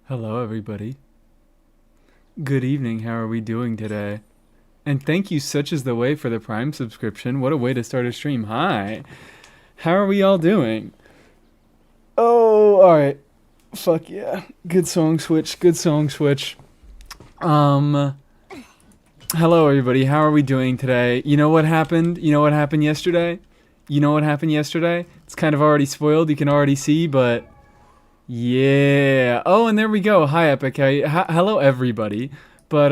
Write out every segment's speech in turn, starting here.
Hello, everybody. Good evening. How are we doing today? And thank you, such is the way, for the Prime subscription. What a way to start a stream. Hi. How are we all doing? Oh, all right. Fuck yeah. Good song switch. Good song switch. Um, Hello, everybody. How are we doing today? You know what happened? You know what happened yesterday? You know what happened yesterday? It's kind of already spoiled. You can already see, but yeah. Oh, and there we go. Hi, Epic. Hello, everybody. But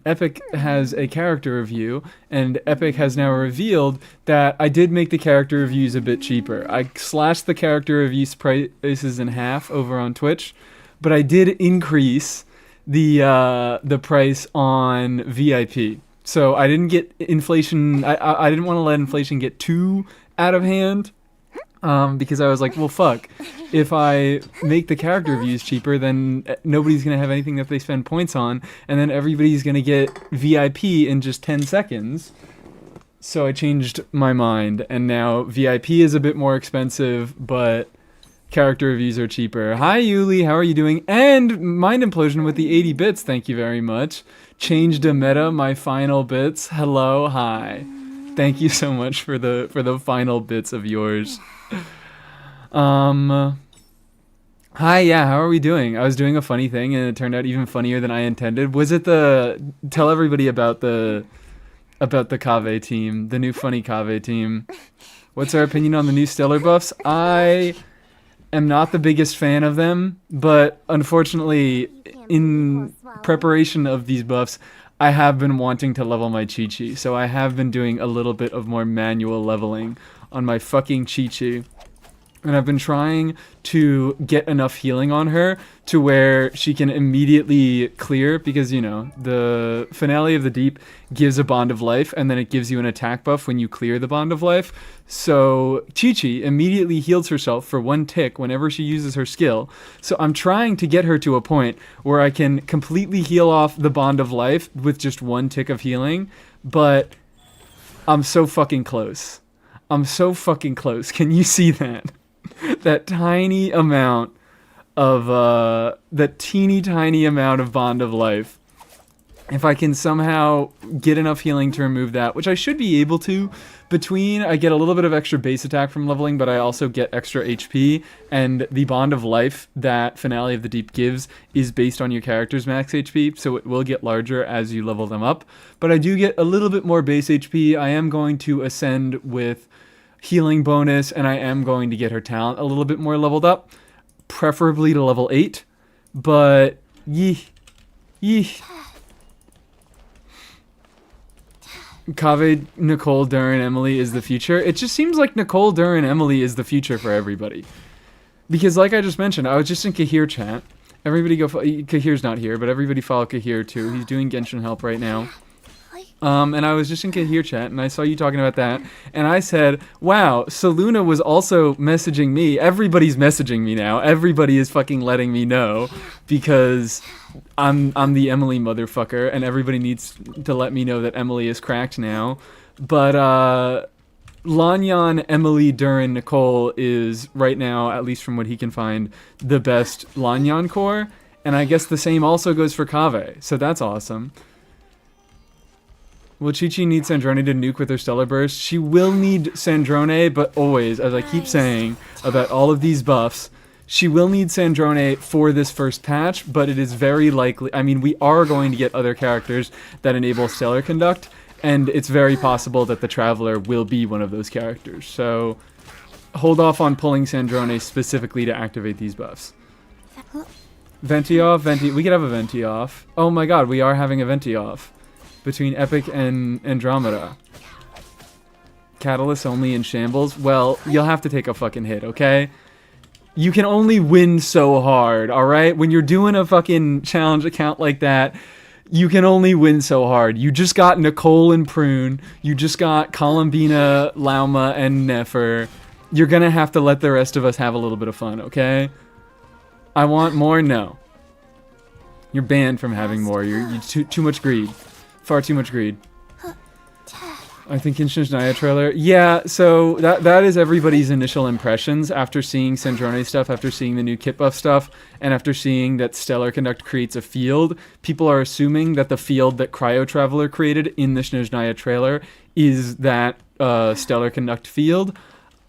Epic has a character review, and Epic has now revealed that I did make the character reviews a bit cheaper. I slashed the character reviews prices in half over on Twitch, but I did increase the price on VIP. So I didn't get inflation. I didn't want to let inflation get too out of hand. Because I was like, well, fuck. If I make the character reviews cheaper, then nobody's going to have anything that they spend points on, and then everybody's going to get VIP in just 10 seconds. So I changed my mind, and now VIP is a bit more expensive, but character reviews are cheaper. Hi, Yuli, how are you doing? And Mind Implosion with the 80 bits, thank you very much. Changed a meta, my final bits. Hello, hi. Thank you so much for the final bits of yours. Hi, yeah, how are we doing? I was doing a funny thing and it turned out even funnier than I intended. Was it tell everybody about the Kave team, the new funny Kave team. What's our opinion on the new Stellar buffs? I am not the biggest fan of them, but unfortunately, in preparation of these buffs, I have been wanting to level my Chi-Chi, so I have been doing a little bit of more manual leveling on my fucking Chi-Chi. And I've been trying to get enough healing on her to where she can immediately clear, because, you know, the Finale of the Deep gives a Bond of Life, and then it gives you an attack buff when you clear the Bond of Life. So Chi-Chi immediately heals herself for one tick whenever she uses her skill. So I'm trying to get her to a point where I can completely heal off the Bond of Life with just one tick of healing, but I'm so fucking close. I'm so fucking close. Can you see that? That tiny amount of that teeny tiny amount of Bond of Life. If I can somehow get enough healing to remove that, which I should be able to, I get a little bit of extra base attack from leveling, but I also get extra HP, and the Bond of Life that Finale of the Deep gives is based on your character's max HP, so it will get larger as you level them up. But I do get a little bit more base HP. I am going to ascend with healing bonus, and I am going to get her talent a little bit more leveled up, preferably to level 8, but yee. Kaveh, Nicole, Durin, Emily is the future. It just seems like Nicole, Durin, Emily is the future for everybody. Because like I just mentioned, I was just in Kahir chat. Everybody go, Kahir's not here, but everybody follow Kahir too. He's doing Genshin help right now. And I was just in Kahir chat, and I saw you talking about that, and I said, wow, Saluna was also messaging me. Everybody's messaging me now. Everybody is fucking letting me know, because I'm the Emily motherfucker, and everybody needs to let me know that Emily is cracked now. But, Lanyan, Emily, Durin, Nicole is, right now, at least from what he can find, the best Lanyan core, and I guess the same also goes for Kaveh, so that's awesome. Will Chi-Chi need Sandrone to nuke with her Stellar Burst? She will need Sandrone, but always, as I keep saying about all of these buffs, she will need Sandrone for this first patch, but it is very likely, I mean, we are going to get other characters that enable Stellar Conduct, and it's very possible that the Traveler will be one of those characters. So, hold off on pulling Sandrone specifically to activate these buffs. Venti off? We could have a Venti off. Oh my god, we are having a Venti off. Between Epic and Andromeda. Catalyst only in shambles? Well, you'll have to take a fucking hit, okay? You can only win so hard, alright? When you're doing a fucking challenge account like that, you can only win so hard. You just got Nicole and Prune. You just got Columbina, Lauma, and Nefer. You're gonna have to let the rest of us have a little bit of fun, okay? I want more? No. You're banned from having more. You're too much greed. Far too much greed. I think Navia trailer. Yeah, so that is everybody's initial impressions after seeing Sandrone stuff, after seeing the new kit buff stuff, and after seeing that Stellar Conduct creates a field. People are assuming that the field that Cryo Traveler created in the Navia trailer is that Stellar Conduct field.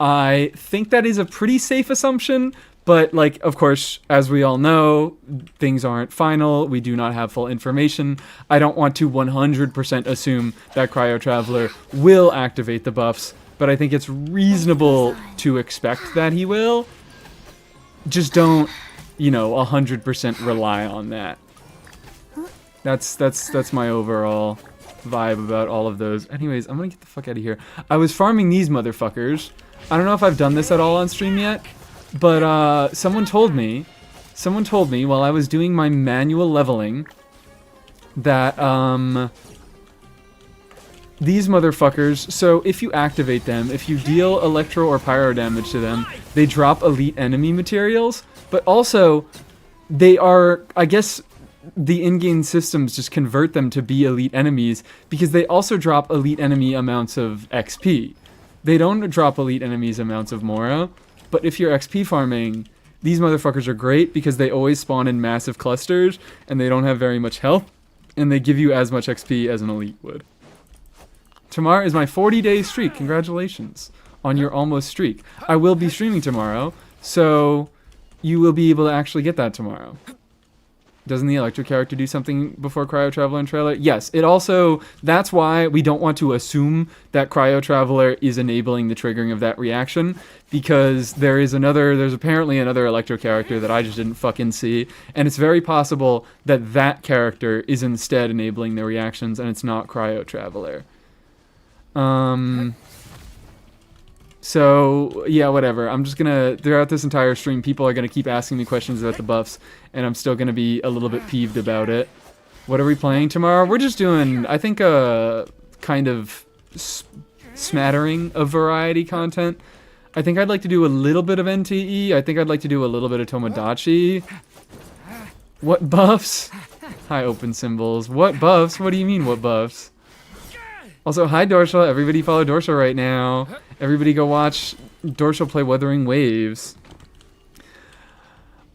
I think that is a pretty safe assumption, but, like, of course, as we all know, things aren't final. We do not have full information. I don't want to 100% assume that Cryo Traveler will activate the buffs, but I think it's reasonable to expect that he will. Just don't, 100% rely on that. That's my overall vibe about all of those. Anyways, I'm gonna get the fuck out of here. I was farming these motherfuckers. I don't know if I've done this at all on stream yet, but someone told me while I was doing my manual leveling that these motherfuckers, so if you activate them, if you deal electro or pyro damage to them, they drop elite enemy materials, but also they are, I guess, the in-game systems just convert them to be elite enemies because they also drop elite enemy amounts of XP. They don't drop elite enemies amounts of Mora, but if you're XP farming, these motherfuckers are great because they always spawn in massive clusters and they don't have very much health and they give you as much XP as an elite would. Tomorrow is my 40-day streak. Congratulations on your almost streak. I will be streaming tomorrow, so you will be able to actually get that tomorrow. Doesn't the electric character do something before Cryo Traveler and Trailer? Yes, it also, that's why we don't want to assume that Cryo Traveler is enabling the triggering of that reaction, because there's apparently another electro character that I just didn't fucking see, and it's very possible that that character is instead enabling the reactions and it's not Cryo Traveler. So, yeah, whatever. I'm just gonna, throughout this entire stream, people are gonna keep asking me questions about the buffs, and I'm still gonna be a little bit peeved about it. What are we playing tomorrow? We're just doing, I think, a kind of smattering of variety content. I think I'd like to do a little bit of NTE. I think I'd like to do a little bit of Tomodachi. What buffs? Hi, open symbols. What buffs? What do you mean, what buffs? Also, hi, Dorsal. Everybody follow Dorsal right now. Everybody go watch Dorsal play Wuthering Waves.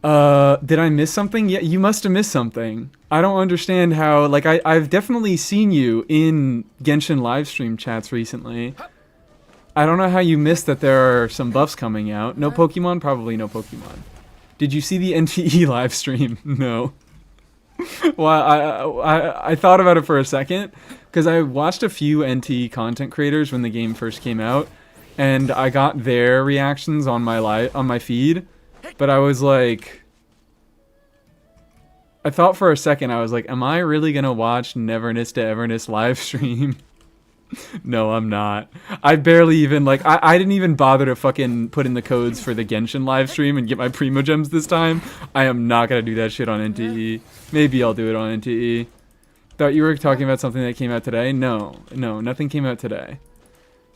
Did I miss something? Yeah, you must have missed something. I don't understand how, like, I've definitely seen you in Genshin livestream chats recently. I don't know how you missed that there are some buffs coming out. No Pokemon? Probably no Pokemon. Did you see the NTE livestream? No. Well, I thought about it for a second, because I watched a few NTE content creators when the game first came out, and I got their reactions on my feed, but I was like, I thought for a second, I was like, am I really gonna watch Neverness to Everness live stream? No, I'm not. I barely even, like, I didn't even bother to fucking put in the codes for the Genshin live stream and get my Primo Gems this time. I am not gonna do that shit on NTE. Maybe I'll do it on NTE. Thought you were talking about something that came out today? No, nothing came out today.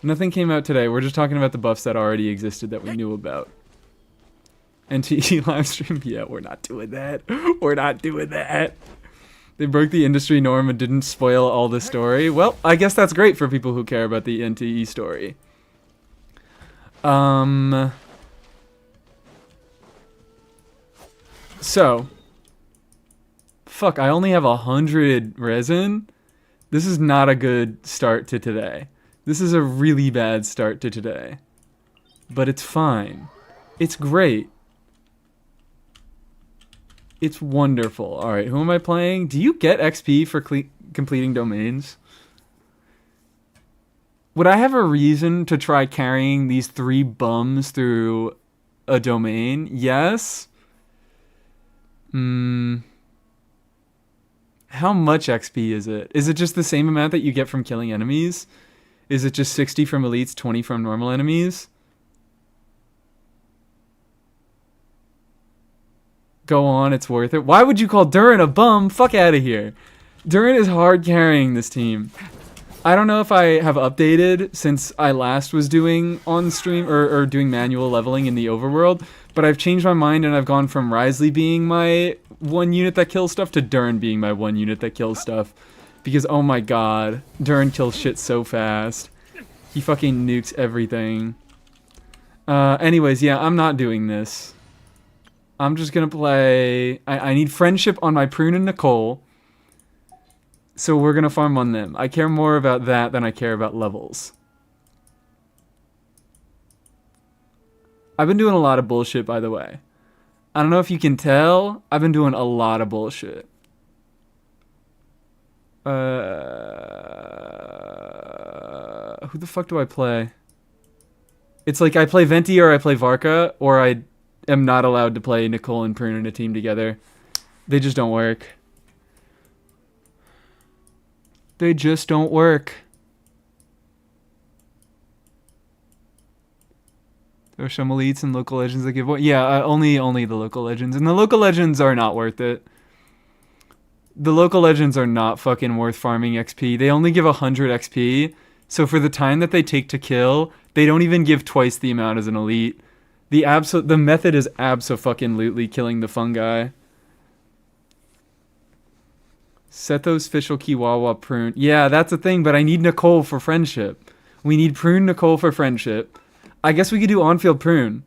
Nothing came out today. We're just talking about the buffs that already existed that we knew about. NTE live stream? Yeah, we're not doing that. We're not doing that. They broke the industry norm and didn't spoil all the story. Well, I guess that's great for people who care about the NTE story. So. Fuck, I only have 100 resin? This is not a good start to today. This is a really bad start to today. But it's fine. It's great. It's wonderful. Alright, who am I playing? Do you get XP for completing domains? Would I have a reason to try carrying these 3 bums through a domain? Yes? How much XP is it? Is it just the same amount that you get from killing enemies? Is it just 60 from elites, 20 from normal enemies? Go on, it's worth it. Why would you call Durin a bum? Fuck out of here. Durin is hard carrying this team. I don't know if I have updated since I last was doing on stream or doing manual leveling in the overworld, but I've changed my mind and I've gone from Risley being my 1 unit that kills stuff to Durin being my 1 unit that kills stuff. Because, oh my god, Durin kills shit so fast. He fucking nukes everything. Anyways, yeah, I'm not doing this. I'm just gonna play... I need friendship on my Prune and Nicole. So we're gonna farm on them. I care more about that than I care about levels. I've been doing a lot of bullshit, by the way. I don't know if you can tell. I've been doing a lot of bullshit. Who the fuck do I play? It's like I play Venti or I play Varka, or I am not allowed to play Nicole and Prune in a team together. They just don't work. They just don't work. There are some elites and local legends that give away. Yeah, only the local legends. And the local legends are not worth it. The local legends are not fucking worth farming XP. They only give 100 XP. So for the time that they take to kill, they don't even give twice the amount as an elite. The method is abso-fucking-lutely killing the fungi. Set those official Kiwawa Prune. Yeah, that's a thing, but I need Nicole for friendship. We need Prune Nicole for friendship. I guess we could do on-field Prune.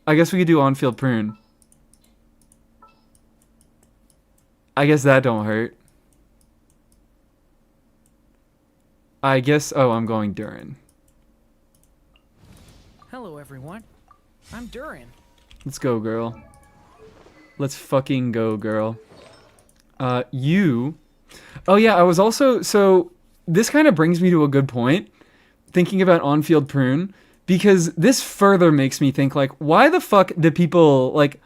I guess that don't hurt. I guess... Oh, I'm going Durin. Hello, everyone. I'm Durin. Let's go, girl. Let's fucking go, girl. You... Oh, yeah, I was also... So, this kind of brings me to a good point. Thinking about on-field Prune. Because this further makes me think, like, why the fuck do people, like...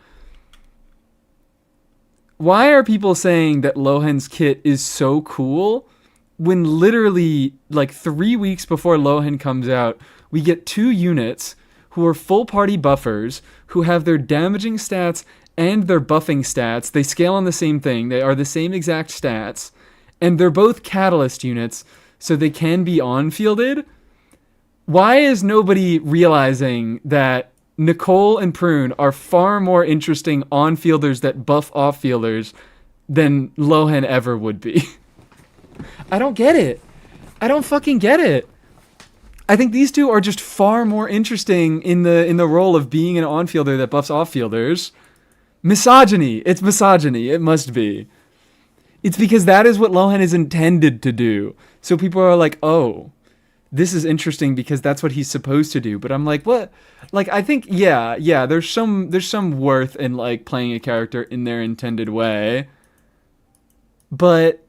Why are people saying that Lohan's kit is so cool when literally, like, 3 weeks before Lohan comes out, we get 2 units who are full party buffers, who have their damaging stats and their buffing stats. They scale on the same thing. They are the same exact stats. And they're both catalyst units, so they can be on-fielded. Why is nobody realizing that Nicole and Prune are far more interesting on-fielders that buff off-fielders than Lohan ever would be? I don't get it. I don't fucking get it. I think these two are just far more interesting in the role of being an on-fielder that buffs off-fielders. Misogyny. It's misogyny. It must be. It's because that is what Lohan is intended to do. So people are like, oh... This is interesting because that's what he's supposed to do. But I'm like, what? Like, I think, yeah, there's some worth in, like, playing a character in their intended way. But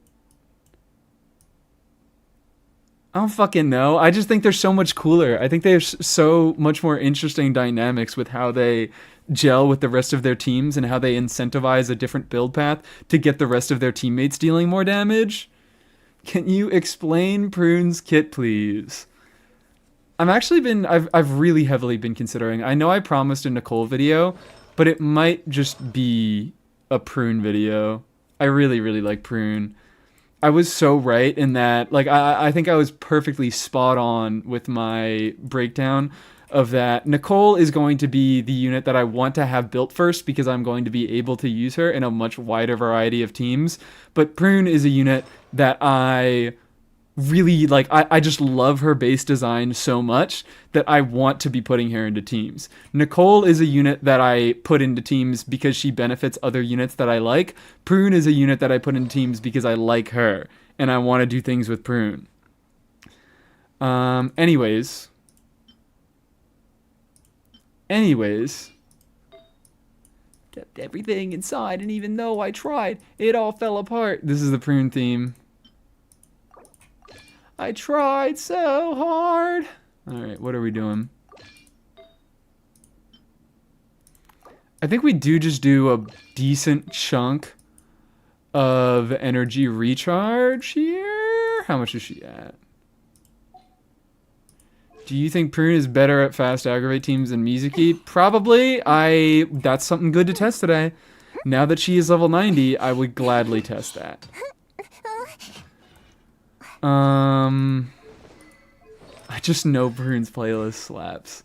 I don't fucking know. I just think they're so much cooler. I think there's so much more interesting dynamics with how they gel with the rest of their teams and how they incentivize a different build path to get the rest of their teammates dealing more damage. Can you explain Prune's kit, please? I've really heavily been considering. I know I promised a Nicole video, but it might just be a Prune video. I really, really like Prune. I was so right in that, like, I think I was perfectly spot on with my breakdown of that. Nicole is going to be the unit that I want to have built first because I'm going to be able to use her in a much wider variety of teams. But Prune is a unit that I really like. I just love her base design so much that I want to be putting her into teams. Nicole is a unit that I put into teams because she benefits other units that I like. Prune is a unit that I put into teams because I like her and I want to do things with Prune. Anyways, kept everything inside, and even though I tried, it all fell apart. This is the Prune theme. I tried so hard. Alright, what are we doing? I think we do just do a decent chunk of energy recharge here. How much is she at? Do you think Prune is better at fast aggravate teams than Mizuki? Probably. That's something good to test today. Now that she is level 90, I would gladly test that. I just know Prune's playlist slaps.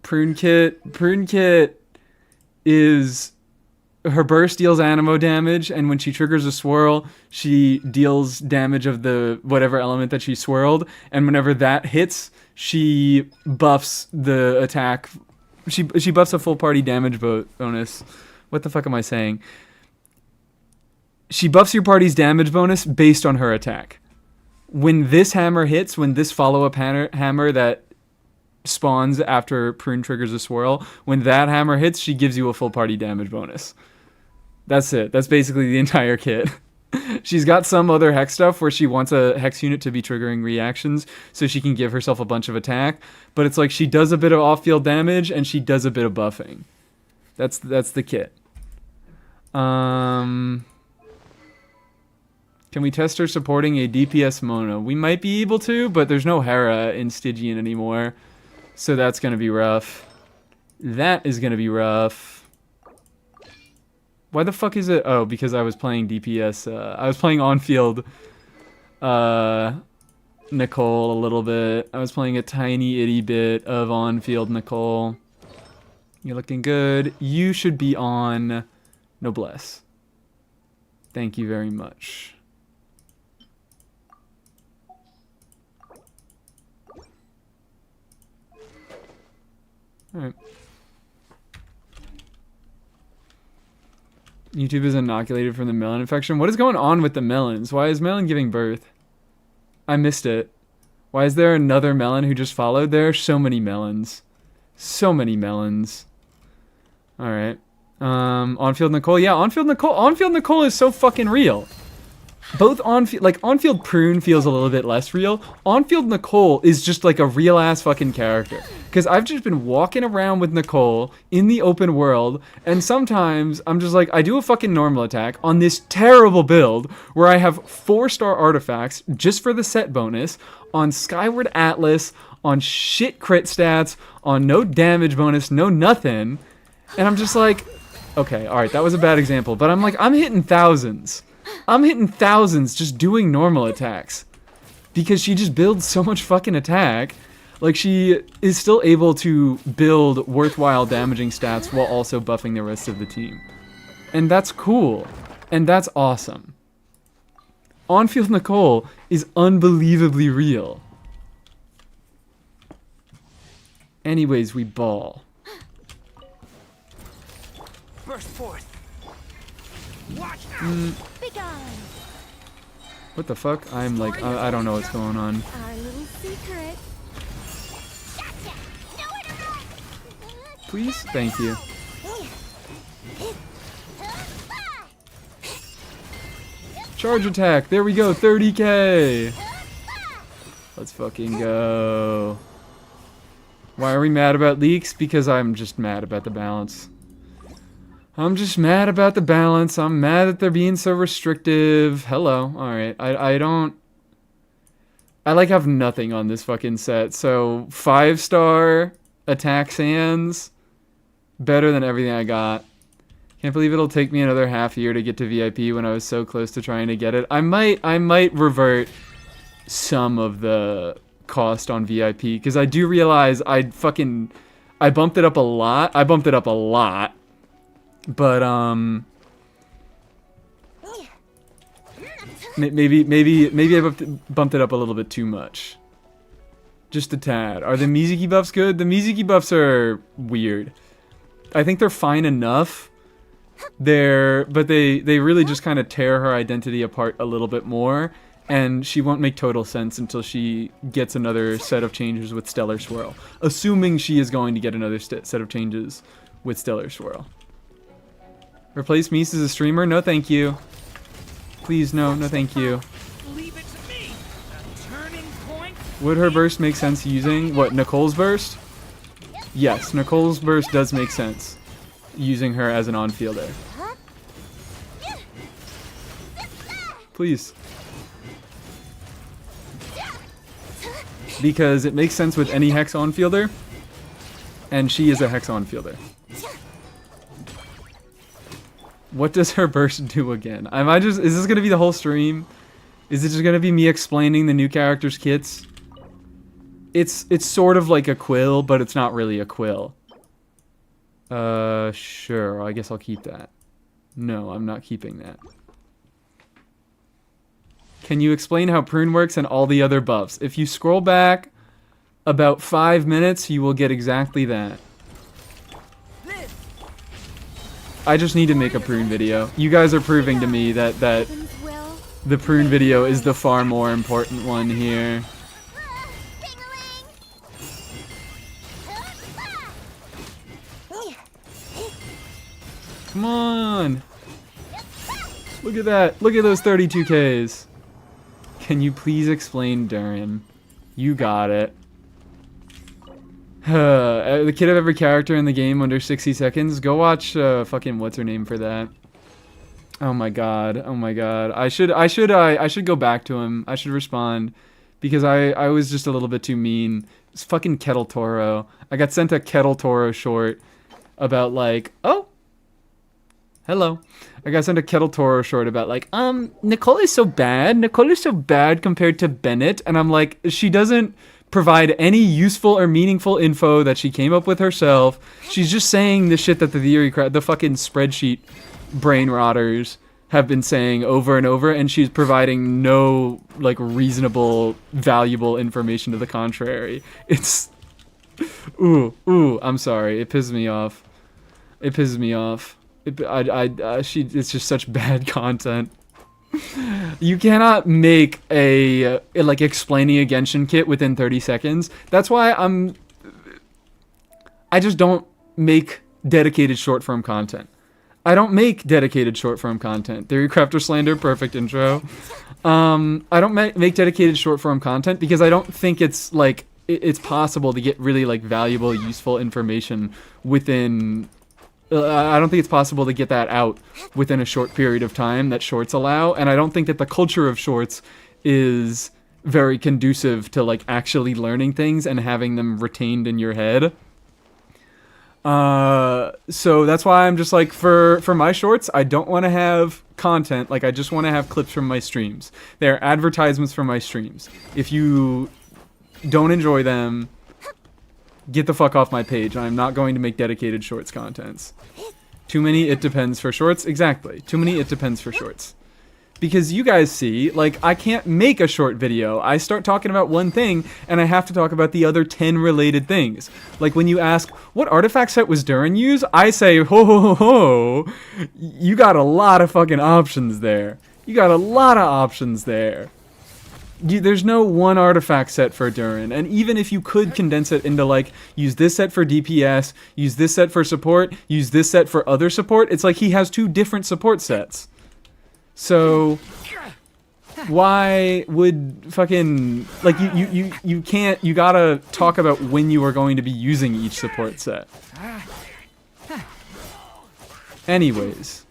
Prune kit is her burst deals animo damage, and when she triggers a swirl, she deals damage of the whatever element that she swirled, and whenever that hits, she buffs the attack. She buffs a full party damage bonus. What the fuck am I saying? She buffs your party's damage bonus based on her attack. When this hammer hits, when this follow-up hammer that spawns after Prune triggers a swirl, when that hammer hits, she gives you a full party damage bonus. That's it. That's basically the entire kit. She's got some other hex stuff where she wants a hex unit to be triggering reactions so she can give herself a bunch of attack, but it's like she does a bit of off-field damage and she does a bit of buffing. That's the kit. Can we test her supporting a DPS Mona? We might be able to, but there's no Hera in Stygian anymore, so that's going to be rough. That is going to be rough. Why the fuck is it? Oh, because I was playing DPS. I was playing on-field NICOLE a little bit. I was playing a tiny itty bit of on-field NICOLE. You're looking good. You should be on Noblesse. Thank you very much. Alright. YouTube is inoculated from the melon infection. What is going on with the melons? Why is melon giving birth? I missed it. Why is there another melon who just followed? There are so many melons. So many melons. Alright. On-field NICOLE. Yeah, on-field NICOLE. On-field NICOLE is so fucking real. Both on-field, like, on-field Prune feels a little bit less real. On-field NICOLE is just like a real-ass fucking character. Because I've just been walking around with NICOLE in the open world, and sometimes I'm just like, I do a fucking normal attack on this terrible build where I have 4-star artifacts just for the set bonus, on Skyward Atlas, on shit crit stats, on no damage bonus, no nothing. And I'm just like, okay, alright, that was a bad example, but I'm like, I'm hitting thousands. I'm hitting thousands just doing normal attacks. Because she just builds so much fucking attack. Like, she is still able to build worthwhile damaging stats while also buffing the rest of the team. And that's cool. And that's awesome. On-field NICOLE is unbelievably real. Anyways, we ball. Burst forth. Watch out. What the fuck? I'm like, I don't know what's going on. Our little secret. Please? Thank you. Charge attack. There we go. 30k. Let's fucking go. Why are we mad about leaks? Because I'm just mad about the balance. I'm just mad about the balance. I'm mad that they're being so restrictive. Hello. Alright. I don't... I like have nothing on this fucking set. So 5-star attack sands. Better than everything I got. Can't believe it'll take me another half year to get to VIP when I was so close to trying to get it. I might revert some of the cost on VIP. Because I do realize I bumped it up a lot. I bumped it up a lot. But, maybe I bumped it up a little bit too much. Just a tad. Are the Mizuki buffs good? The Mizuki buffs are weird. I think they're fine enough. But they really just kind of tear her identity apart a little bit more. And she won't make total sense until she gets another set of changes with Stellar Swirl. Assuming she is going to get another set of changes with Stellar Swirl. Replace Mies as a streamer? No, thank you. Please, no, thank you. Leave it to me. A turning point. Would her burst make sense using, what, NICOLE's burst? Yes, NICOLE's burst does make sense. Using her as an on-fielder. Please. Because it makes sense with any Hex on-fielder. And she is a Hex on-fielder. What does her burst do again? Is this gonna be the whole stream? Is it just gonna be me explaining the new characters' kits? It's sort of like a quill, but it's not really a quill. Sure, I guess I'll keep that. No, I'm not keeping that. Can you explain how Prune works and all the other buffs? If you scroll back about 5 minutes, you will get exactly that. I just need to make a Prune video. You guys are proving to me that the Prune video is the far more important one here. Come on! Look at that! Look at those 32Ks! Can you please explain Durin? You got it. The kid of every character in the game under 60 seconds. Go watch fucking what's her name for that. Oh my god. Oh my god. I should go back to him. I should respond because I was just a little bit too mean. It's fucking Kettle Toro. I got sent a Kettle Toro short about like, oh, hello. I got sent a Kettle Toro short about like, Nicole is so bad. Nicole is so bad compared to Bennett. And I'm like, she doesn't provide any useful or meaningful info that she came up with herself. She's just saying the shit that the fucking spreadsheet brain rotters have been saying over and over, and she's providing no like reasonable, valuable information to the contrary. It's ooh, I'm sorry. It pisses me off. It pisses me off. It's just such bad content. You cannot make a like explaining a Genshin kit within 30 seconds. That's why I just don't make dedicated short form content. I don't make dedicated short form content. Theorycrafter slander, perfect intro. I don't make dedicated short form content because I don't think it's like it's possible to get really like valuable, useful information within. I don't think it's possible to get that out within a short period of time that shorts allow, and I don't think that the culture of shorts is very conducive to like actually learning things and having them retained in your head. So that's why I'm just like, for my shorts, I don't want to have content. Like, I just want to have clips from my streams. They're advertisements for my streams. If you don't enjoy them, get the fuck off my page. I'm not going to make dedicated shorts contents. Too many it depends for shorts. Exactly. Too many it depends for shorts. Because you guys see, like, I can't make a short video. I start talking about one thing, and I have to talk about the other 10 related things. Like, when you ask, what artifact set was Durin use? I say, ho ho ho ho. You got a lot of fucking options there. You got a lot of options there. There's no one artifact set for Durin, and even if you could condense it into like, use this set for DPS, use this set for support, use this set for other support, it's like he has 2 different support sets. So why would fucking like you can't, you gotta talk about when you are going to be using each support set. Anyways,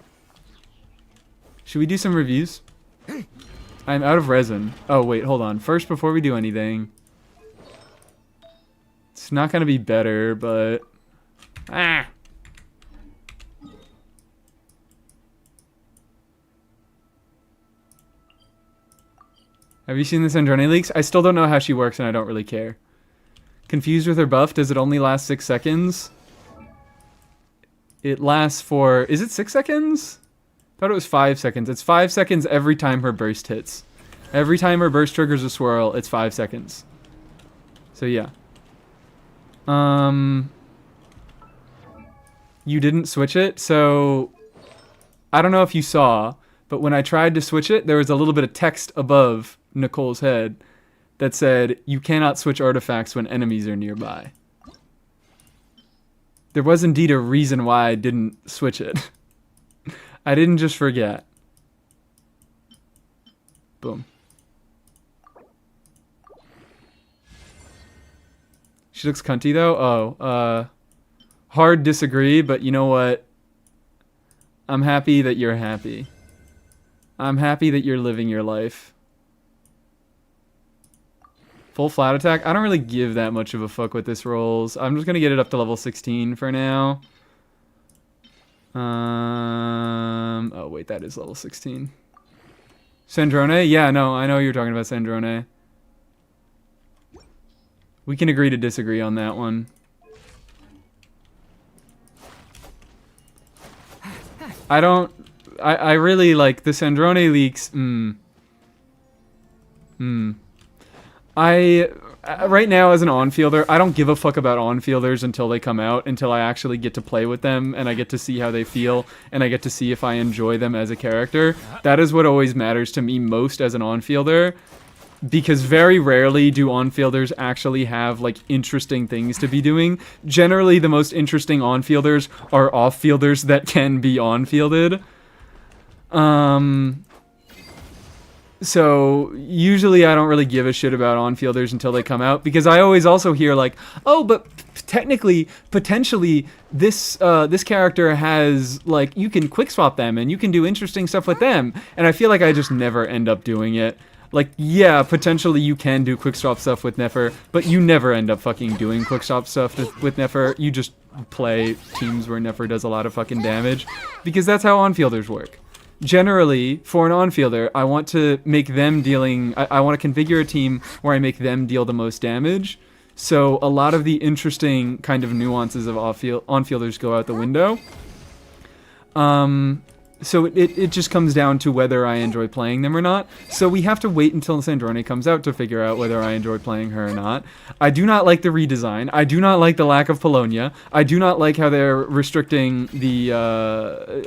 should we do some reviews? I'm out of resin. Oh, wait, hold on. First, before we do anything, it's not going to be better, but... Ah! Have you seen the Sandrone leaks? I still don't know how she works, and I don't really care. Confused with her buff? Does it only last 6 seconds? It lasts for... Is it 6 seconds? Thought it was 5 seconds. It's 5 seconds every time her burst hits. Every time her burst triggers a swirl, it's 5 seconds. So yeah. You didn't switch it, so I don't know if you saw, but when I tried to switch it, there was a little bit of text above Nicole's head that said, you cannot switch artifacts when enemies are nearby. There was indeed a reason why I didn't switch it. I didn't just forget. Boom. She looks cunty though? Oh, hard disagree, but you know what? I'm happy that you're happy. I'm happy that you're living your life. Full flat attack? I don't really give that much of a fuck what this rolls. I'm just gonna get it up to level 16 for now. Oh wait, that is level 16. Sandrone? Yeah, no, I know you're talking about Sandrone. We can agree to disagree on that one. I don't I really like the Sandrone leaks. I right now as an on-fielder, I don't give a fuck about on-fielders until they come out, until I actually get to play with them and I get to see how they feel and I get to see if I enjoy them as a character. That is what always matters to me most as an on-fielder, because very rarely do on-fielders actually have like interesting things to be doing. Generally, the most interesting on-fielders are off-fielders that can be on-fielded. So usually I don't really give a shit about on-fielders until they come out, because I always also hear like, oh, but potentially this character has like, you can quick swap them and you can do interesting stuff with them, and I feel like I just never end up doing it. Like, yeah, potentially you can do quick swap stuff with Nefer, but you never end up fucking doing quick swap stuff with Nefer. You just play teams where Nefer does a lot of fucking damage, because that's how on-fielders work. Generally, for an on-fielder, I want to make them dealing... I want to configure a team where I make them deal the most damage. So a lot of the interesting kind of nuances of on-fielders go out the window. So it just comes down to whether I enjoy playing them or not. So we have to wait until Sandrone comes out to figure out whether I enjoy playing her or not. I do not like the redesign. I do not like the lack of Polonia. I do not like how they're restricting the...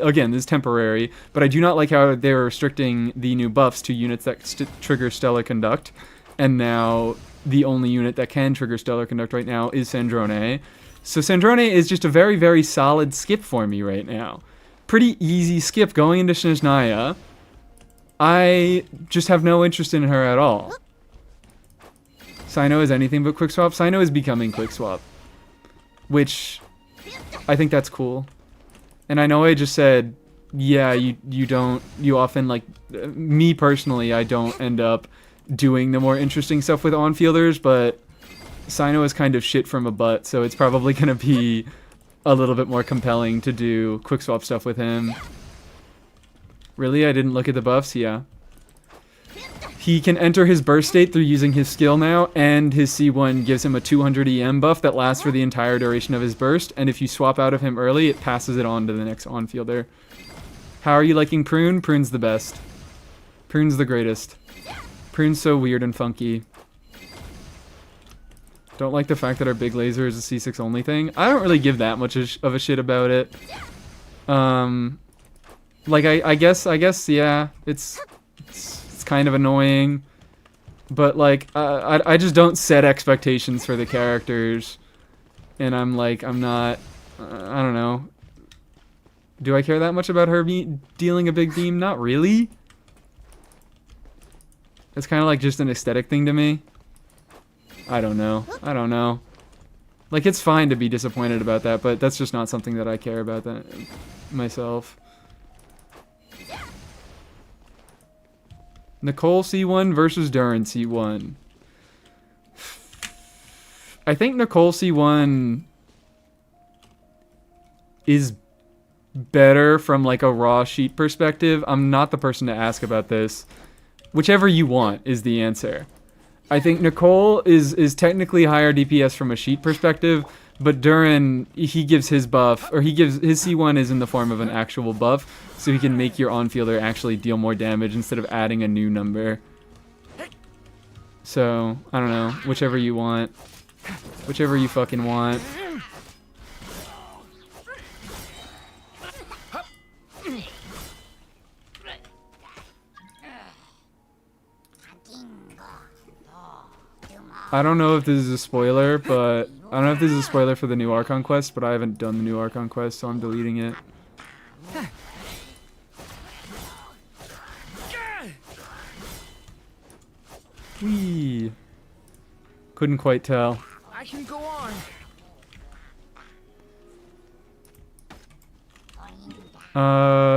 again, this is temporary, but I do not like how they're restricting the new buffs to units that trigger Stellar Conduct. And now the only unit that can trigger Stellar Conduct right now is Sandrone. So Sandrone is just a very, very solid skip for me right now. Pretty easy skip going into Snezhnaya. I just have no interest in her at all. Cyno is anything but quick swap. Cyno is becoming quick swap, which I think that's cool. And I know I just said, yeah, you often, like, me personally, I don't end up doing the more interesting stuff with on-fielders, but Cyno is kind of shit from a butt, so it's probably gonna be a little bit more compelling to do quick swap stuff with him. Really? I didn't look at the buffs? Yeah. He can enter his burst state through using his skill now, and his C1 gives him a 200 EM buff that lasts for the entire duration of his burst, and if you swap out of him early, it passes it on to the next on-fielder. How are you liking Prune? Prune's the best. Prune's the greatest. Prune's so weird and funky. Don't like the fact that our big laser is a C6 only thing. I don't really give that much of a shit about it. Like I guess yeah, it's kind of annoying, but like I just don't set expectations for the characters, and I'm not, I don't know. Do I care that much about her dealing a big beam? Not really. It's kind of like just an aesthetic thing to me. I don't know. Like, it's fine to be disappointed about that, but that's just not something that I care about that myself. NICOLE C1 versus Duran C1. I think NICOLE C1 is better from like a raw sheet perspective. I'm not the person to ask about this. Whichever you want is the answer. I think NICOLE is technically higher DPS from a sheet perspective, but Duran, he gives his buff, or his C1 is in the form of an actual buff, so he can make your on-fielder actually deal more damage instead of adding a new number. So, I don't know, whichever you want. Whichever you fucking want. I don't know if this is a spoiler, but I don't know if this is a spoiler for the new Archon quest, but I haven't done the new Archon quest, so I'm deleting it. Whee! Couldn't quite tell. I can go on.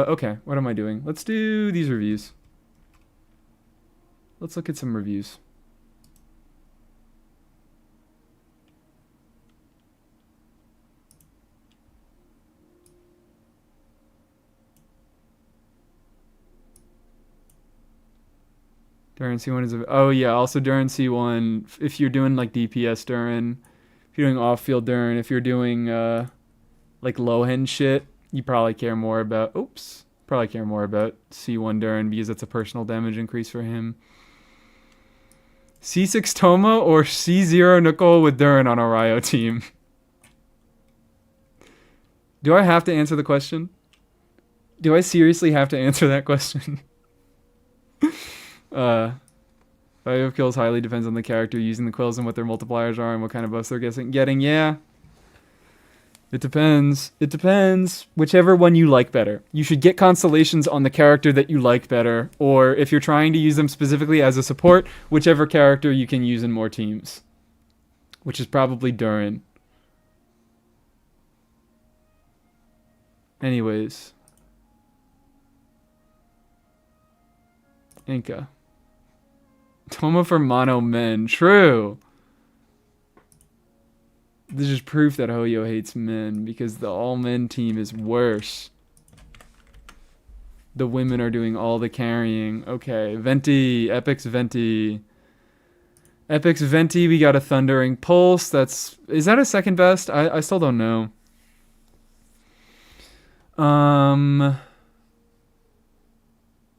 Okay, what am I doing? Let's do these reviews. Let's look at some reviews. Duran C1 is oh yeah, also Duran C1, if you're doing like DPS Duran, if you're doing off-field Duran, if you're doing like low-end shit, you probably care more about, oops, Probably care more about C1 Durin because it's a personal damage increase for him. C6 Toma or C0 Nicole with Durin on a Ryo team? Do I have to answer the question? Do I seriously have to answer that question? Value of kills highly depends on the character using the quills and what their multipliers are and what kind of buffs they're getting. Yeah. It depends. It depends. Whichever one you like better. You should get constellations on the character that you like better, or if you're trying to use them specifically as a support, whichever character you can use in more teams. Which is probably Durin. Anyways. Inca. Toma for mono men. True. This is proof that Hoyo hates men because the all men team is worse. The women are doing all the carrying. Okay, Venti, Epic's Venti. Epic's Venti, we got a Thundering Pulse. Is that a second best? I still don't know.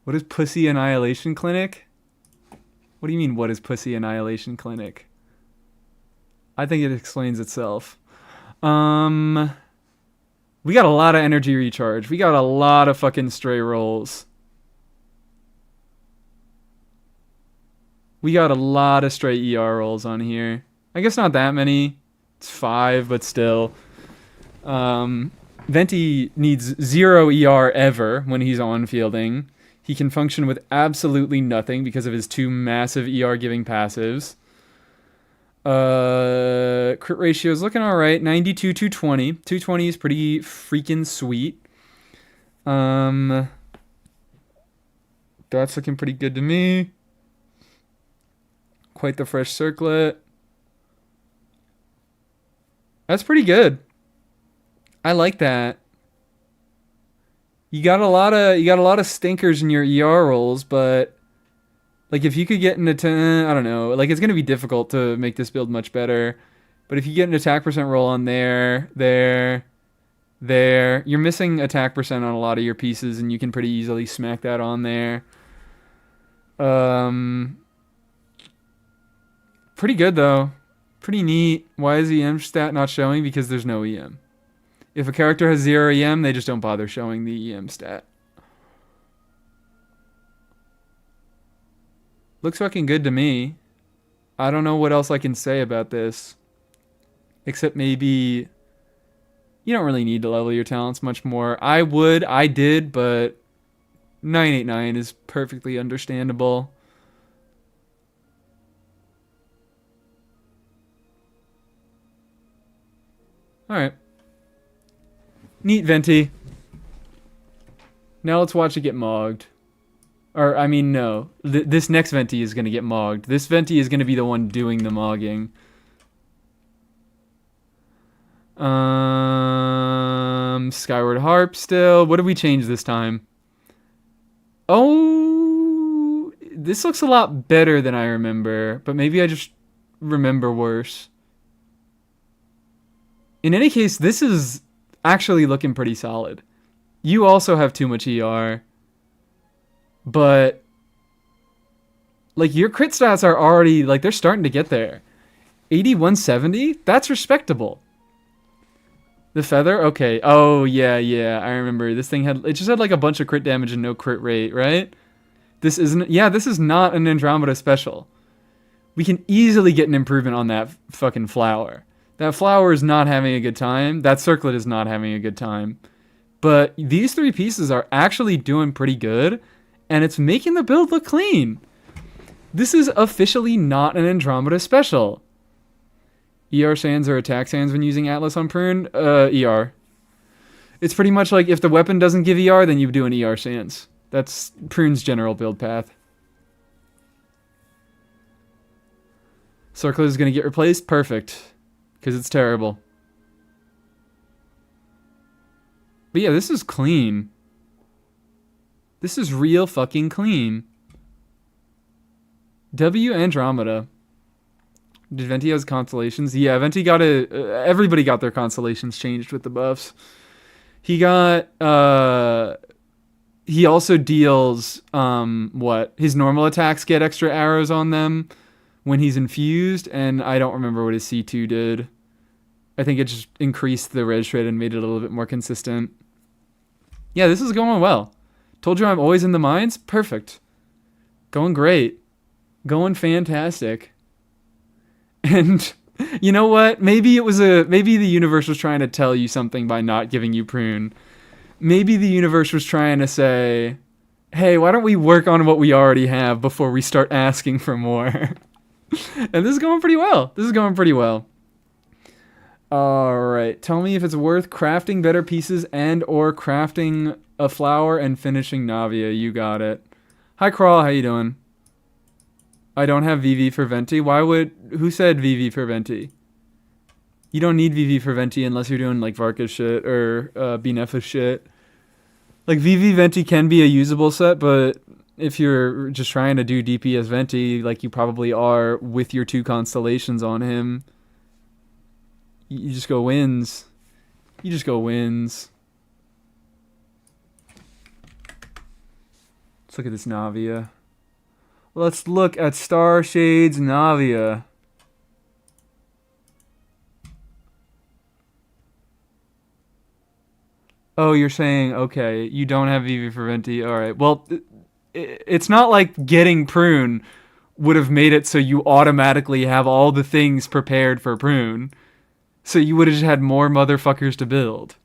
What is Pussy Annihilation Clinic? What do you mean, what is Pussy Annihilation Clinic? I think it explains itself. We got a lot of energy recharge. We got a lot of fucking stray rolls. We got a lot of stray ER rolls on here. I guess not that many. It's 5, but still. Venti needs 0 ER ever when he's on fielding. He can function with absolutely nothing because of his 2 massive ER giving passives. Crit ratio is looking alright. 92, 220. 220 is pretty freaking sweet. That's looking pretty good to me. Quite the fresh circlet. That's pretty good. I like that. You got a lot of stinkers in your ER rolls, but like if you could get an attack, I don't know, like it's gonna be difficult to make this build much better. But if you get an attack percent roll on there, you're missing attack percent on a lot of your pieces, and you can pretty easily smack that on there. Pretty good though. Pretty neat. Why is EM stat not showing? Because there's no EM. If a character has 0 EM, they just don't bother showing the EM stat. Looks fucking good to me. I don't know what else I can say about this. Except maybe you don't really need to level your talents much more. I did, but 989 is perfectly understandable. Alright. Neat, Venti. Now let's watch it get mogged. Or, I mean, no. This next Venti is going to get mogged. This Venti is going to be the one doing the mogging. Skyward Harp still. What did we change this time? Oh, this looks a lot better than I remember. But maybe I just remember worse. In any case, this is actually looking pretty solid. You also have too much ER. But like your crit stats are already like they're starting to get there. 8170? That's respectable. The feather? Okay. Oh yeah. I remember. This thing just had like a bunch of crit damage and no crit rate, right? This is not an Andromeda special. We can easily get an improvement on that fucking flower. That flower is not having a good time. That circlet is not having a good time. But these 3 pieces are actually doing pretty good. And it's making the build look clean. This is officially not an Andromeda special. ER sands or attack sands when using Atlas on Prune? ER. It's pretty much like if the weapon doesn't give ER, then you do an ER sands. That's Prune's general build path. Circlet is going to get replaced? Perfect. Because it's terrible. But yeah, this is clean. This is real fucking clean. W Andromeda. Did Venti has constellations? Yeah, Venti got everybody got their constellations changed with the buffs. He got he also deals what? His normal attacks get extra arrows on them when he's infused, and I don't remember what his C2 did. I think it just increased the reg rate and made it a little bit more consistent. Yeah, this is going well. Told you I'm always in the mines? Perfect. Going great. Going fantastic. And you know what? Maybe the universe was trying to tell you something by not giving you Prune. Maybe the universe was trying to say, hey, why don't we work on what we already have before we start asking for more? And this is going pretty well. Alright, tell me if it's worth crafting better pieces and or crafting a flower and finishing Navia. You got it. Hi, Crawl, how you doing? I don't have VV for Venti. Who said VV for Venti? You don't need VV for Venti unless you're doing like Varka's shit or Binefa's shit. Like VV Venti can be a usable set, but if you're just trying to do DPS Venti, like you probably are with your 2 constellations on him, you just go wins. Let's look at this Navia. Let's look at Star Shade's Navia. Oh, you're saying, okay, you don't have VV for Venti. All right. Well, it's not like getting Prune would have made it so you automatically have all the things prepared for Prune. So you would have just had more motherfuckers to build.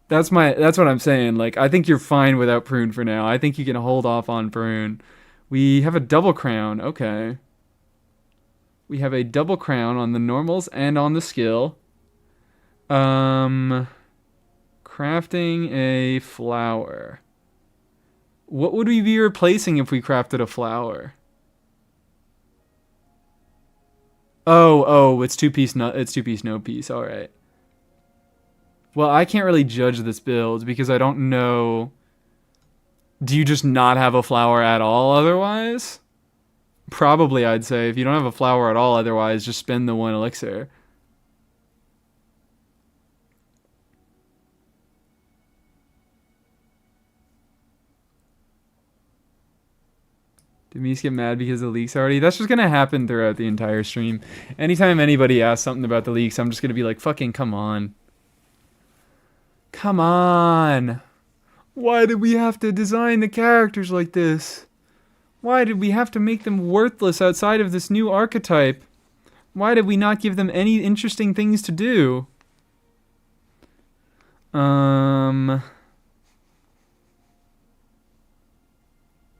That's what I'm saying. Like, I think you're fine without Prune for now. I think you can hold off on Prune. We have a double crown. Okay. We have a double crown on the normals and on the skill. Crafting a flower. What would we be replacing if we crafted a flower? Oh, it's two-piece, no piece. All right. Well, I can't really judge this build because I don't know. Do you just not have a flower at all otherwise? Probably, I'd say. If you don't have a flower at all otherwise, just spend the 1 elixir. Did Mies get mad because of the leaks already? That's just going to happen throughout the entire stream. Anytime anybody asks something about the leaks, I'm just going to be like, fucking come on. Come on. Why did we have to design the characters like this? Why did we have to make them worthless outside of this new archetype? Why did we not give them any interesting things to do?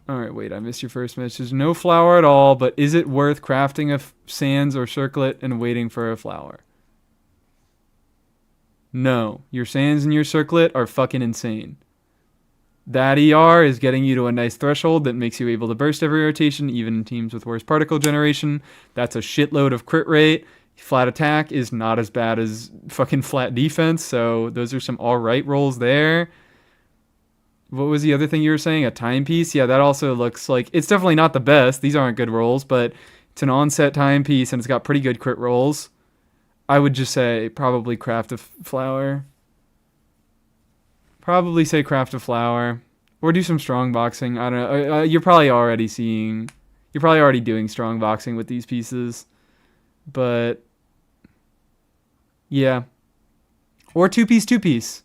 Alright, wait, I missed your first message. No flower at all, but is it worth crafting a sands or circlet and waiting for a flower? No. Your sands and your circlet are fucking insane. That ER is getting you to a nice threshold that makes you able to burst every rotation, even in teams with worse particle generation. That's a shitload of crit rate. Flat attack is not as bad as fucking flat defense, so those are some alright rolls there. What was the other thing you were saying? A timepiece? Yeah, that also looks like... It's definitely not the best. These aren't good rolls, but it's an onset timepiece, and it's got pretty good crit rolls. I would just say probably craft a flower. Probably say craft a flower. Or do some strongboxing. I don't know. You're probably already seeing... You're probably already doing strongboxing with these pieces. But... yeah. Or two-piece.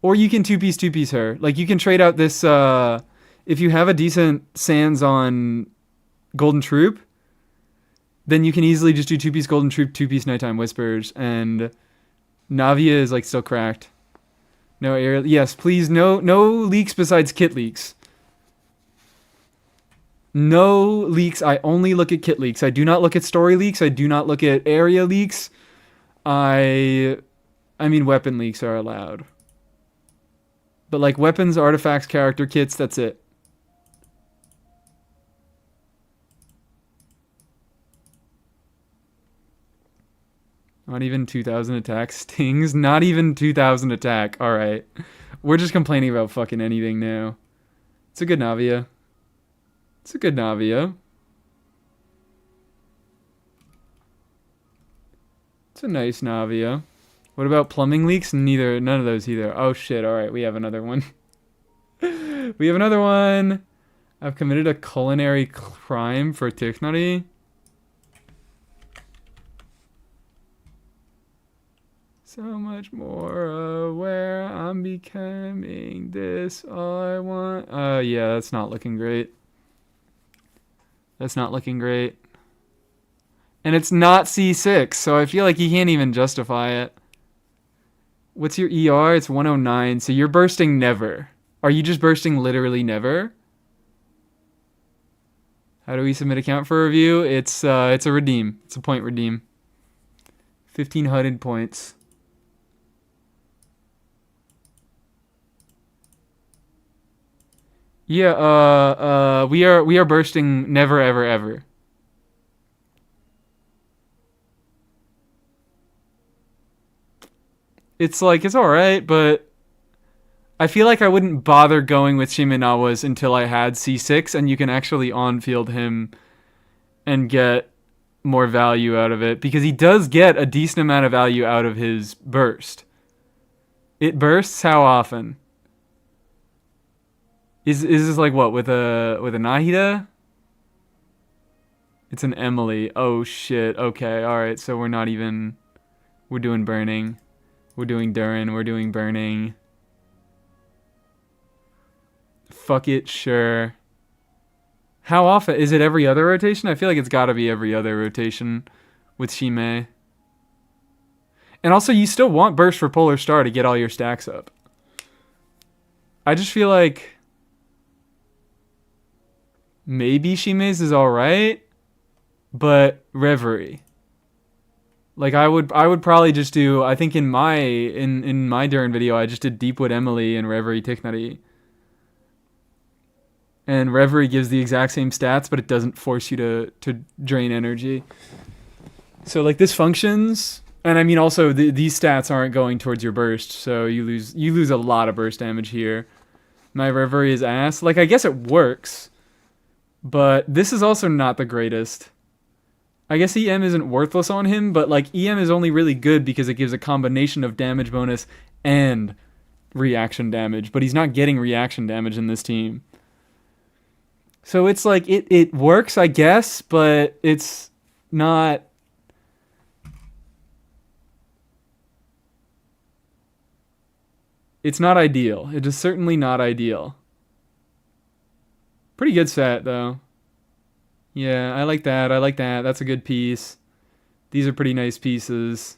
Or you can two-piece her. Like, you can trade out this... if you have a decent sands on Golden Troop, then you can easily just do two-piece Golden Troop, two-piece Nighttime Whispers, and Navia is, like, still cracked. No air... Yes, please, no leaks besides kit leaks. No leaks. I only look at kit leaks. I do not look at story leaks. I do not look at area leaks. I mean, weapon leaks are allowed. But, like, weapons, artifacts, character kits, that's it. Not even 2,000 attack. Stings, not even 2,000 attack. Alright. We're just complaining about fucking anything now. It's a good Navia. It's a good Navia. It's a nice Navia. What about plumbing leaks? None of those either. Oh shit, alright, we have another one. We have another one. I've committed a culinary crime for Tichnari. So much more aware I'm becoming this all I want. Yeah, that's not looking great. That's not looking great. And it's not C6, so I feel like he can't even justify it. What's your ER? It's 109, so you're bursting never. Are you just bursting literally never? How do we submit account for review? It's a redeem. It's a point redeem. 1,500 points. Yeah, we are bursting never ever ever. It's like it's all right, but I feel like I wouldn't bother going with Shimenawa's until I had C6 and you can actually on-field him and get more value out of it because he does get a decent amount of value out of his burst. It bursts how often? Is this like what with a Nahida? It's an Emily. Oh shit. Okay. All right. So we're not even. We're doing burning. We're doing Durin. We're doing burning. Fuck it. Sure. How often is it? Every other rotation? I feel like it's got to be every other rotation with Shime. And also, you still want burst for Polar Star to get all your stacks up. I just feel like. Maybe Shime's is alright, but Reverie. Like I would probably just do. I think in my Durin video, I just did Deepwood Emily and Reverie Tichnari. And Reverie gives the exact same stats, but it doesn't force you to drain energy. So like this functions, and I mean also these stats aren't going towards your burst, so you lose a lot of burst damage here. My Reverie is ass. Like I guess it works. But this is also not the greatest. I guess EM isn't worthless on him, but like EM is only really good because it gives a combination of damage bonus and reaction damage. But he's not getting reaction damage in this team. So it's like, it works, I guess, but it's not... It's not ideal. It is certainly not ideal. Pretty good set, though. Yeah, I like that. I like that. That's a good piece. These are pretty nice pieces.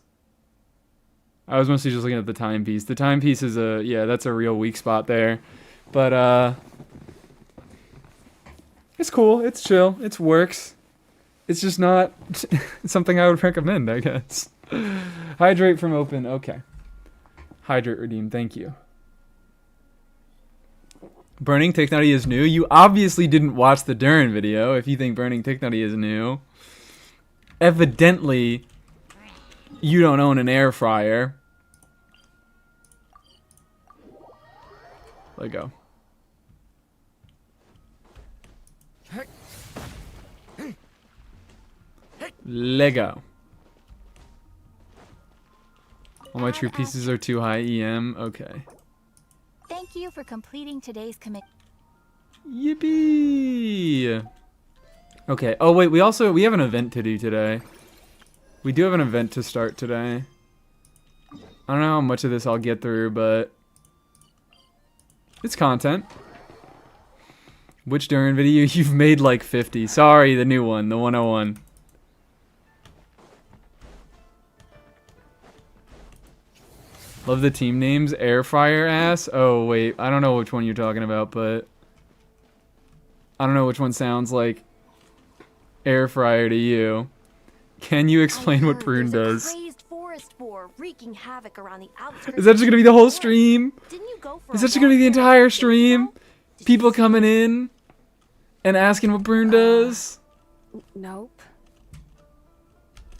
I was mostly just looking at the timepiece. The timepiece is that's a real weak spot there. But, it's cool. It's chill. It works. It's just not something I would recommend, I guess. Hydrate from open. Okay. Hydrate redeem. Thank you. Burning Tichnari is new. You obviously didn't watch the Durin video if you think Burning Tichnari is new. Evidently, you don't own an air fryer. Let go. Lego. All my true pieces are too high EM. Okay. Thank you for completing today's commit. Yippee! Okay. Oh wait, we have an event to do today. We do have an event to start today. I don't know how much of this I'll get through, but it's content. Which Durin video? You've made like 50. Sorry, the new one, the 101. Love the team names. Air fryer ass. Oh wait, I don't know which one you're talking about, but I don't know which one sounds like air fryer to you. Can you explain what Prune does? Wreaking havoc around the outskirts. Is that just gonna be the whole stream? Didn't you go for Is that just gonna be the entire stream? People coming in and asking what Prune does? Nope.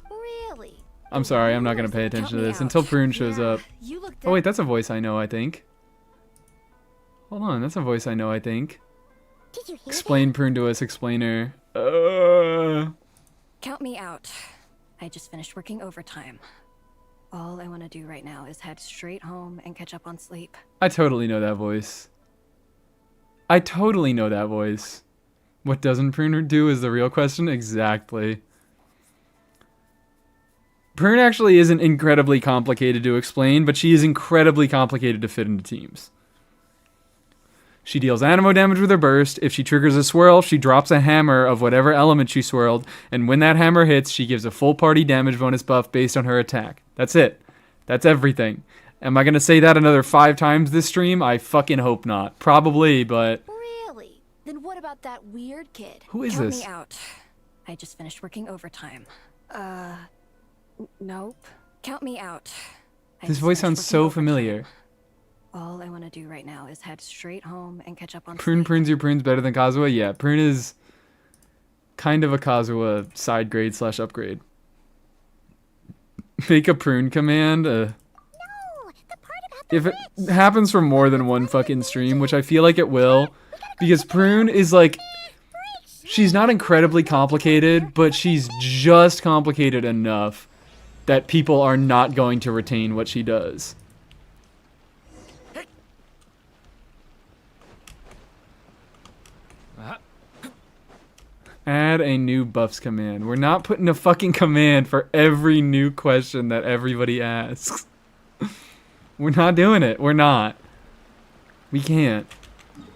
Really? I'm sorry, I'm not gonna pay attention to this until Prune shows up. Oh wait, that's a voice I know, I think. Hold on, that's a voice I know, I think. Did you hear Explain Prune to us, explainer. Count me out. I just finished working overtime. All I want to do right now is head straight home and catch up on sleep. I totally know that voice. I totally know that voice. What doesn't Prune do is the real question. Exactly. Prune actually isn't incredibly complicated to explain, but she is incredibly complicated to fit into teams. She deals animo damage with her burst. If she triggers a swirl, she drops a hammer of whatever element she swirled, and when that hammer hits, she gives a full party damage bonus buff based on her attack. That's it. That's everything. Am I going to say that another 5 times this stream? I fucking hope not. Probably, but... Really? Then what about that weird kid? Who is Count this? me out. I just finished working overtime. Nope. Count me out. I This just voice finished sounds so working familiar. overtime. All I want to do right now is head straight home and catch up on Prune sleep. prunes your prunes better than Kazuha? Yeah, Prune is kind of a Kazuha side grade / upgrade. Make a Prune command. No, the part about the If it happens for more than one fucking stream, which I feel like it will, because Prune is like, she's not incredibly complicated, but she's just complicated enough that people are not going to retain what she does. Add a new buffs command. We're not putting a fucking command for every new question that everybody asks. We're not doing it. We're not. We can't.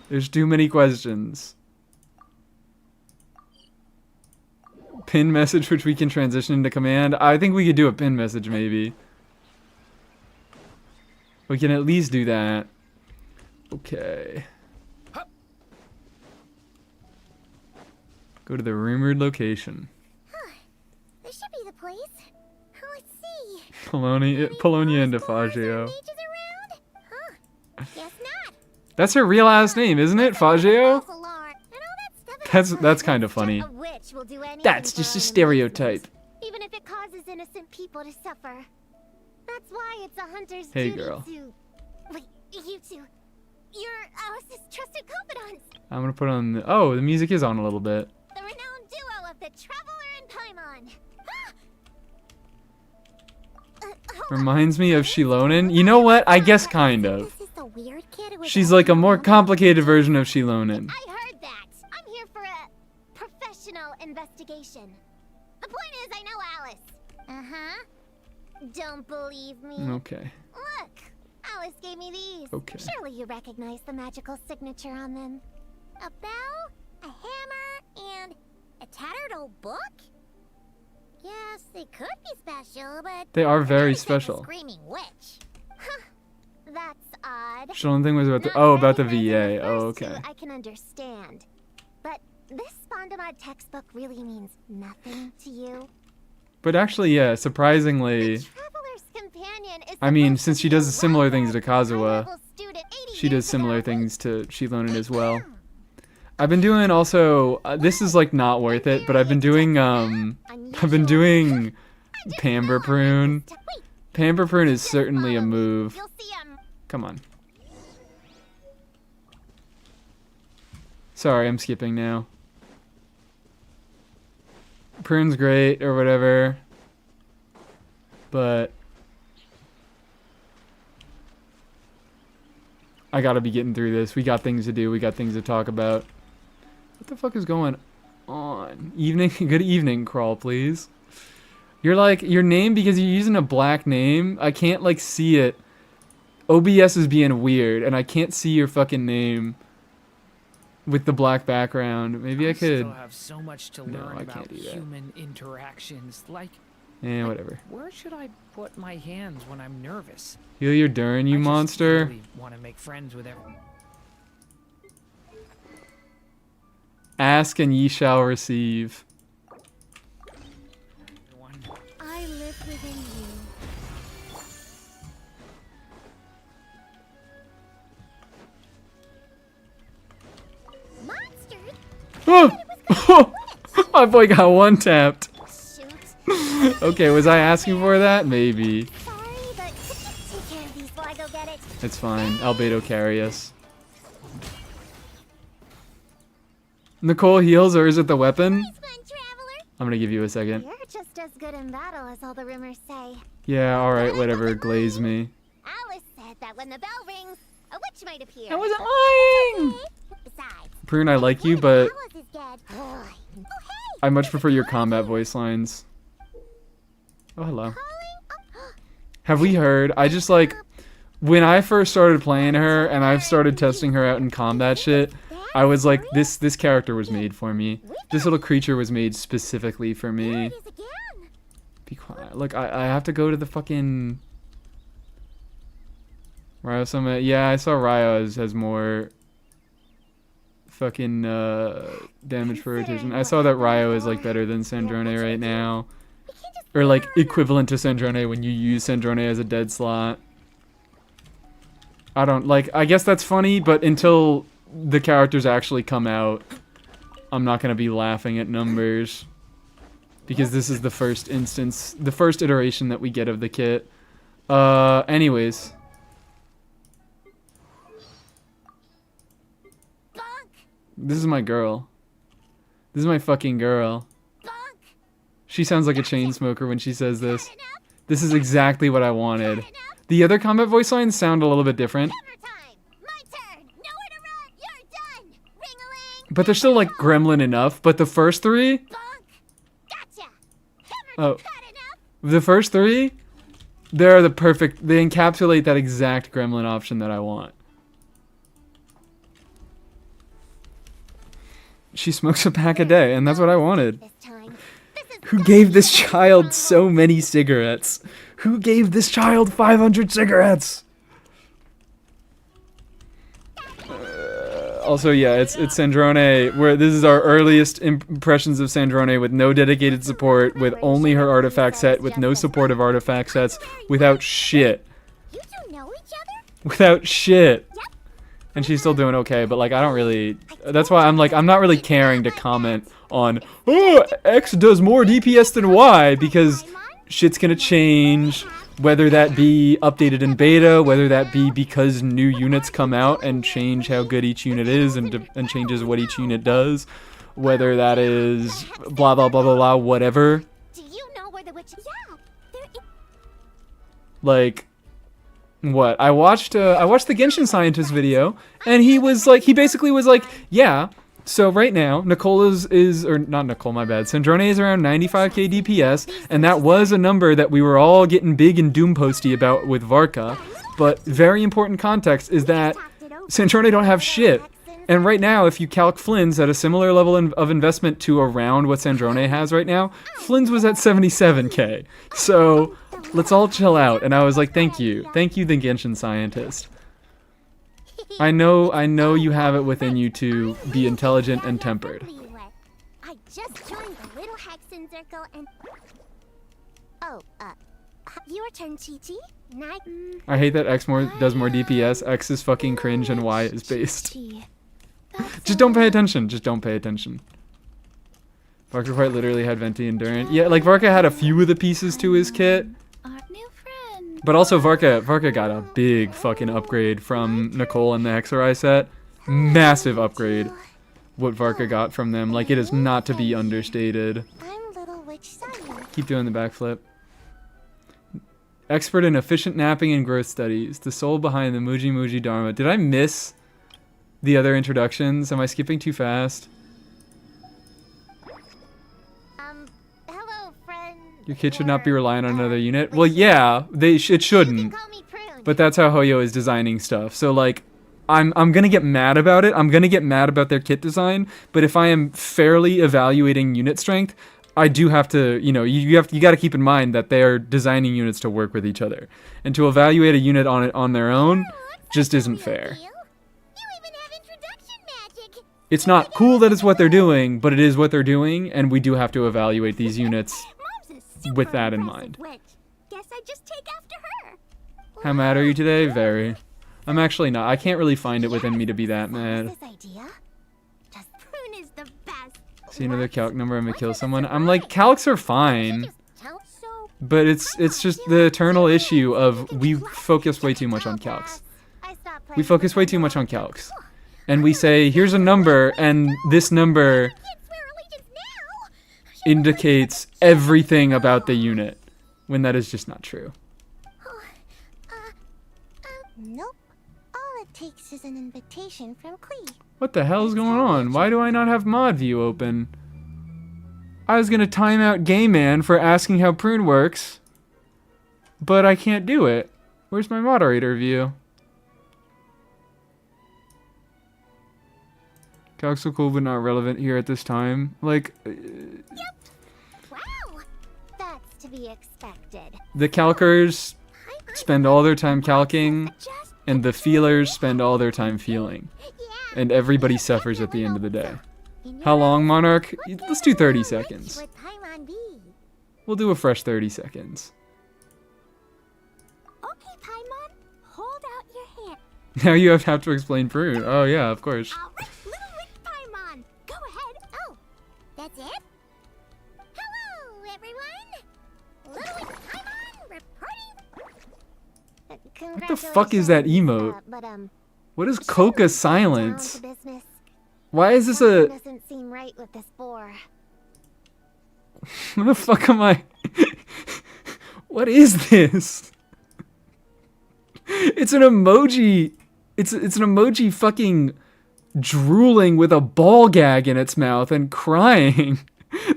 There's too many questions. Pin message which we can transition into command. I think we could do a pin message maybe. We can at least do that. Okay. Go to the rumored location. This should be the place. Let's see. Polonia and Explorers or DeFaggio. mages around? Huh. Guess not. That's her real last name, isn't it? Faggio? False alarm and all that stuff. That's kind of funny. A witch will do anything That's for just a our stereotype. amusement, even if it causes innocent people to suffer. That's why it's a hunter's Hey, duty girl. to... Wait, you two. You're Alice's trusted confidants. I'm gonna put on the... Oh, the music is on a little bit. The renowned duo of the Traveler and Paimon. Reminds me of Shilonen. You know what? I guess kind of. This is the weird kid who was She's like a more acting complicated version of Shilonen. I heard that. I'm here for a professional investigation. The point is, I know Alice. Uh-huh. Don't believe me? Okay. Look, Alice gave me these. Okay. Surely you recognize the magical signature on them. A bell, a hammer, and a tattered old book? Yes, they could be special, but... They are very not exactly special. Screaming witch. Huh. That's odd. Shilonen thing was about the... Not Oh, about the recognizing VA. the Oh, first two okay. I can understand. But this Spondamod textbook really means nothing to you. But actually, yeah, surprisingly... The Traveler's Companion is I mean, supposed since to she be a does similar things to well-read, Kazuha, high-level student 80 she does years similar ago. things to Shilonen as well. I've been doing also... this is like not worth it, but I've been doing Pamber Prune. Wait, Pamber Prune is certainly a move. you'll see Come on. Sorry, I'm skipping now. Prune's great or whatever. But I gotta be getting through this. We got things to do. We got things to talk about. What the fuck is going on? Evening? Good evening, Crawl, please. You're like, your name, because you're using a black name, I can't like see it. OBS is being weird, and I can't see your fucking name with the black background. Maybe I could... still have so much to No, learn I can't about do that. human interactions. Like, Whatever. where should I put my hands when I'm nervous? Heal your Durin, you I just monster. really want to make friends with everyone. Ask and ye shall receive. I live within you. Monsters? Oh! My boy got one tapped. Shoot. Okay, was I asking for that? Maybe. Sorry, but could you take care of these while I go get it? It's fine. Albedo carry us. Nicole heals, or is it the weapon? Nice one, Traveler. I'm gonna give you a second. You're just as good in battle as all the rumors say. Yeah, alright, whatever. Glaze me. Alice said that when the bell rings, a witch might appear. I wasn't lying! Besides, Prune, I like you, but Alice is dead. Oh, hey! I much prefer your combat voice lines. Oh, hello. Have we heard? I just like, when I first started playing her and I've started testing her out in combat shit, I was like, this character was made for me. This little creature was made specifically for There me. it is again. Be quiet. Look, I have to go to the fucking... Ryo Summit. Yeah, I saw Ryo has more fucking damage per rotation. I saw that Ryo is like better than Sandrone right now. Or like equivalent to Sandrone when you use Sandrone as a dead slot. I don't like, I guess that's funny, but until the characters actually come out, I'm not gonna be laughing at numbers. Because this is the first instance, the first iteration that we get of the kit. Anyways. This is my girl. This is my fucking girl. She sounds like a chain smoker when she says this. This is exactly what I wanted. The other combat voice lines sound a little bit different. But they're still like gremlin enough. But the first three... Oh. The first three... They're the perfect... They encapsulate that exact gremlin option that I want. She smokes a pack a day, and that's what I wanted. Who gave this child so many cigarettes? Who gave this child 500 cigarettes? Also, yeah, it's Sandrone, where this is our earliest impressions of Sandrone with no dedicated support, with only her artifact set, with no supportive artifact sets, without shit. You two know each other? Without shit. And she's still doing okay, but like I don't really, that's why I'm like, I'm not really caring to comment on, oh, X does more DPS than Y, because shit's gonna change, whether that be updated in beta, whether that be because new units come out and change how good each unit is and changes what each unit does, whether that is blah blah blah blah blah, whatever. Do you know where the witch is? Yeah, they're in... Like, what? I watched the Genshin Scientist video, and he basically was like, yeah, so right now, Nicole or not Nicole, my bad, Sandrone is around 95k DPS, and that was a number that we were all getting big and doom posty about with Varka, but very important context is that Sandrone don't have shit. And right now, if you calc Flynn's at a similar level of investment to around what Sandrone has right now, Flynn's was at 77k. So let's all chill out. And I was like, thank you, the Genshin Scientist. I know you have it within you to be intelligent and tempered. I just joined the little Hexen circle and... Oh, your turn, Chi-Chi. I hate that X does more DPS. X is fucking cringe and Y is based. Just don't pay attention. Just don't pay attention. Varka quite literally had Venti and Durant. Yeah, like Varka had a few of the pieces to his kit. But also Varka got a big fucking upgrade from Nicole and the Hexerai set. Massive upgrade. What Varka got from them. Like, it is not to be understated. I'm little witch Sunny. Keep doing the backflip. Expert in efficient napping and growth studies. The soul behind the Muji Muji Dharma. Did I miss the other introductions? Am I skipping too fast? Hello, friend. Your kid should not be relying on another unit. Well, yeah, it shouldn't. Call me Prune. But that's how Hoyo is designing stuff. So like, I'm gonna get mad about it. I'm gonna get mad about their kit design. But if I am fairly evaluating unit strength, I do have to, you know, you got to keep in mind that they are designing units to work with each other, and to evaluate a unit on their own just isn't fair. You even have introduction magic. It's not cool that it's what they're doing, but it is what they're doing, and we do have to evaluate these units with that in mind. Guess I just take after her. How mad are you today? Very. I'm actually not. I can't really find it within me to be that mad. This idea? Just Prune is the best. See another calc number, I'm gonna kill someone. I'm like, calcs are fine, but it's just the eternal issue of we focus way too much on calcs. We focus way too much on calcs. And we say, here's a number, and this number indicates everything about the unit, when that is just not true. Nope. All it takes is an invitation from Klee. What the hell's going on? Why do I not have mod view open? I was gonna time out Gay Man for asking how Prune works, but I can't do it. Where's my moderator view? Calcs so cool but not relevant here at this time. Like, Yep. Wow. That's to be expected. the calcers spend all their time calking, and the feelers spend all their time feeling. Yeah. And everybody suffers at the end of the day. How long, Monarch? Let's do 30 seconds. With Paimon B. We'll do a fresh 30 seconds. Okay, Paimon, hold out your hand. Now you have to explain Prune. Oh yeah, of course. All right, Little Witch Paimon, go ahead. Oh, that's it? Hello, everyone. Little Witch Paimon reporting. What the fuck is that emote? What is Coca Silence? Why is this a... Doesn't seem right with this boar. What the fuck am I... What is this? It's an emoji. It's an emoji fucking drooling with a ball gag in its mouth and crying.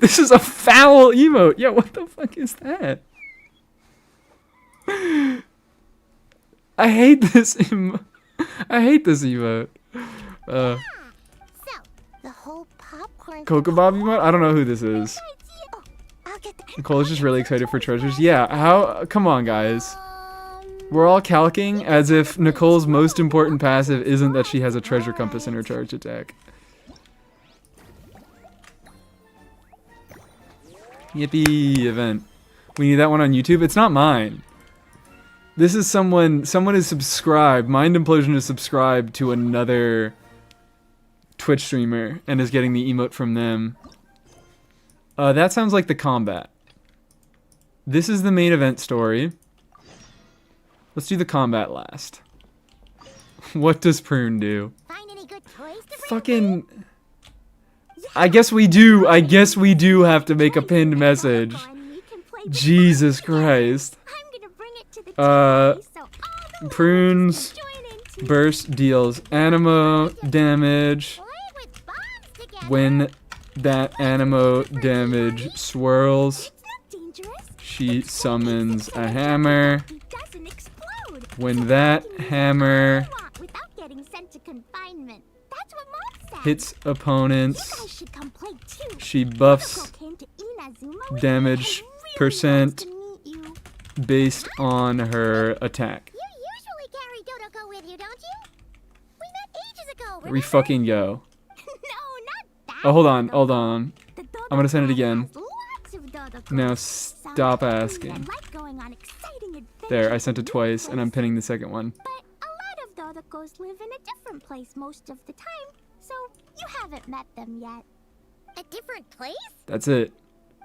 This is a foul emote. Yeah, what the fuck is that? I hate this I hate this emote. So, the whole popcorn. Coca Bob emote? I don't know who this is. Oh, I'll get the. Nicole's just really excited for treasures. Yeah, how... Come on, guys. We're all calking as if Nicole's most important passive isn't that she has a treasure compass in her charge attack. Yippee, event. We need that one on YouTube. It's not mine. This is someone is subscribed. Mind Implosion is subscribed to another Twitch streamer and is getting the emote from them. That sounds like the combat. This is the main event story. Let's do the combat last. What does Prune do? Find any good toys to bring? Fucking... I guess we do have to make a pinned message. Jesus Christ. I'm gonna bring it to the TV, so all the Prune's join in too. burst deals animo damage. Play with bombs together. When that animo damage swirls, It's not dangerous. she summons a hammer. It doesn't explode. When that hammer Without getting sent to confinement. That's what Mom said. hits You opponents, guys should come play too. she buffs Protocol came to Inazuma with damage and really percent wants to meet you. based on her attack. You usually carry Dodoko with you, don't you? We met ages ago. We remember? fucking go. No, not that. Oh, hold on. The I'm gonna send it Dodoko again. has lots of Dodokos. Now Some stop that asking. like going on exciting adventures There, I sent it to new twice, and I'm places. pinning the second one. But a lot of Dodokos live in a different place most of the time, so you haven't met them yet. A different place? That's it.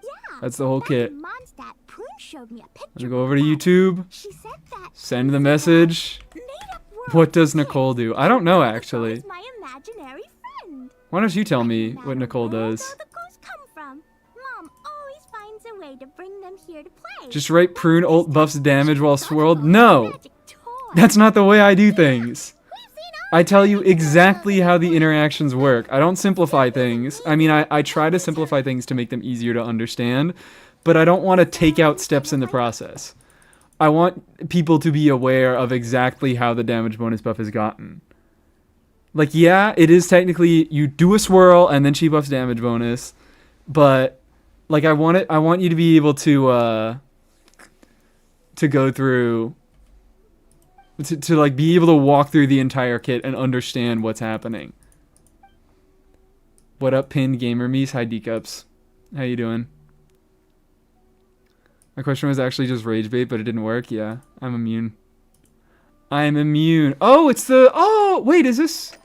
Yeah. That's the whole Back kit. in Mondstadt, Prune showed me a picture. I'm gonna go over to of that. YouTube, She said that send the message. made-up world What does exists. Nicole do? I don't know, Dodoko actually. is my imaginary friend. Why don't you tell me No what matter Nicole where does? Dodokos come from, Mom always finds a way to bring them here to play. Just write Prune ult buffs damage while swirled? Dodoko No! magic toy. That's not the way I do things. We've seen all I tell you exactly how the interactions work. I don't simplify things. I mean, I try to simplify things to make them easier to understand, but I don't want to take out steps in the process. I want people to be aware of exactly how the damage bonus buff is gotten. Like, yeah, it is technically, you do a swirl and then she buffs damage bonus, but like I want you to be able to go through to like be able to walk through the entire kit and understand what's happening. What up, pinned gamer me's? Hi, D-Cups. How you doing? My question was actually just rage bait, but it didn't work. Yeah, I'm immune. I'm immune. Oh, it's the... Oh, wait, is this...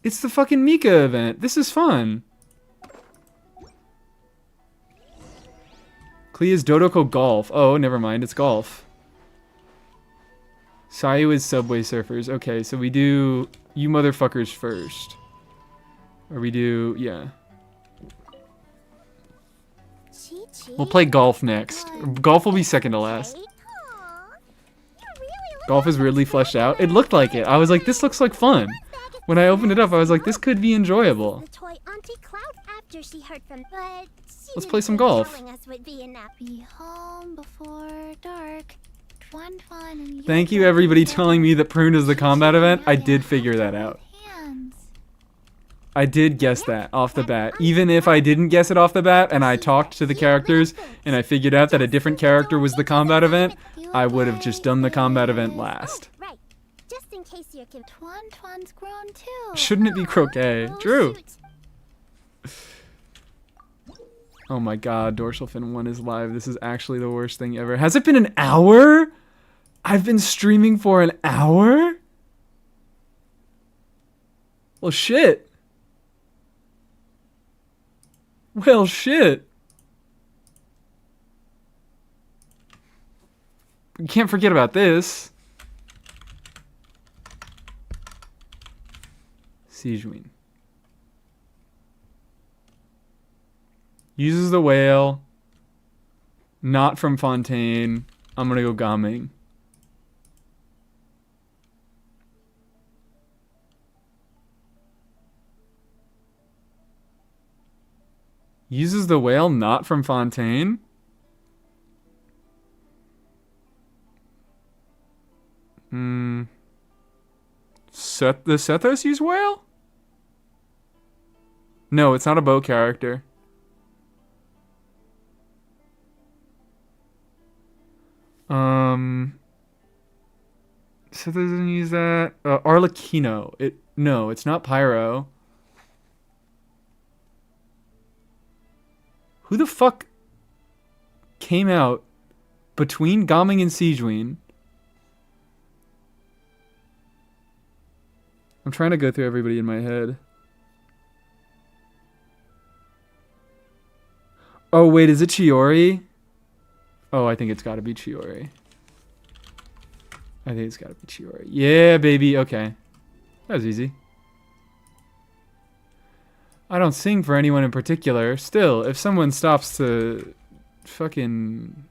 It's the fucking Mika event. This is fun. Clea's Dodoko Golf. Oh, never mind. It's golf. Sayu is Subway Surfers. Okay, so we do you motherfuckers first. Or we do... Yeah. We'll play golf next. Golf will be second to last. Aw, you're really Golf is weirdly fleshed out. It looked like it. I was like, this looks like fun. When I opened it up, I was like, this could be enjoyable. The toy Auntie Cloud after she heard from, but Let's play some golf. telling us would be enough. Be home before dark. Twan twan and Thank you, everybody, telling me that Prune is the combat event. I did figure that out. hands. I did guess that off the bat. Even if I didn't guess it off the bat and I talked to the characters and I figured out that a different character was the combat event, I would have just done the combat event last. Right. Just in case you're Twan twan's grown too. Shouldn't it be croquet? True. Oh my god, Dorsal Fin 1 is live. This is actually the worst thing ever. Has it been an hour? I've been streaming for an hour? Well, shit. Well, shit. We can't forget about this. Siegewein. Uses the whale. Not from Fontaine. I'm gonna go Gaming. Uses the whale not from Fontaine? The Sethos use whale? No, it's not a bow character. Sethos doesn't use that. Arlecchino. No, it's not Pyro. Who the fuck came out between Gaming and Siegewein? I'm trying to go through everybody in my head. Oh, wait, is it Chiori? Oh, I think it's gotta be Chiori. I think it's gotta be Chiori. Yeah, baby. Okay. That was easy. I don't sing for anyone in particular. Still, if someone stops to fucking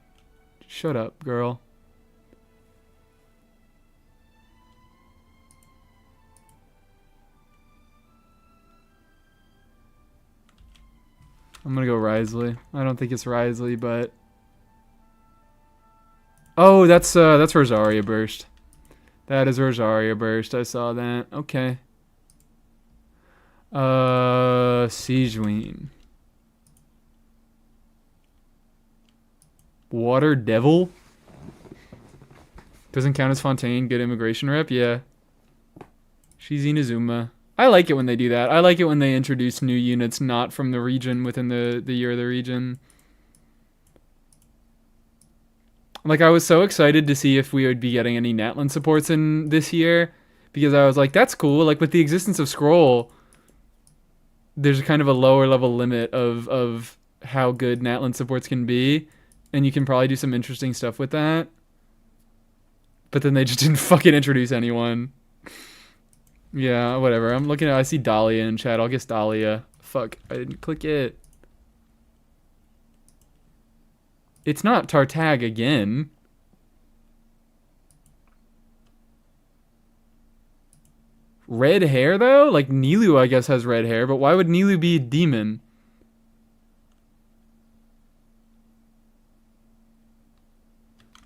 shut up, girl. I'm gonna go Risley. I don't think it's Risley, but oh, that's Rosaria Burst. That is Rosaria Burst. I saw that. Okay. Siegewein. Water Devil? Doesn't count as Fontaine. Good immigration rep? Yeah. She's Inazuma. I like it when they do that. I like it when they introduce new units not from the region within the year of the region. Like, I was so excited to see if we would be getting any Natlan supports in this year. Because I was like, that's cool. Like, with the existence of Scroll, there's kind of a lower level limit of how good Natlan supports can be. And you can probably do some interesting stuff with that. But then they just didn't fucking introduce anyone. Yeah, whatever. I'm looking at... I see Dahlia in chat. I'll guess Dahlia. Fuck, I didn't click it. It's not Tartag again. Red hair, though? Like, Nilu, I guess, has red hair. But why would Nilu be a demon?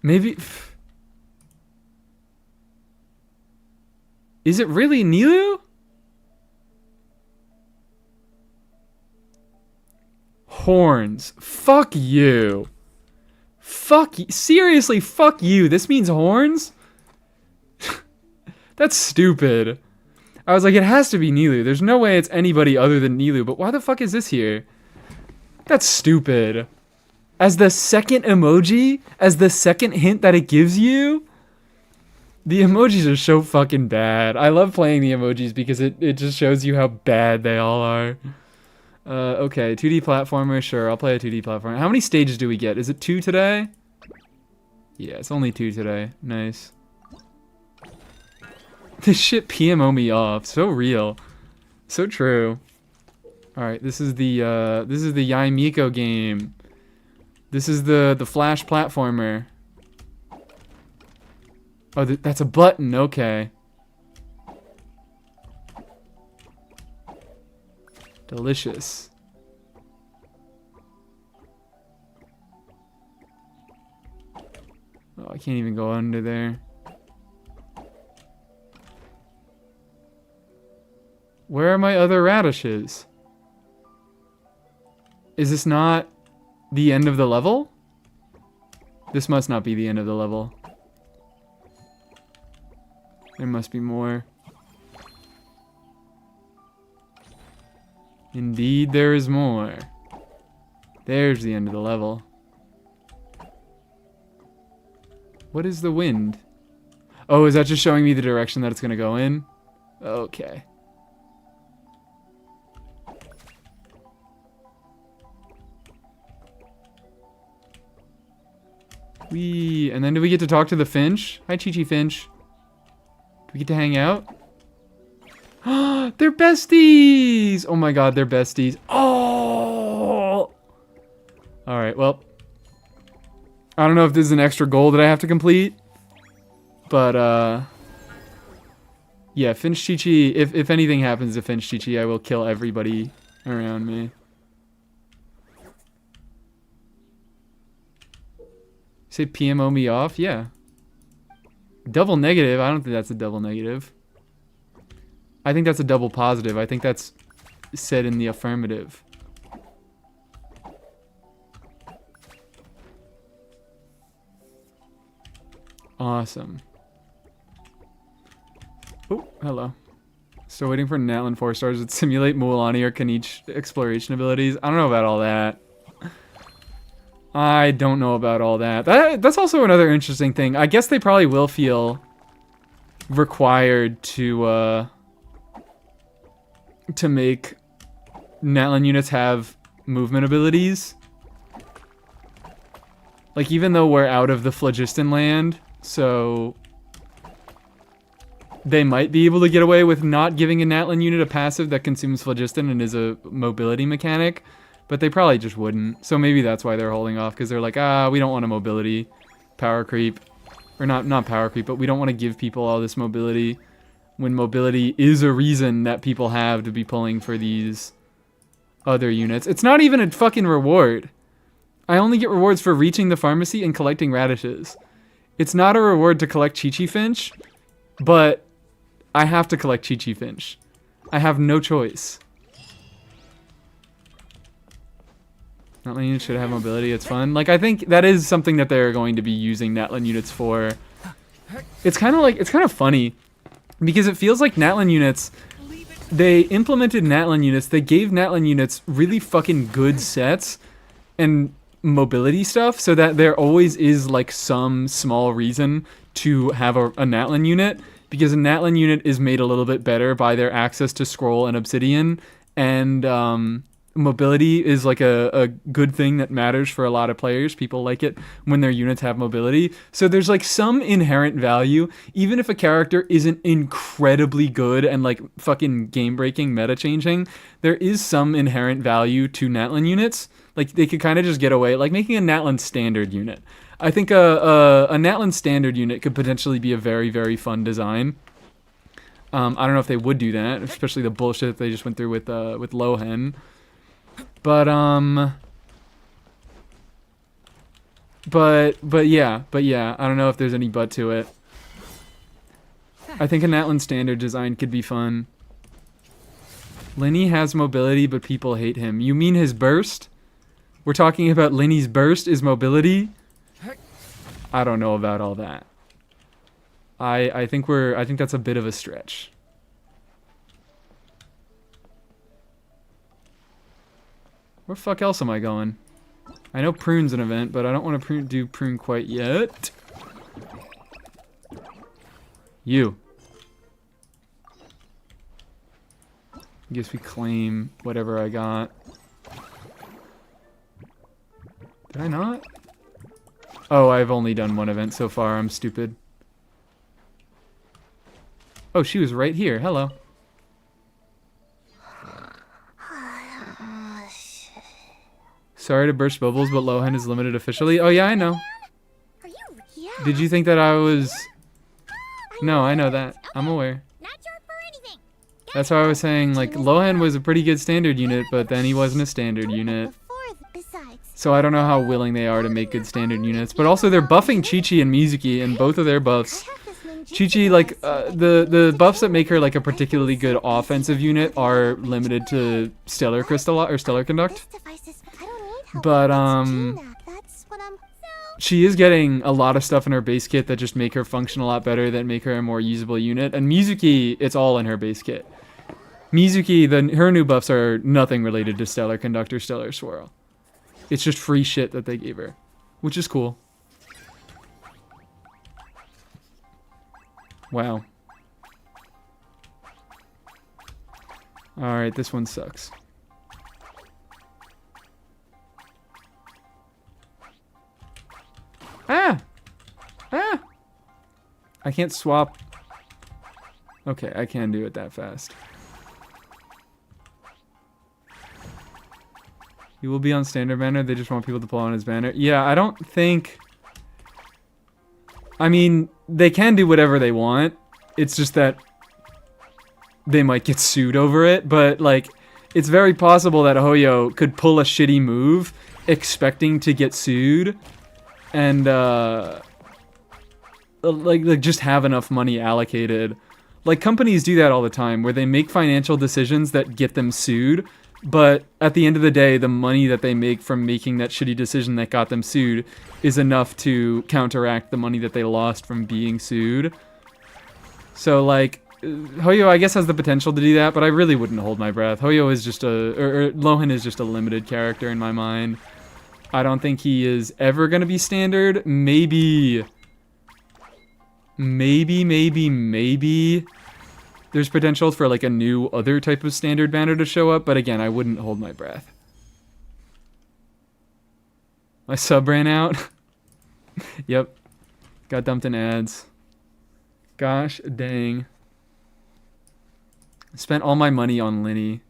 Maybe... Is it really Nilu? Horns. Fuck you. Fuck you. Seriously, fuck you. This means horns? That's stupid. I was like, it has to be Nilu. There's no way it's anybody other than Nilu. But why the fuck is this here? That's stupid. As the second emoji? As the second hint that it gives you? The emojis are so fucking bad. I love playing the emojis because it just shows you how bad they all are. Okay, 2D platformer, sure, I'll play a 2D platformer. How many stages do we get? Is it 2 today? Yeah, it's only 2 today. Nice. This shit PMO me off. So real. So true. Alright, this is the Yai Miko game. This is the Flash platformer. Oh, that's a button. Okay. Delicious. Oh, I can't even go under there. Where are my other radishes? Is this not the end of the level? This must not be the end of the level. There must be more. Indeed, there is more. There's the end of the level. What is the wind? Oh, is that just showing me the direction that it's going to go in? Okay. And then do we get to talk to the Finch? Hi, Chi-Chi Finch. Do we get to hang out? They're besties! Oh my god, they're besties. Oh! Alright, well. I don't know if this is an extra goal that I have to complete. But, yeah, Finch Chi-Chi, if anything happens to Finch Chi-Chi, I will kill everybody around me. Say PMO me off? Yeah. Double negative? I don't think that's a double negative. I think that's a double positive. I think that's said in the affirmative. Awesome. Oh, hello. Still waiting for Natlan 4 stars that simulate Mualani or Kaniche exploration abilities. I don't know about all that. I don't know about all that. That's also another interesting thing. I guess they probably will feel required to make Natlan units have movement abilities. Like, even though we're out of the Phlogiston land, so they might be able to get away with not giving a Natlan unit a passive that consumes Phlogiston and is a mobility mechanic. But they probably just wouldn't. So maybe that's why they're holding off, because they're like, we don't want a mobility power creep. Or not power creep, but we don't want to give people all this mobility when mobility is a reason that people have to be pulling for these other units. It's not even a fucking reward. I only get rewards for reaching the pharmacy and collecting radishes. It's not a reward to collect Chi-Chi Finch, but I have to collect Chi-Chi Finch. I have no choice. Natlan units should have mobility. It's fun. Like, I think that is something that they're going to be using Natlan units for. It's kind of funny because it feels like Natlan units, they implemented Natlan units. They gave Natlan units really fucking good sets and mobility stuff so that there always is like some small reason to have a Natlan unit, because a Natlan unit is made a little bit better by their access to scroll and obsidian, and mobility is like a good thing that matters for a lot of players. People like it when their units have mobility. So there's like some inherent value, even if a character isn't incredibly good and like fucking game breaking, meta changing, there is some inherent value to Natlan units. Like, they could kind of just get away, like making a Natlan standard unit. I think a Natlan standard unit could potentially be a very, very fun design. I don't know if they would do that, especially the bullshit that they just went through with Lohen. But yeah, I don't know if there's any but to it. I think a Natlan standard design could be fun. Linny has mobility, but people hate him. You mean his burst? We're talking about Linny's burst is mobility? I don't know about all that. I think that's a bit of a stretch. Where the fuck else am I going? I know Prune's an event, but I don't want to do Prune quite yet. You. I guess we claim whatever I got. Did I not? Oh, I've only done one event so far. I'm stupid. Oh, she was right here. Hello. Sorry to burst bubbles, but Lohen is limited officially. Oh, yeah, I know. Are you? Yeah. Did you think that I was No, I know that. I'm aware. Not short for anything. That's why I was saying, like, Lohan was a pretty good standard unit, but then he wasn't a standard unit. Besides, So I don't know how willing they are to make good standard units. But also they're buffing Chi-Chi and Mizuki, and both of their buffs. Chi-Chi, like, the buffs that make her, like, a particularly good offensive unit are limited to Stellar Crystal, or Stellar Conduct. But, she is getting a lot of stuff in her base kit that just make her function a lot better, that make her a more usable unit. And Mizuki, it's all in her base kit. Mizuki, her new buffs are nothing related to Stellar Conduct or Stellar Swirl. It's just free shit that they gave her, which is cool. Wow. Alright, this one sucks. Ah! Ah! I can't swap. Okay, I can do it that fast. He will be on standard banner. They just want people to pull on his banner. Yeah, I don't think... I mean, they can do whatever they want. It's just that they might get sued over it. But, like, it's very possible that Hoyo could pull a shitty move expecting to get sued. And, like just have enough money allocated. Like, companies do that all the time, where they make financial decisions that get them sued, but at the end of the day, the money that they make from making that shitty decision that got them sued is enough to counteract the money that they lost from being sued. So, like, Hoyo, I guess, has the potential to do that, but I really wouldn't hold my breath. Hoyo is just or Lohan is just a limited character in my mind. I don't think he is ever going to be standard. Maybe there's potential for, like, a new other type of standard banner to show up, but again, I wouldn't hold my breath. My sub ran out. Yep. Got dumped in ads. Gosh dang. Spent all my money on Linny.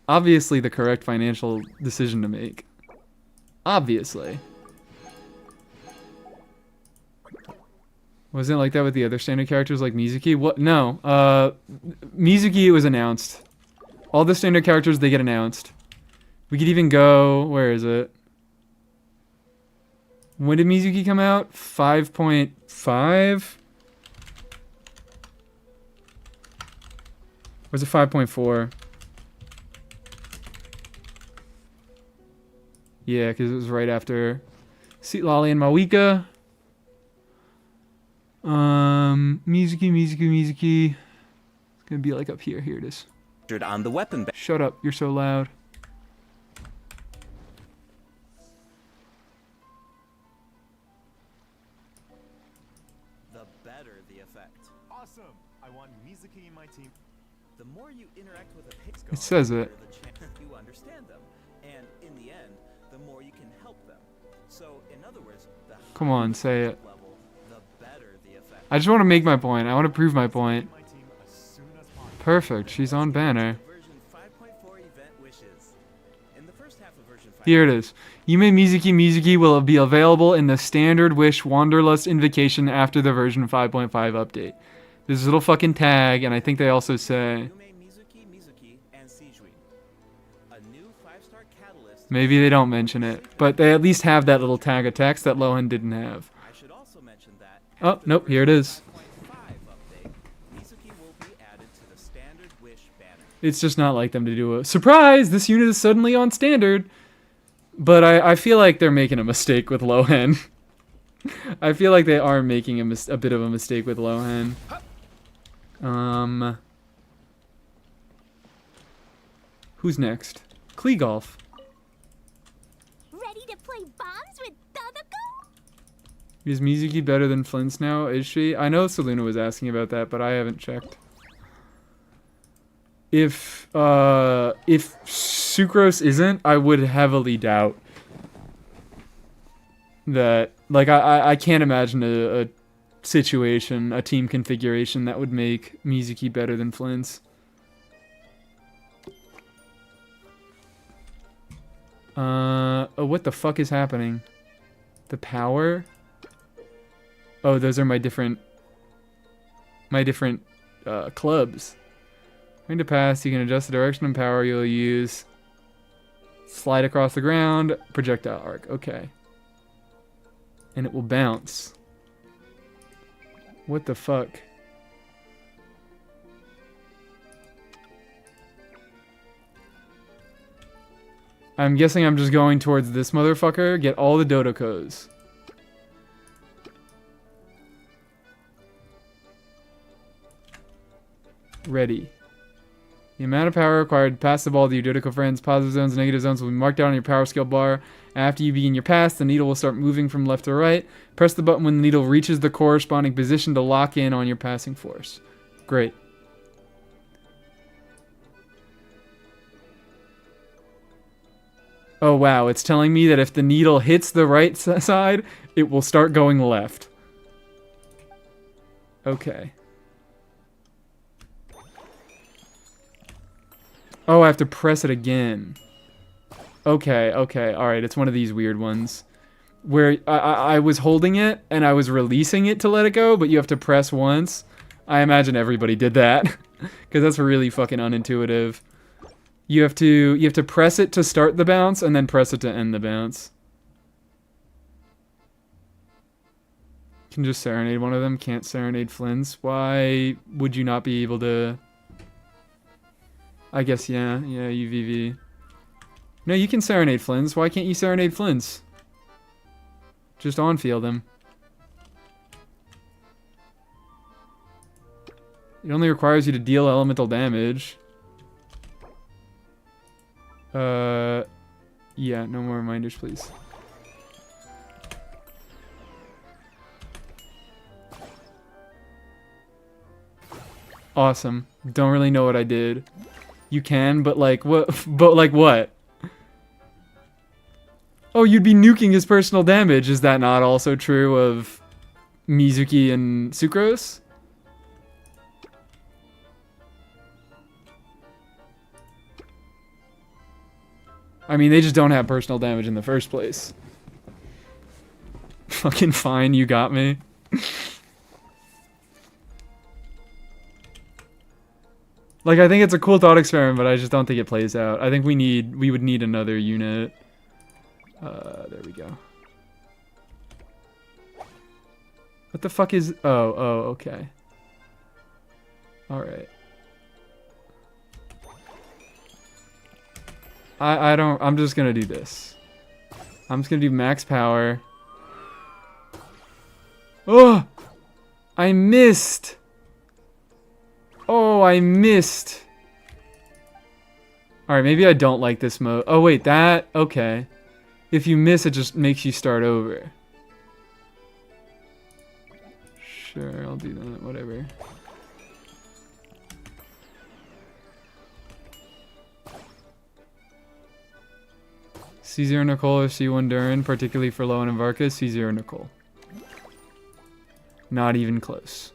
Obviously the correct financial decision to make. Obviously. Wasn't it like that with the other standard characters like Mizuki? What? No. Mizuki, it was announced. All the standard characters, they get announced. We could even go... Where is it? When did Mizuki come out? 5.5? Or was it 5.4? Yeah, because it was right after Seat Lolly and Mawika. Mizuki. It's gonna be like up here. Here it is. On the weapon. Shut up, you're so loud. The better the effect. Awesome. I want Mizuki in my team. The more you interact with a pixel, It says it. you understand them, and in the end, the more you can help them. So, in other words, the Come on, say it. level, the better the effect. I just want to make my point. I want to prove my point. My team as soon as possible. Perfect, she's on banner. Version 5.4 event wishes. In the first half of version 5. Here it is. Yume Mizuki will be available in the standard Wish Wanderlust Invocation after the version 5.5 update. There's a little fucking tag, and I think they also say... Yume Mizuki, and Seijui. A new 5-star catalyst. Maybe they don't mention it, but they at least have that little tag of text that Lohan didn't have. I should also mention that. Oh, nope, here it is. 5.5 update, Mizuki will be added to the standard Wish banner. It's just not like them to do a surprise. This unit is suddenly on standard. But I feel like they're making a mistake with Lohan. I feel like they are making a bit of a mistake with Lohan. Who's next? Kleegolf. ready to play bombs with Dodoco? Is Mizuki better than Flint's now? Is she? I know Seluna was asking about that, but I haven't checked. If Sucrose isn't, I would heavily doubt that. Like, I can't imagine a situation, a team configuration that would make Mizuki better than Flint's. Oh, what the fuck is happening? The power? Oh, those are my different... my different clubs. Going to pass, you can adjust the direction and power you'll use. Slide across the ground, projectile arc. Okay. And it will bounce. What the fuck? I'm guessing I'm just going towards this motherfucker. Get all the Dodocos. Ready. The amount of power required to pass the ball to your Dodoco friends. Positive zones and negative zones will be marked out on your power skill bar. After you begin your pass, the needle will start moving from left to right. Press the button when the needle reaches the corresponding position to lock in on your passing force. Great. Oh wow, it's telling me that if the needle hits the right side, it will start going left. Okay. Oh, I have to press it again. Okay, alright, it's one of these weird ones. Where I was holding it, and I was releasing it to let it go, but you have to press once. I imagine everybody did that. Because that's really fucking unintuitive. You have to press it to start the bounce, and then press it to end the bounce. Can just serenade one of them, can't serenade Flynn's. Why would you not be able to... I guess, yeah, UVV. No, you can serenade Flynn's. Why can't you serenade Flynn's? Just on-field him. It only requires you to deal elemental damage. Yeah, no more reminders, please. Awesome. Don't really know what I did. You can, but like what? But like what? Oh, you'd be nuking his personal damage. Is that not also true of Mizuki and Sucrose? I mean, they just don't have personal damage in the first place. Fucking fine, you got me. Like, I think it's a cool thought experiment, but I just don't think it plays out. I think we would need another unit. There we go. What the fuck is... Oh, okay. Alright. I don't... I'm just gonna do this. I'm just gonna do max power. Oh! I missed! Oh, I missed. Alright, maybe I don't like this mode. Oh, wait, that... Okay. If you miss, it just makes you start over. Sure, I'll do that. Whatever. C0 Nicole or C1 Durin, particularly for Lowen and Varka, C0 Nicole. Not even close.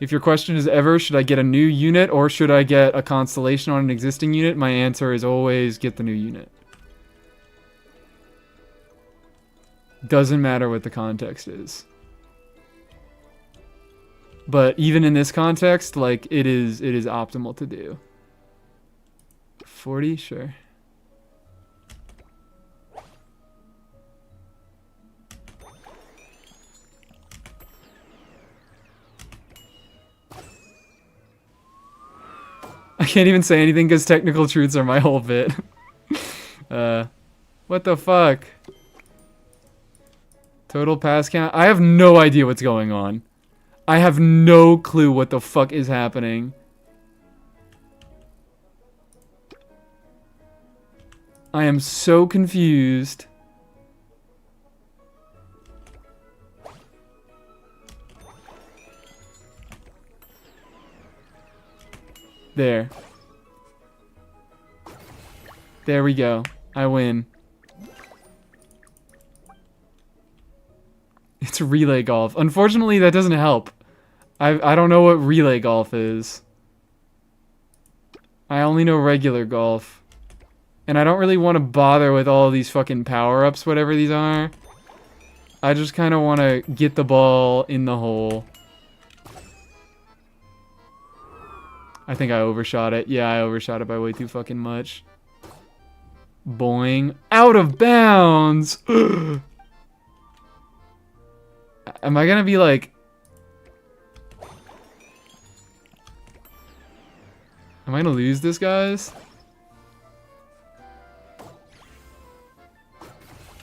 If your question is ever, should I get a new unit or should I get a Constellation on an existing unit? My answer is always get the new unit. Doesn't matter what the context is. But even in this context, like, it is optimal to do. 40? Sure. I can't even say anything because technical truths are my whole bit. What the fuck? Total pass count? I have no idea what's going on. I have no clue what the fuck is happening. I am so confused. There. There we go. I win. It's relay golf. Unfortunately, that doesn't help. I don't know what relay golf is. I only know regular golf. And I don't really want to bother with all these fucking power-ups, whatever these are. I just kind of want to get the ball in the hole. I think I overshot it. Yeah, I overshot it by way too fucking much. Boing. Out of bounds! Am I gonna be like... Am I gonna lose this, guys?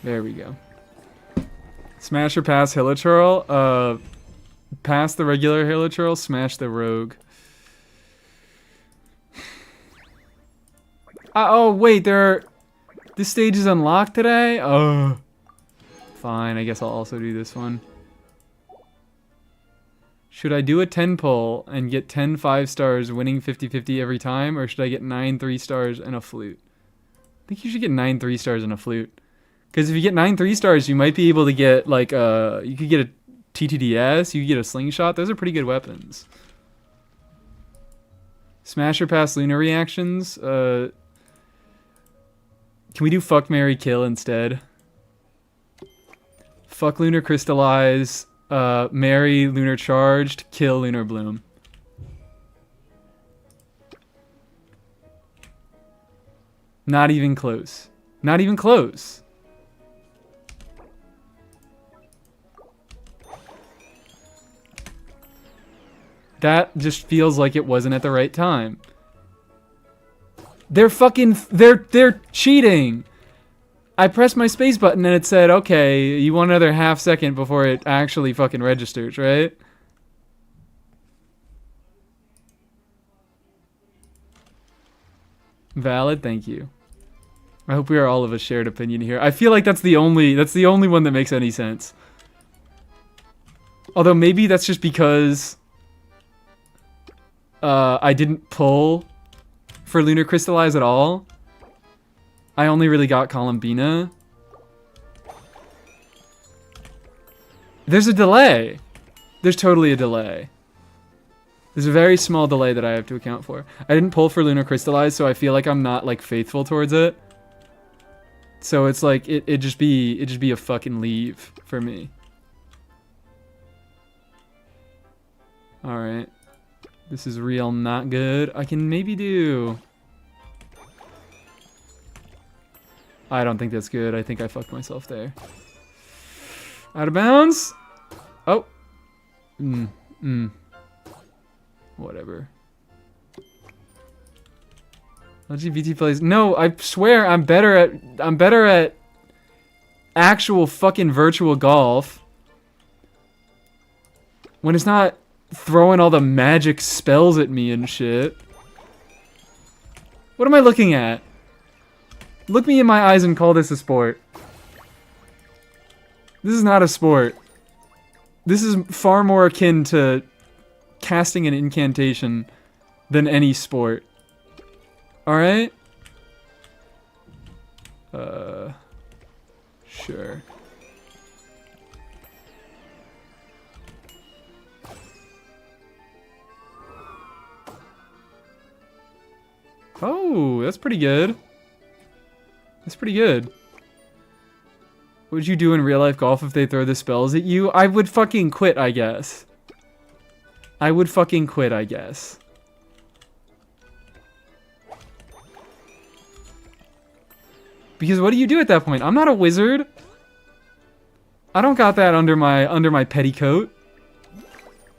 There we go. Smash or pass Hilichurl? Pass the regular Hilichurl, smash the rogue. Oh, wait, this stage is unlocked today? Oh. Fine, I guess I'll also do this one. Should I do a 10 pull and get 10 5 stars winning 50-50 every time? Or should I get 9 3 stars and a flute? I think you should get 9 3 stars and a flute. Because if you get 9 3 stars, you might be able to get, like, you could get a TTDS, you could get a slingshot. Those are pretty good weapons. Smash or pass Lunar reactions? Can we do fuck, marry, kill instead? Fuck Lunar Crystallize, marry Lunar Charged, kill Lunar Bloom. Not even close. Not even close. That just feels like it wasn't at the right time. They're cheating. I pressed my space button and it said, okay, you want another half second before it actually fucking registers, right? Valid, thank you. I hope we are all of a shared opinion here. I feel like that's the only one that makes any sense. Although maybe that's just because I didn't pull for Lunar Crystallize at all. I only really got Columbina. There's a delay. There's totally a delay. There's a very small delay that I have to account for. I didn't pull for Lunar Crystallize, so I feel like I'm not like faithful towards it. So it's like it'd just be a fucking leave for me. All right. This is real not good. I can maybe do... I don't think that's good. I think I fucked myself there. Out of bounds? Oh. Whatever. LGBT plays. No, I swear I'm better at actual fucking virtual golf. When it's not throwing all the magic spells at me and shit. What am I looking at? Look me in my eyes and call this a sport. This is not a sport. This is far more akin to casting an incantation than any sport. Alright? Sure. Oh, that's pretty good. That's pretty good. What would you do in real life golf if they throw the spells at you? I would fucking quit, I guess. I would fucking quit, I guess. Because what do you do at that point? I'm not a wizard. I don't got that under my petticoat.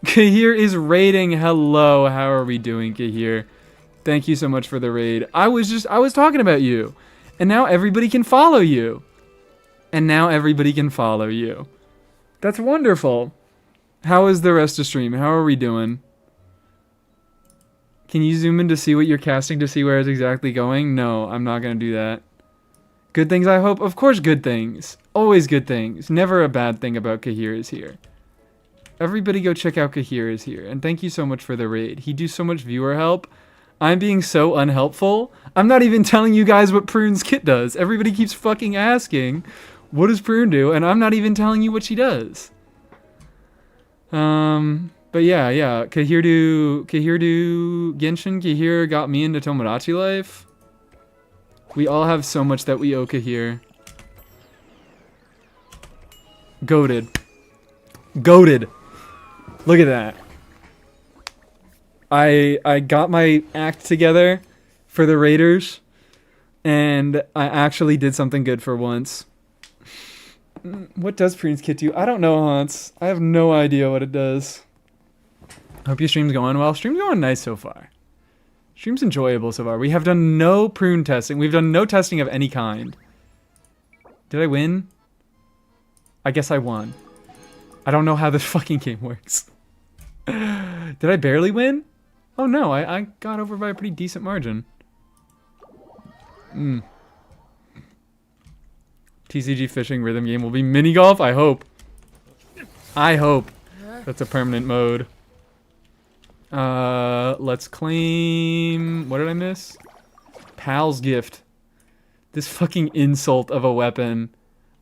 Kahir is raiding. Hello, how are we doing, Kahir? Thank you so much for the raid. I was talking about you. And now everybody can follow you. And now everybody can follow you. That's wonderful. How is the rest of stream? How are we doing? Can you zoom in to see what you're casting to see where it's exactly going? No, I'm not going to do that. Good things, I hope? Of course good things. Always good things. Never a bad thing about Kahir is here. Everybody go check out Kahir is here. And thank you so much for the raid. He do so much viewer help. I'm being so unhelpful. I'm not even telling you guys what Prune's kit does. Everybody keeps fucking asking, what does Prune do? And I'm not even telling you what she does. But yeah. Kahir do Genshin. Kahir got me into Tomodachi life. We all have so much that we owe Kahir. Goated. Look at that. I got my act together for the Raiders, and I actually did something good for once. What does Prune's kit do? I don't know, Hans. I have no idea what it does. Hope your stream's going well. Stream's going nice so far. Stream's enjoyable so far. We have done no Prune testing. We've done no testing of any kind. Did I win? I guess I won. I don't know how this fucking game works. Did I barely win? Oh no, I got over by a pretty decent margin. TCG fishing rhythm game will be mini golf? I hope. I hope. That's a permanent mode. Let's claim... What did I miss? Pal's gift. This fucking insult of a weapon.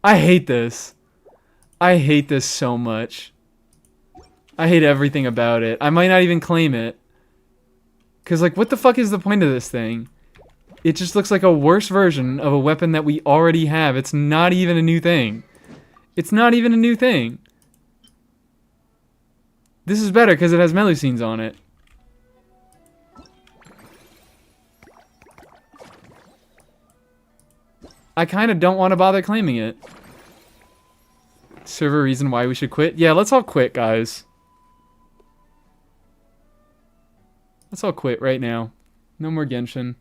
I hate this. I hate this so much. I hate everything about it. I might not even claim it. Because, like, what the fuck is the point of this thing? It just looks like a worse version of a weapon that we already have. It's not even a new thing. It's not even a new thing. This is better because it has Melusines on it. I kind of don't want to bother claiming it. Server reason why we should quit? Yeah, let's all quit, guys. Let's all quit right now. No more Genshin.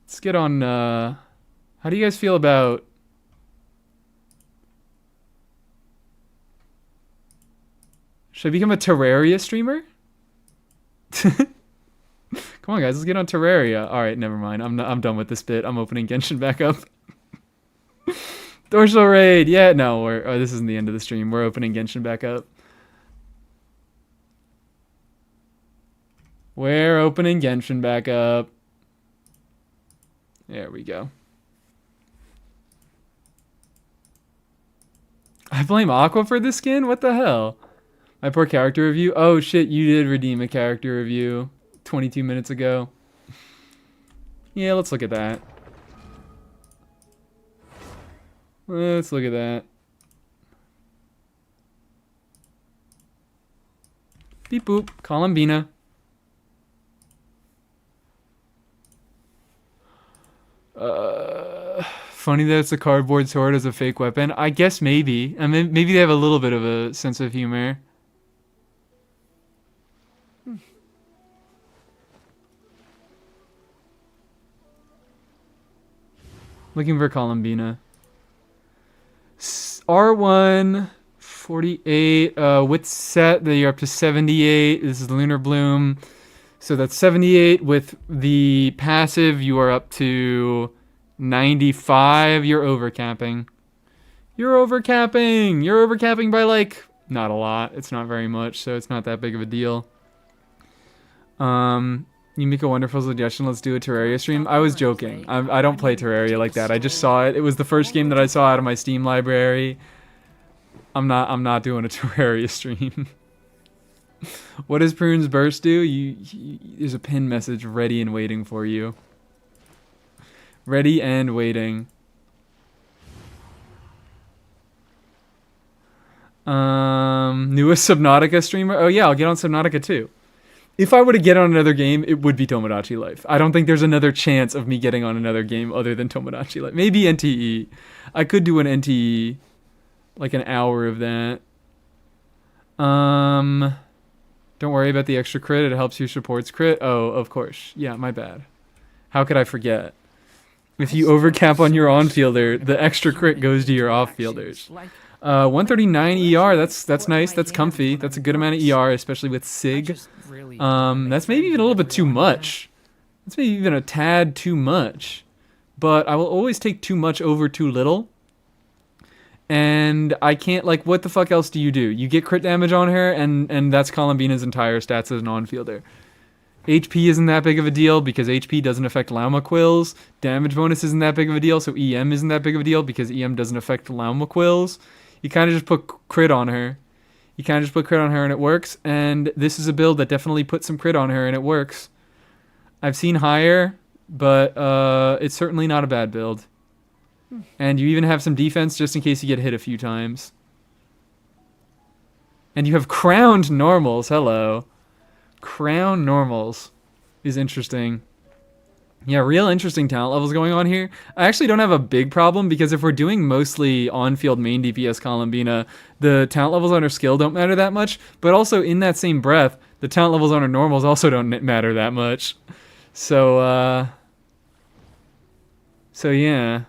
Let's get on, how do you guys feel about... Should I become a Terraria streamer? Come on, guys, let's get on Terraria. Alright, never mind. I'm done with this bit. I'm opening Genshin back up. Dorsal raid! Yeah, no, this isn't the end of the stream. We're opening Genshin back up. We're opening Genshin back up. There we go. I blame Aqua for this skin? What the hell? My poor character review? Oh shit, you did redeem a character review 22 minutes ago. Yeah, let's look at that. Let's look at that. Beep boop. Columbina. Funny that it's a cardboard sword as a fake weapon. I guess maybe. I mean, maybe they have a little bit of a sense of humor. Looking for Columbina. R1, 48, width set, you're up to 78. This is Lunar Bloom. So that's 78. With the passive, you are up to 95. You're overcapping. You're overcapping! You're overcapping by, like, not a lot. It's not very much, so it's not that big of a deal. You make a wonderful suggestion. Let's do a Terraria stream. I was joking. I don't play Terraria like that. I just saw it. It was the first game that I saw out of my Steam library. I'm not doing a Terraria stream. What does Prune's burst do? There's a pin message ready and waiting for you. Ready and waiting. Newest Subnautica streamer? Oh yeah, I'll get on Subnautica too. If I were to get on another game, it would be Tomodachi Life. I don't think there's another chance of me getting on another game other than Tomodachi Life. Maybe NTE. I could do an NTE. Like an hour of that. Don't worry about the extra crit. It helps you supports crit. Oh, of course. Yeah, my bad. How could I forget? If you overcap on your on-fielder, the extra crit goes to your off-fielders. 139 ER, that's nice, that's comfy. That's a good amount of ER, especially with Sig. That's maybe even a little bit too much. That's maybe even a tad too much. But I will always take too much over too little. And I can't, like, what the fuck else do you do? You get crit damage on her, and that's Columbina's entire stats as an on-fielder. HP isn't that big of a deal because HP doesn't affect Lauma Quills. Damage bonus isn't that big of a deal, so EM isn't that big of a deal because EM doesn't affect Lauma Quills. You kind of just put crit on her. You kind of just put crit on her and it works. And this is a build that definitely puts some crit on her and it works. I've seen higher, but it's certainly not a bad build. And you even have some defense just in case you get hit a few times. And you have crowned normals. Hello. Crown normals is interesting. Yeah, real interesting talent levels going on here. I actually don't have a big problem because if we're doing mostly on-field main DPS Columbina, the talent levels on her skill don't matter that much. But also in that same breath, the talent levels on her normals also don't matter that much. So, yeah.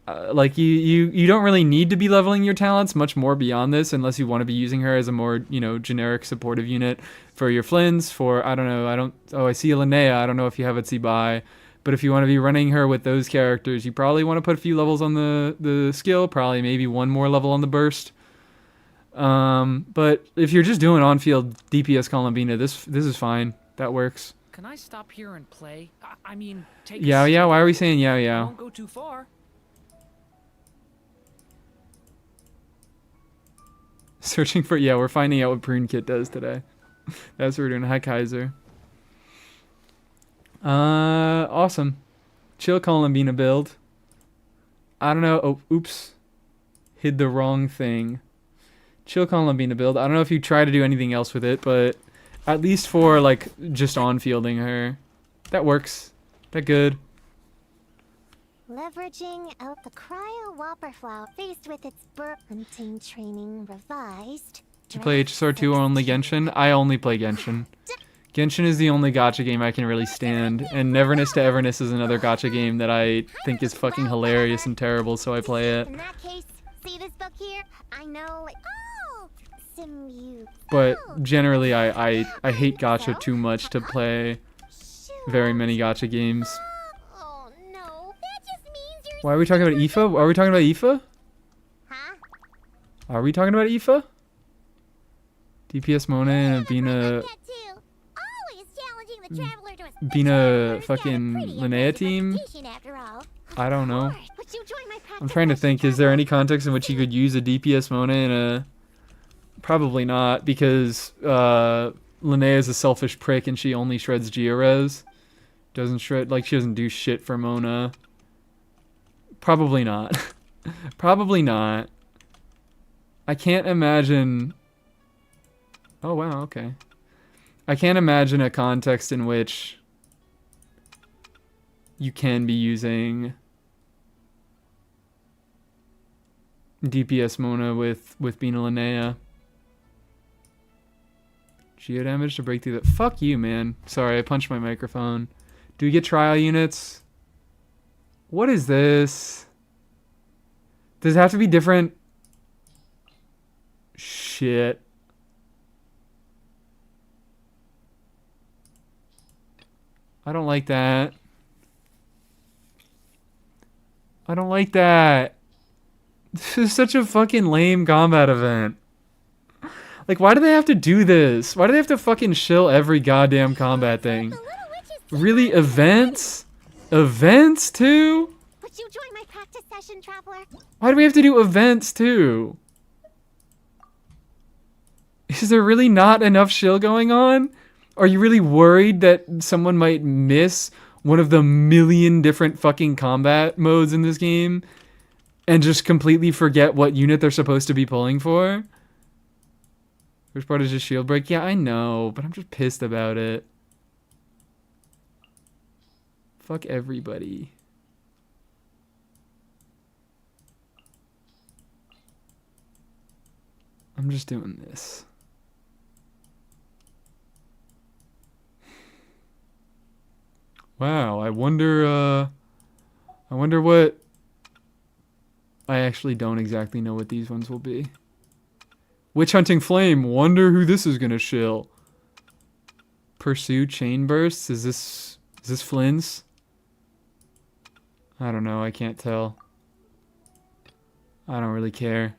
Like you don't really need to be leveling your talents much more beyond this unless you want to be using her as a more, generic supportive unit for your Flins, for, I don't know, I see a Linnea, I don't know if you have it see by, but if you want to be running her with those characters, you probably want to put a few levels on the skill, probably maybe one more level on the burst. But if you're just doing on-field DPS Columbina, this is fine. That works. Can I stop here and play? I mean, take Yao Yao? Why are we saying Yao I Yao? won't go too far. Searching for, yeah, we're finding out what Prune Kit does today. That's what we're doing. Hi, Kaiser. Awesome. Chill Columbina build. I don't know. Oh, oops. Hid the wrong thing. Chill Columbina build. I don't know if you try to do anything else with it, but at least for, like, just on-fielding her. That works. That good. Leveraging out the cryo whopperflower faced with its hunting training revised. You play HSR2 or only Genshin? I only play Genshin. Genshin is the only gacha game I can really stand, and Neverness to Everness is another gacha game that I think is fucking hilarious and terrible, so I play it. In that case, see this book here? I know. Oh, Simu. But generally, I hate gacha too much to play very many gacha games. Oh no, that just means you're. Why are we talking about Aoife? Are we talking about Aoife? Huh? Are we talking about Aoife? DPS Mona and Bina... Always challenging the traveler to a Bina fucking Linnea team? after all. I don't know. Would you join my I'm trying to think, is there any context in which you could use a DPS Mona in a... Probably not, because Linnea is a selfish prick and she only shreds Geores. Doesn't shred, like, she doesn't do shit for Mona. Probably not. Probably not. I can't imagine... Oh, wow, okay. I can't imagine a context in which you can be using DPS Mona with Bina Linnea. Geo damage to break through the... Fuck you, man. Sorry, I punched my microphone. Do we get trial units? What is this? Does it have to be different? Shit. I don't like that. I don't like that. This is such a fucking lame combat event. Like, why do they have to do this? Why do they have to fucking shill every goddamn combat thing? Really, events? Events too? Would you join my practice session, traveler? Why do we have to do events too? Is there really not enough shill going on? Are you really worried that someone might miss one of the million different fucking combat modes in this game and just completely forget what unit they're supposed to be pulling for? First part is just shield break. Yeah, I know, but I'm just pissed about it. Fuck everybody. I'm just doing this. Wow, I wonder what... I actually don't exactly know what these ones will be. Witch Hunting Flame, wonder who this is gonna shill. Pursue Chain Bursts, is this Flynn's? I don't know, I can't tell. I don't really care.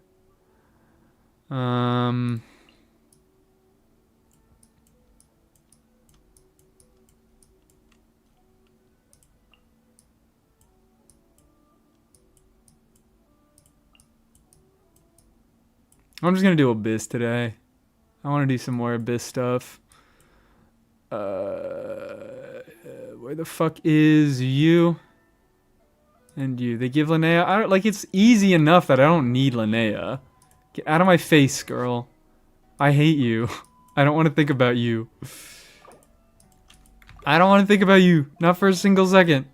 I'm just gonna do Abyss today. I want to do some more Abyss stuff. Where the fuck is you? And you. They give Linnea... I don't... Like, it's easy enough that I don't need Linnea. Get out of my face, girl. I hate you. I don't want to think about you. I don't want to think about you. Not for a single second.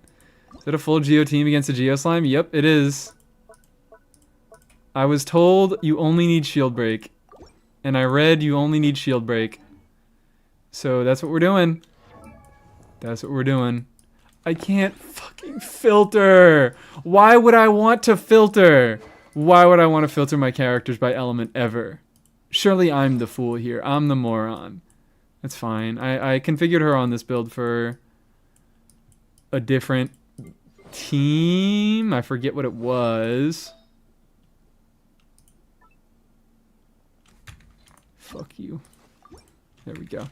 Is it a full Geo team against a Geo Slime? Yep, it is. I was told you only need shield break. And I read you only need shield break. So that's what we're doing. That's what we're doing. I can't fucking filter. Why would I want to filter? Why would I want to filter my characters by element ever? Surely I'm the fool here. I'm the moron. That's fine. I configured her on this build for a different team. I forget what it was. Fuck you. There we go.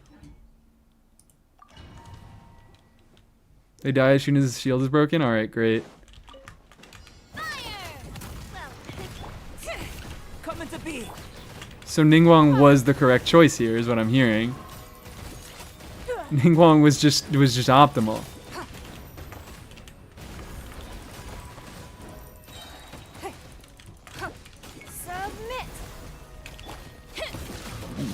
They die as soon as his shield is broken? Alright, great. Coming to be. So Ningguang was the correct choice here, is what I'm hearing. Ningguang was just optimal. Submit.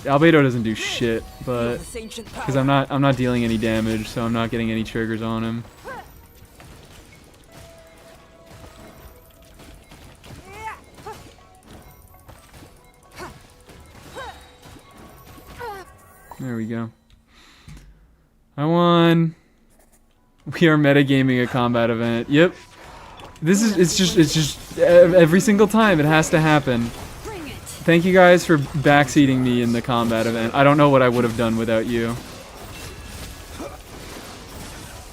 Albedo doesn't do shit, but This ancient power. because I'm not dealing any damage, so I'm not getting any triggers on him. There we go. I won. We are metagaming a combat event. Yep. This is it's just every single time it has to happen. Bring it. Thank you guys for backseating me in the combat event. I don't know what I would have done without you.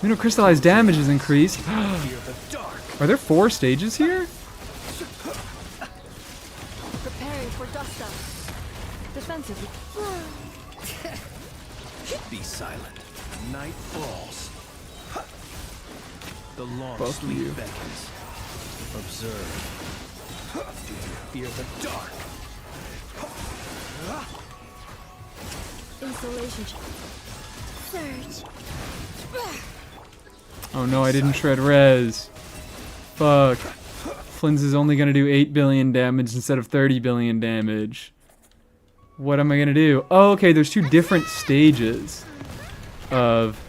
You know, crystallized damage is increased. Are there 4 stages here? Preparing for dust up. Defensively. Be silent. Night falls. The long Fuck sleep you. beckons. Observe. Do you fear the dark? Installation check. Surge. Oh no, I didn't shred res. Fuck. Flynn's is only gonna do 8 billion damage instead of 30 billion damage. What am I gonna do? Oh, okay, there's 2 different stages of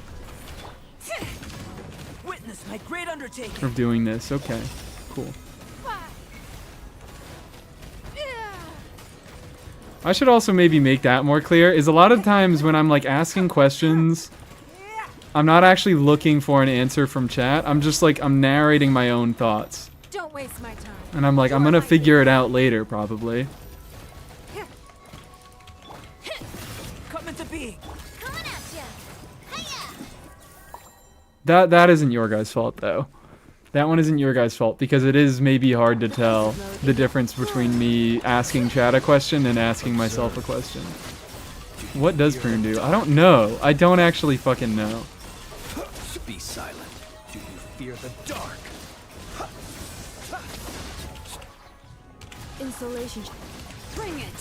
Witness my great undertaking. doing this. Okay, cool. I should also maybe make that more clear, is a lot of times when I'm like asking questions, I'm not actually looking for an answer from chat. I'm just like, I'm narrating my own thoughts. Don't waste my time. And I'm like, I'm gonna figure it out later, probably. Coming to be. Coming at ya. Hiya! That isn't your guys' fault, though. That one isn't your guys' fault, because it is maybe hard to tell the difference between me asking chat a question and asking myself a question. What does Prune do? I don't know. I don't actually fucking know. Be silent. Do you fear the dark? Installation check. Bring it.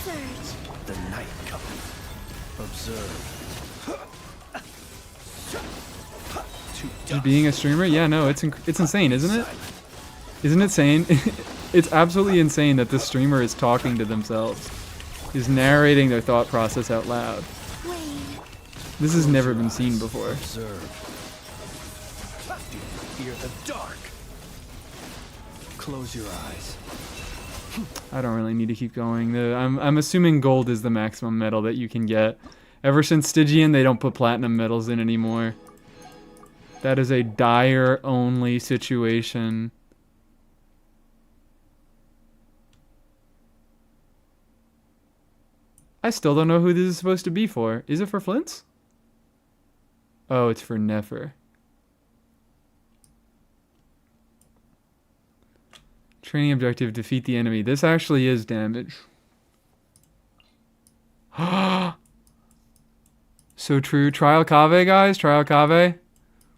Surge. The night cometh. Observe. To Just being a streamer? Yeah, no, it's insane, isn't it? Isn't it insane? It's absolutely insane that this streamer is talking to themselves. Is narrating their thought process out loud. Wayne. This has never been seen before. Observe. Do you fear the dark? Close your eyes. I don't really need to keep going. I'm assuming gold is the maximum medal that you can get. Ever since Stygian, they don't put platinum medals in anymore. That is a dire only situation. I still don't know who this is supposed to be for. Is it for Flint's? Oh, it's for Nefer. Training objective, defeat the enemy. This actually is damage. So true. Trial Cave, guys. Trial Cave.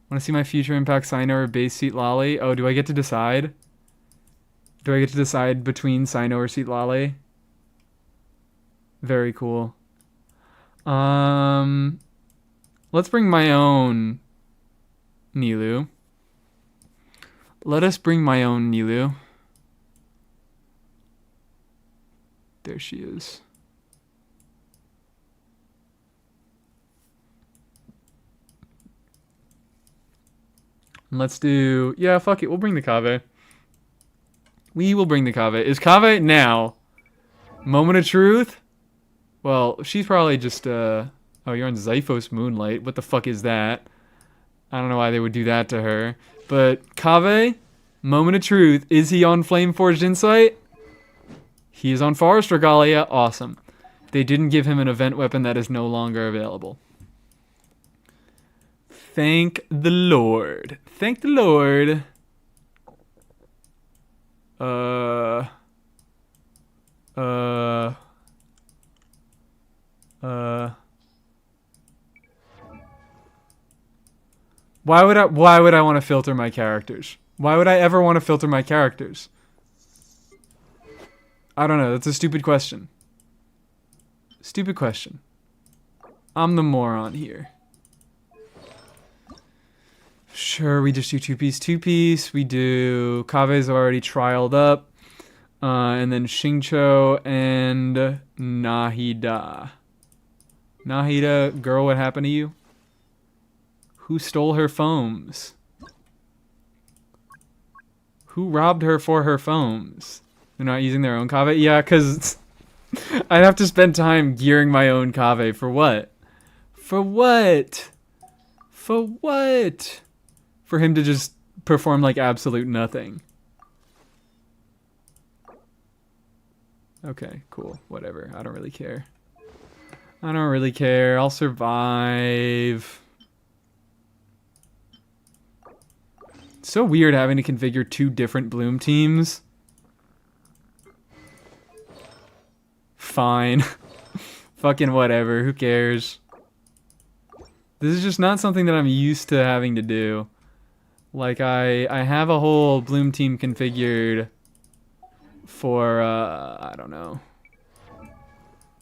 Want to see my future impact Sino or base seat Lolly? Oh, do I get to decide? Do I get to decide between Sino or seat Lolly? Very cool. Let's bring my own Nilu. Let us bring my own Nilu. There she is. Let's do... Yeah, fuck it. We'll bring the Kave. We will bring the Kave. Is Kave now? Moment of truth? Well, she's probably just... Oh, you're on Zyphos Moonlight. What the fuck is that? I don't know why they would do that to her. But Kave, moment of truth. Is he on Flameforged Insight? He is on Forest Regalia. Awesome. They didn't give him an event weapon that is no longer available. Thank the Lord. Thank the Lord. Why would I want to filter my characters? Why would I ever want to filter my characters? I don't know. That's a stupid question. Stupid question. I'm the moron here. Sure, we just do two-piece. We do... Kave's already trialed up. And then Xingqiu and Nahida. Nahida, girl, what happened to you? Who stole her foams? Who robbed her for her foams? They're not using their own Kave? Yeah, because I'd have to spend time gearing my own Kave. For what? For what? For what? For him to just perform like absolute nothing. Okay, cool. Whatever. I don't really care. I don't really care. I'll survive. It's so weird having to configure two different Bloom teams. Fine. Fucking whatever. Who cares? This is just not something that I'm used to having to do. Like, I have a whole Bloom team configured for, I don't know.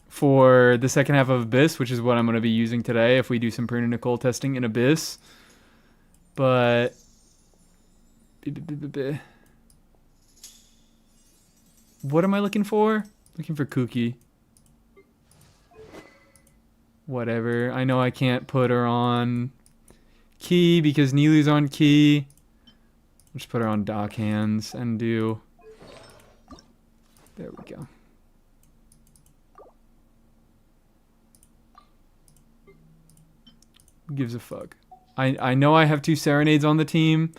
For the second half of Abyss, which is what I'm going to be using today if we do some Prune and NICOLE testing in Abyss. But... What am I looking for? Looking for Kuki. Whatever. I know I can't put her on Key because Nilu's on Key. I'll just put her on Dock Hands and do... There we go. Who gives a fuck? I know I have two Serenades on the team.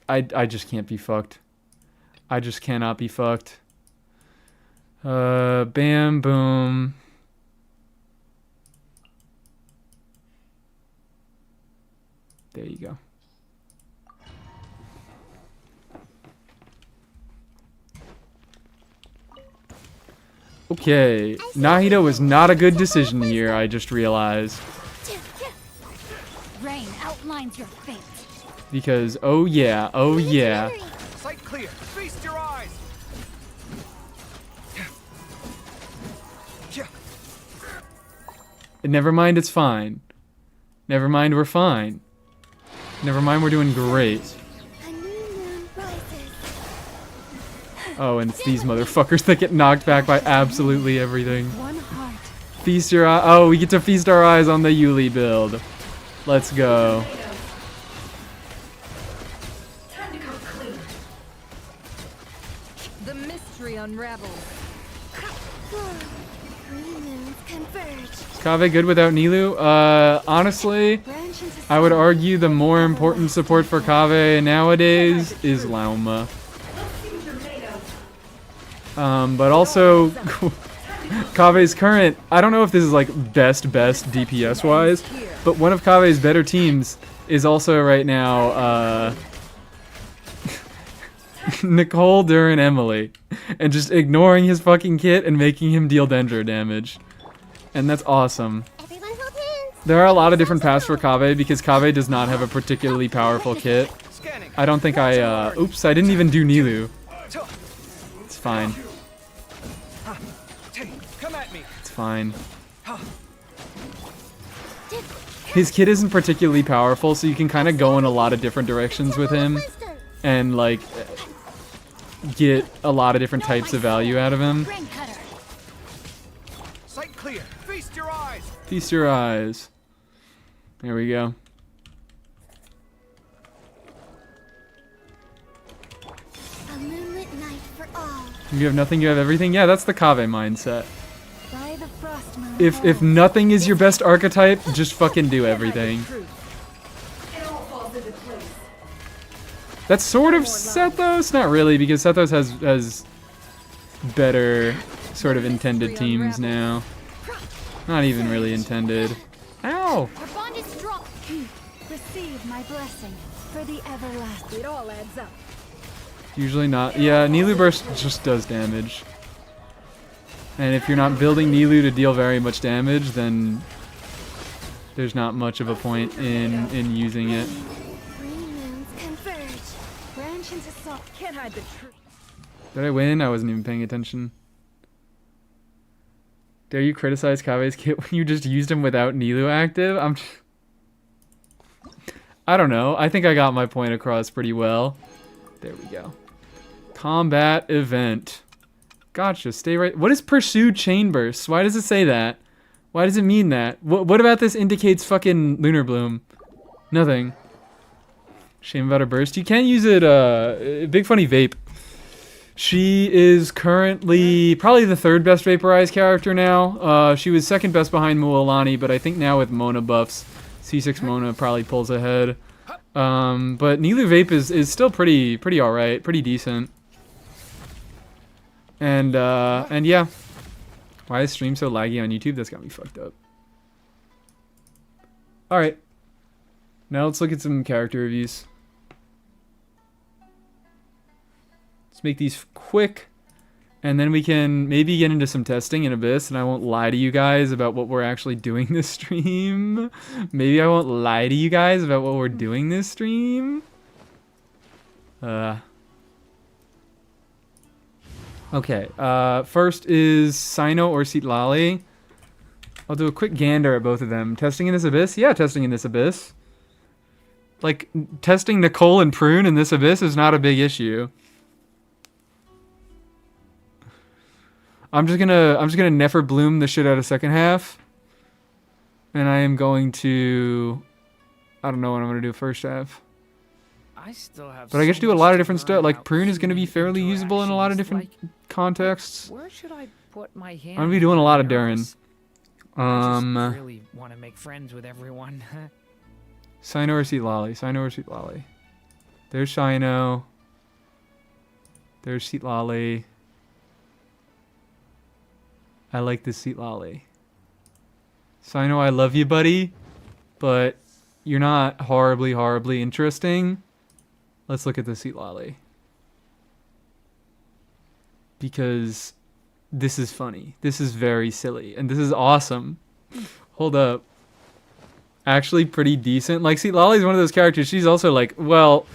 I just can't be fucked. I just cannot be fucked. Bam, boom. There you go. Okay, Nahida was not a good decision here, I just realized. Rain outlines your fate. Because, oh yeah. Sight clear. Feast your eyes. Never mind, it's fine. Never mind, we're fine. Never mind, we're doing great. A new moon rises. Oh, and it's these motherfuckers that get knocked back by absolutely everything. One heart. Feast your eye. Oh, we get to feast our eyes on the Yuli build. Let's go. The mystery unravels. Three moons converge. Is Kave good without Nilu? Honestly, I would argue the more important support for Kave nowadays is Lauma. But also, Kave's current, I don't know if this is like best DPS wise, but one of Kave's better teams is also right now, NICOLE, Duran, Emily, and just ignoring his fucking kit and making him deal Dendro damage. And that's awesome. Everyone hold hands. There are a lot of different paths for Kave because Kave does not have a particularly powerful kit. I don't think oops, I didn't even do Nilu. It's fine. Come at me. It's fine. His kit isn't particularly powerful, so you can kind of go in a lot of different directions with him and like get a lot of different types of value out of him. Sight clear. Feast your eyes. Feast your eyes. There we go. You have nothing, you have everything. Yeah, that's the Kave mindset. By the frost moon If nothing is your best archetype, just fucking do everything. That's sort of Sethos, not really, because Sethos has better sort of intended teams now. Not even really intended. Ow! Our bond is strong. Receive my blessing for the everlasting. It all adds up. Usually not. Yeah, Nilu Burst just does damage. And if you're not building Nilu to deal very much damage, then there's not much of a point in using it. Three moons converge. Branch into salt. Can't hide the truth. Did I win? I wasn't even paying attention. Dare you criticize Kave's kit when you just used him without Nilu active? I don't know. I think I got my point across pretty well. There we go. Combat event. Gotcha. Stay right. What is pursue chain bursts? Why does it say that? Why does it mean that? What about this indicates fucking Lunar Bloom? Nothing. Shame about a burst. You can use it, Big Funny Vape. She is currently probably the third best vaporized character now. She was second best behind Mualani, but I think now with Mona buffs, C6 Mona probably pulls ahead. But Nilu Vape is still pretty alright, pretty decent. And yeah. Why is stream so laggy on YouTube? That's got me fucked up. Alright. Now let's look at some character reviews. Let's make these quick, and then we can maybe get into some testing in Abyss, and I won't lie to you guys about what we're actually doing this stream. Maybe I won't lie to you guys about what we're doing this stream. Okay, first is Sino or Seatlali. I'll do a quick gander at both of them. Testing in this Abyss? Yeah, testing in this Abyss. Like, testing Nicole and Prune in this Abyss is not a big issue. I'm just gonna never bloom the shit out of second half. And I am going to, I don't know what I'm gonna do first half. I still have But I get to so do a much lot of to different learn stuff. Like about Prune is gonna be human fairly usable in a lot of different interactions, contexts. Where should I put my hand? I'm gonna be doing a lot of Durin. I just really want to make friends with everyone. Sino or Seatlali? Sino or Seatlali? There's Sino. There's Seatlali. I like this Seatlali. Sino, I love you, buddy, but you're not horribly interesting. Let's look at the Seatlali. Because this is funny. This is very silly. And this is awesome. Hold up. Actually pretty decent. Like, Seatlali is one of those characters. She's also like, well,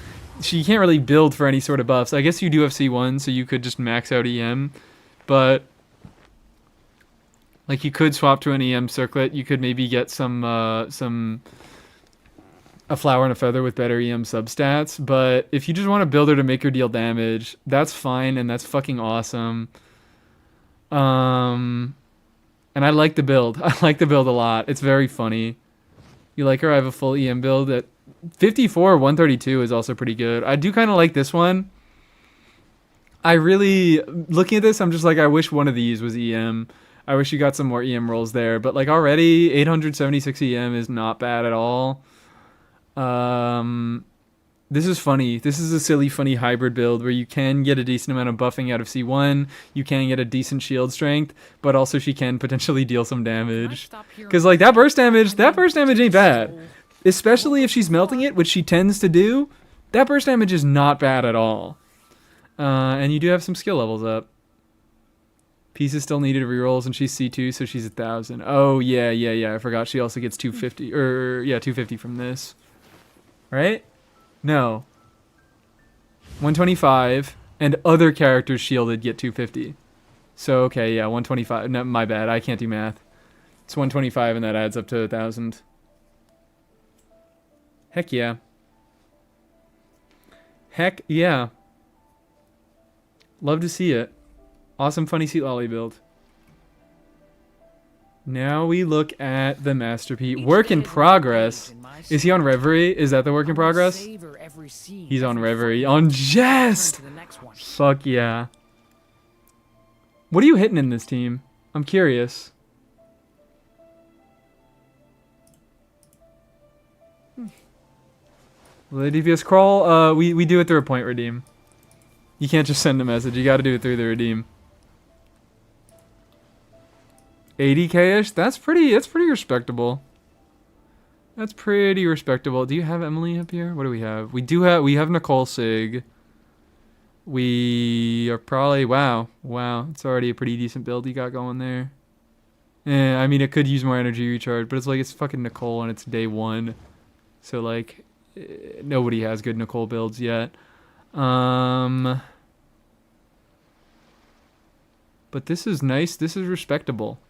she can't really build for any sort of buffs. I guess you do have C1, so you could just max out EM. But like, you could swap to an EM circlet. You could maybe get a flower and a feather with better EM substats. But if you just want to build her to make her deal damage, that's fine, and that's fucking awesome. And I like the build. I like the build a lot. It's very funny. You like her? I have a full EM build at 54, 132 is also pretty good. I do kind of like this one. I really, looking at this, I'm just like, I wish one of these was EM. I wish you got some more EM rolls there, but like already 876 EM is not bad at all. This is funny. This is a silly, funny hybrid build where you can get a decent amount of buffing out of C1. You can get a decent shield strength, but also she can potentially deal some damage. Because like that burst damage ain't bad. Especially if she's melting it, which she tends to do. That burst damage is not bad at all. And you do have some skill levels up. Pieces still needed rerolls, and she's C2, so she's 1,000. Oh, yeah. I forgot she also gets 250. 250 from this. Right? No. 125, and other characters shielded get 250. So, okay, yeah, 125. No, my bad. I can't do math. It's 125, and that adds up to 1,000. Heck yeah. Heck yeah. Love to see it. Awesome, funny Seatlali build. Now we look at the masterpiece. Work in progress. Is he on Reverie? Is that the work in progress? He's on Reverie. On Jest! Fuck yeah. What are you hitting in this team? I'm curious. Will the DPS crawl? We do it through a point redeem. You can't just send a message. You got to do it through the redeem. 80k-ish? That's pretty respectable. That's pretty respectable. Do you have Emily up here? What do we have? We have Nicole Sig. We are probably, wow. It's already a pretty decent build you got going there. Yeah, I mean, it could use more energy recharge, but it's like, it's fucking Nicole and it's day 1. So like, nobody has good Nicole builds yet. But this is nice. This is respectable.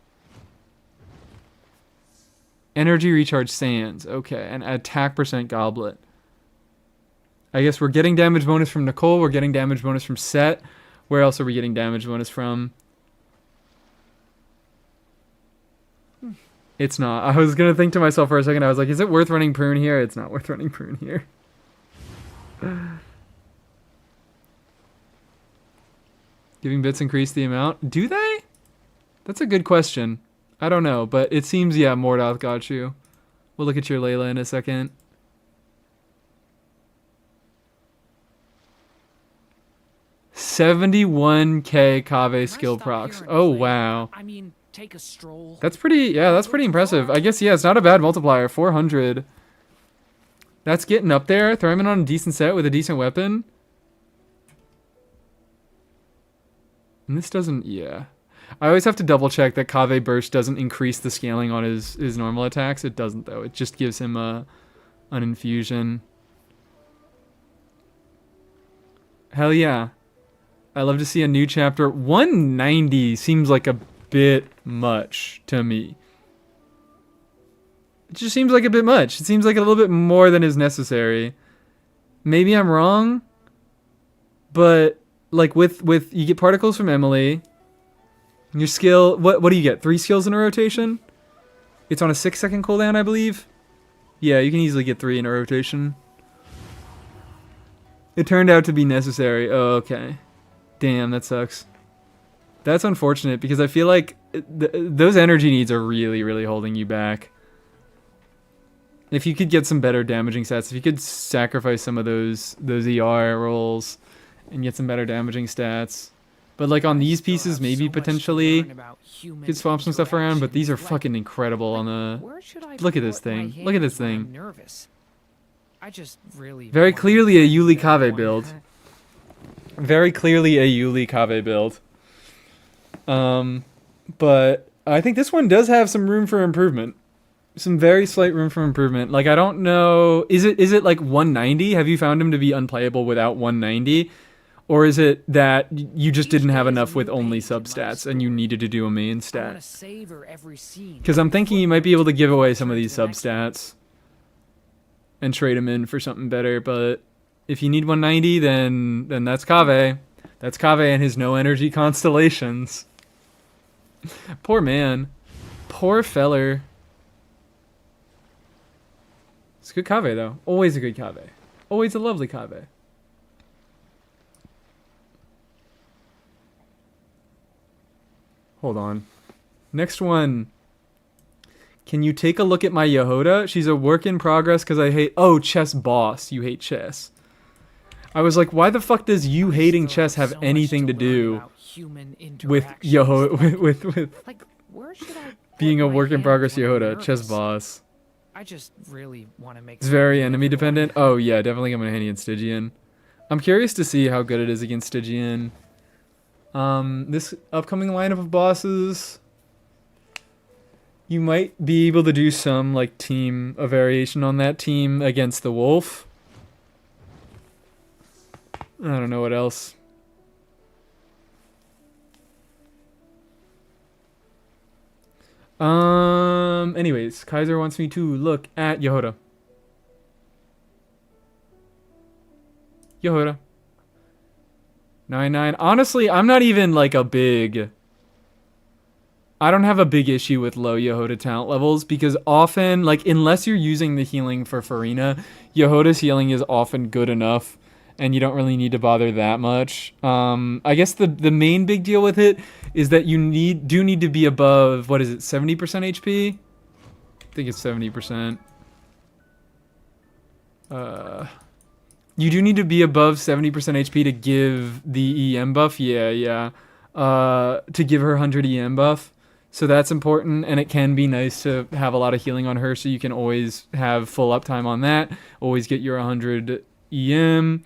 Energy recharge sands. Okay, and attack percent goblet. I guess we're getting damage bonus from Nicole. We're getting damage bonus from Set. Where else are we getting damage bonus from? It's not. I was going to think to myself for a second. I was like, is it worth running Prune here? It's not worth running Prune here. Giving bits increase the amount? Do they? That's a good question. I don't know, but it seems, yeah, Mordoth got you. We'll look at your Layla in a second. $71k Kave skill procs. Oh, wow. I mean, take a stroll. That's pretty, yeah, that's pretty impressive. I guess, yeah, it's not a bad multiplier. 400. That's getting up there. Throw him on a decent set with a decent weapon. And this doesn't, yeah. I always have to double check that Kave Burst doesn't increase the scaling on his normal attacks. It doesn't, though. It just gives him an infusion. Hell yeah. I love to see a new chapter. 190 seems like a bit much to me. It just seems like a bit much. It seems like a little bit more than is necessary. Maybe I'm wrong. But like with you get particles from Emily. Your skill, what do you get? 3 skills in a rotation? It's on a 6-second cooldown, I believe. Yeah, you can easily get 3 in a rotation. It turned out to be necessary. Oh, okay. Damn, that sucks. That's unfortunate because I feel like those energy needs are really, really holding you back. If you could get some better damaging stats, if you could sacrifice some of those ER rolls and get some better damaging stats. But like on these pieces, maybe potentially you could swap some stuff around, but these are fucking incredible on the... Look at this thing. Look at this thing. I just really very clearly a Yuli Kave build. Very clearly a Yuli Kave build. But I think this one does have some room for improvement. Some very slight room for improvement. Like, I don't know... Is it like 190? Have you found him to be unplayable without 190? Or is it that you just didn't have enough with only substats and you needed to do a main stat? Because I'm thinking you might be able to give away some of these substats and trade them in for something better. But if you need 190, then that's Kave. That's Kave and his no energy constellations. Poor man. Poor feller. It's a good Kave, though. Always a good Kave. Always a lovely Kave. Hold on. Next one. Can you take a look at my Yehoda? She's a work in progress because I hate... Oh, chess boss. You hate chess. I was like, why the fuck does you hating chess have anything to do with Yehoda... With like, where should I being a work in progress Yehoda? Chess boss. I just really want to make... It's very enemy dependent. Oh, yeah. Definitely I'm going to Henny and Stygian. I'm curious to see how good it is against Stygian. This upcoming lineup of bosses, you might be able to do some like a variation on that team against the wolf. I don't know what else. Anyways, Kaiser wants me to look at Yehoda. Yehoda. 9-9. Honestly, I'm not even like a big... I don't have a big issue with low Yehoda talent levels because often, like, unless you're using the healing for Farina, Yehoda's healing is often good enough and you don't really need to bother that much. I guess the main big deal with it is that you do need to be above, what is it, 70% HP? I think it's 70%. You do need to be above 70% HP to give the EM buff. Yeah. To give her 100 EM buff. So that's important, and it can be nice to have a lot of healing on her, so you can always have full uptime on that. Always get your 100 EM.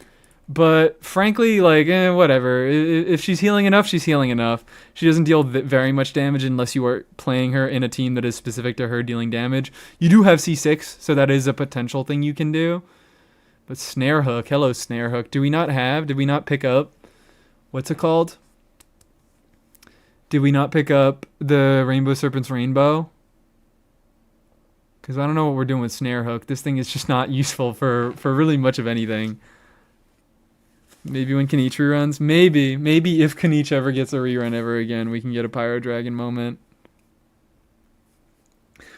But frankly, like, whatever. If she's healing enough, she's healing enough. She doesn't deal very much damage unless you are playing her in a team that is specific to her dealing damage. You do have C6, so that is a potential thing you can do. But Snare Hook, hello Snare Hook. Did we not pick up, what's it called? Did we not pick up the Rainbow Serpent's Rainbow? Because I don't know what we're doing with Snare Hook. This thing is just not useful for really much of anything. Maybe when Kenichi reruns? Maybe if Kenichi ever gets a rerun ever again, we can get a Pyro Dragon moment.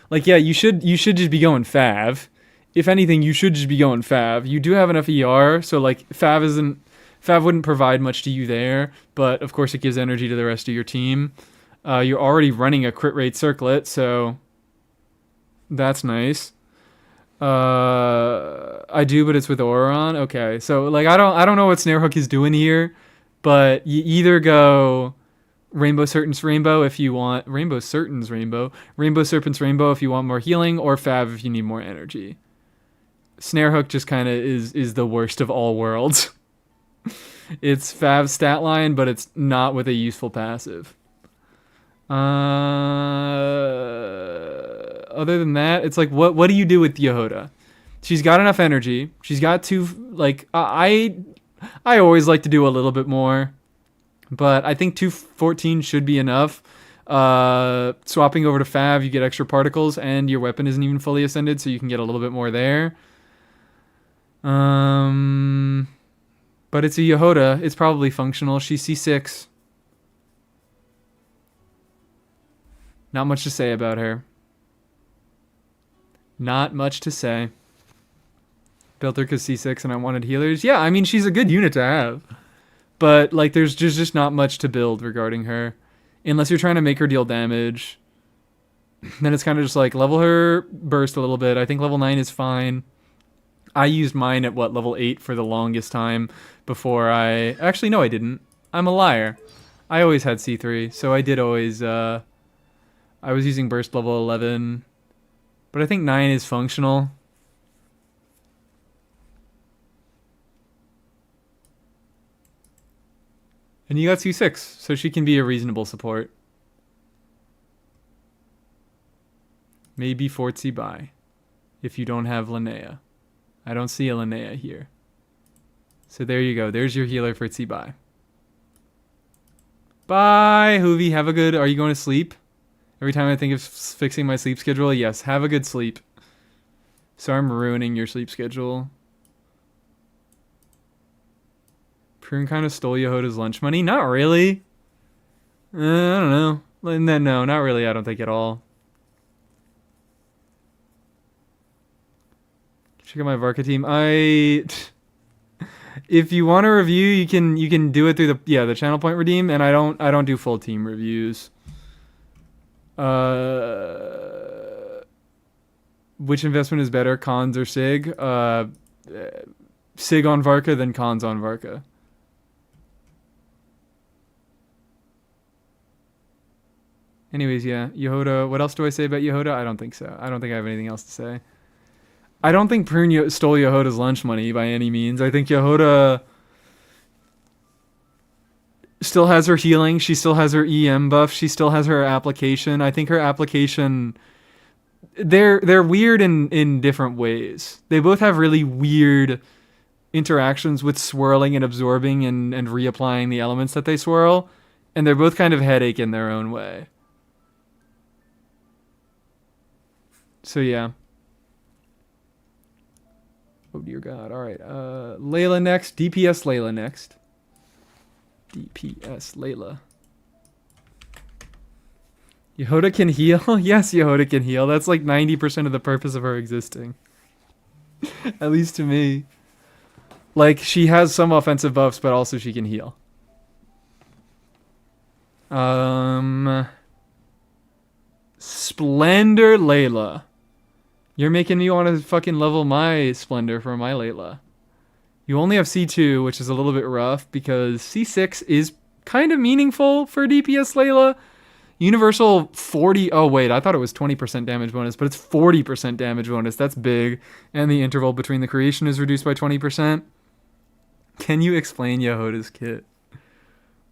Like, yeah, you should just be going Fav. If anything, you should just be going Fav. You do have enough ER, so like Fav wouldn't provide much to you there, but of course it gives energy to the rest of your team. You're already running a crit rate circlet, so that's nice. I do, but it's with Auron. Okay, so like I don't know what Snare Hook is doing here, but you either go Rainbow Serpent's Rainbow if you want Rainbow Serpent's Rainbow if you want more healing, or Fav if you need more energy. Snare Hook just kind of is the worst of all worlds. It's Fav's stat line, but it's not with a useful passive. Other than that, it's like, what do you do with Yehoda? She's got enough energy. She's got two, like, I always like to do a little bit more, but I think 214 should be enough. Swapping over to Fav, you get extra particles, and your weapon isn't even fully ascended, so you can get a little bit more there. But it's a Yehoda. It's probably functional. She's C6. Not much to say about her. Not much to say. Built her because C6 and I wanted healers. Yeah, I mean, she's a good unit to have. But, like, there's just not much to build regarding her. Unless you're trying to make her deal damage. Then it's kind of just like, level her burst a little bit. I think level 9 is fine. I used mine at, level 8 for the longest time before I... Actually, no, I didn't. I'm a liar. I always had C3, so I did always... I was using burst level 11. But I think 9 is functional. And you got C6, so she can be a reasonable support. Maybe Fortsy buy, if you don't have Linnea. I don't see a Linnea here. So there you go. There's your healer for Tsibai. Bye, Hoovie. Have a good... Are you going to sleep? Every time I think of fixing my sleep schedule, yes, have a good sleep. So I'm ruining your sleep schedule. Prune kind of stole Yehoda's lunch money? Not really. I don't know. No, not really, I don't think at all. Check out my Varka team. If you want a review, you can do it through the channel point redeem, and I don't do full team reviews. Which investment is better, Cons or Sig? Sig on Varka, then Cons on Varka. Anyways, yeah, Yehoda. What else do I say about Yehoda? I don't think so. I don't think I have anything else to say. I don't think Prune stole Yehoda's lunch money by any means. I think Yehoda still has her healing. She still has her EM buff. She still has her application. I think her application... They're weird in different ways. They both have really weird interactions with swirling and absorbing and reapplying the elements that they swirl. And they're both kind of headache in their own way. So yeah. Oh dear God. Alright. Layla next. DPS Layla next. DPS Layla. Yehoda can heal? Yes, Yehoda can heal. That's like 90% of the purpose of her existing. At least to me. Like, she has some offensive buffs, but also she can heal. Splendor Layla. You're making me want to fucking level my Splendor for my Layla. You only have C2, which is a little bit rough because C6 is kind of meaningful for DPS Layla. Universal 40. Oh, wait, I thought it was 20% damage bonus, but it's 40% damage bonus. That's big. And the interval between the creation is reduced by 20%. Can you explain Yehoda's kit?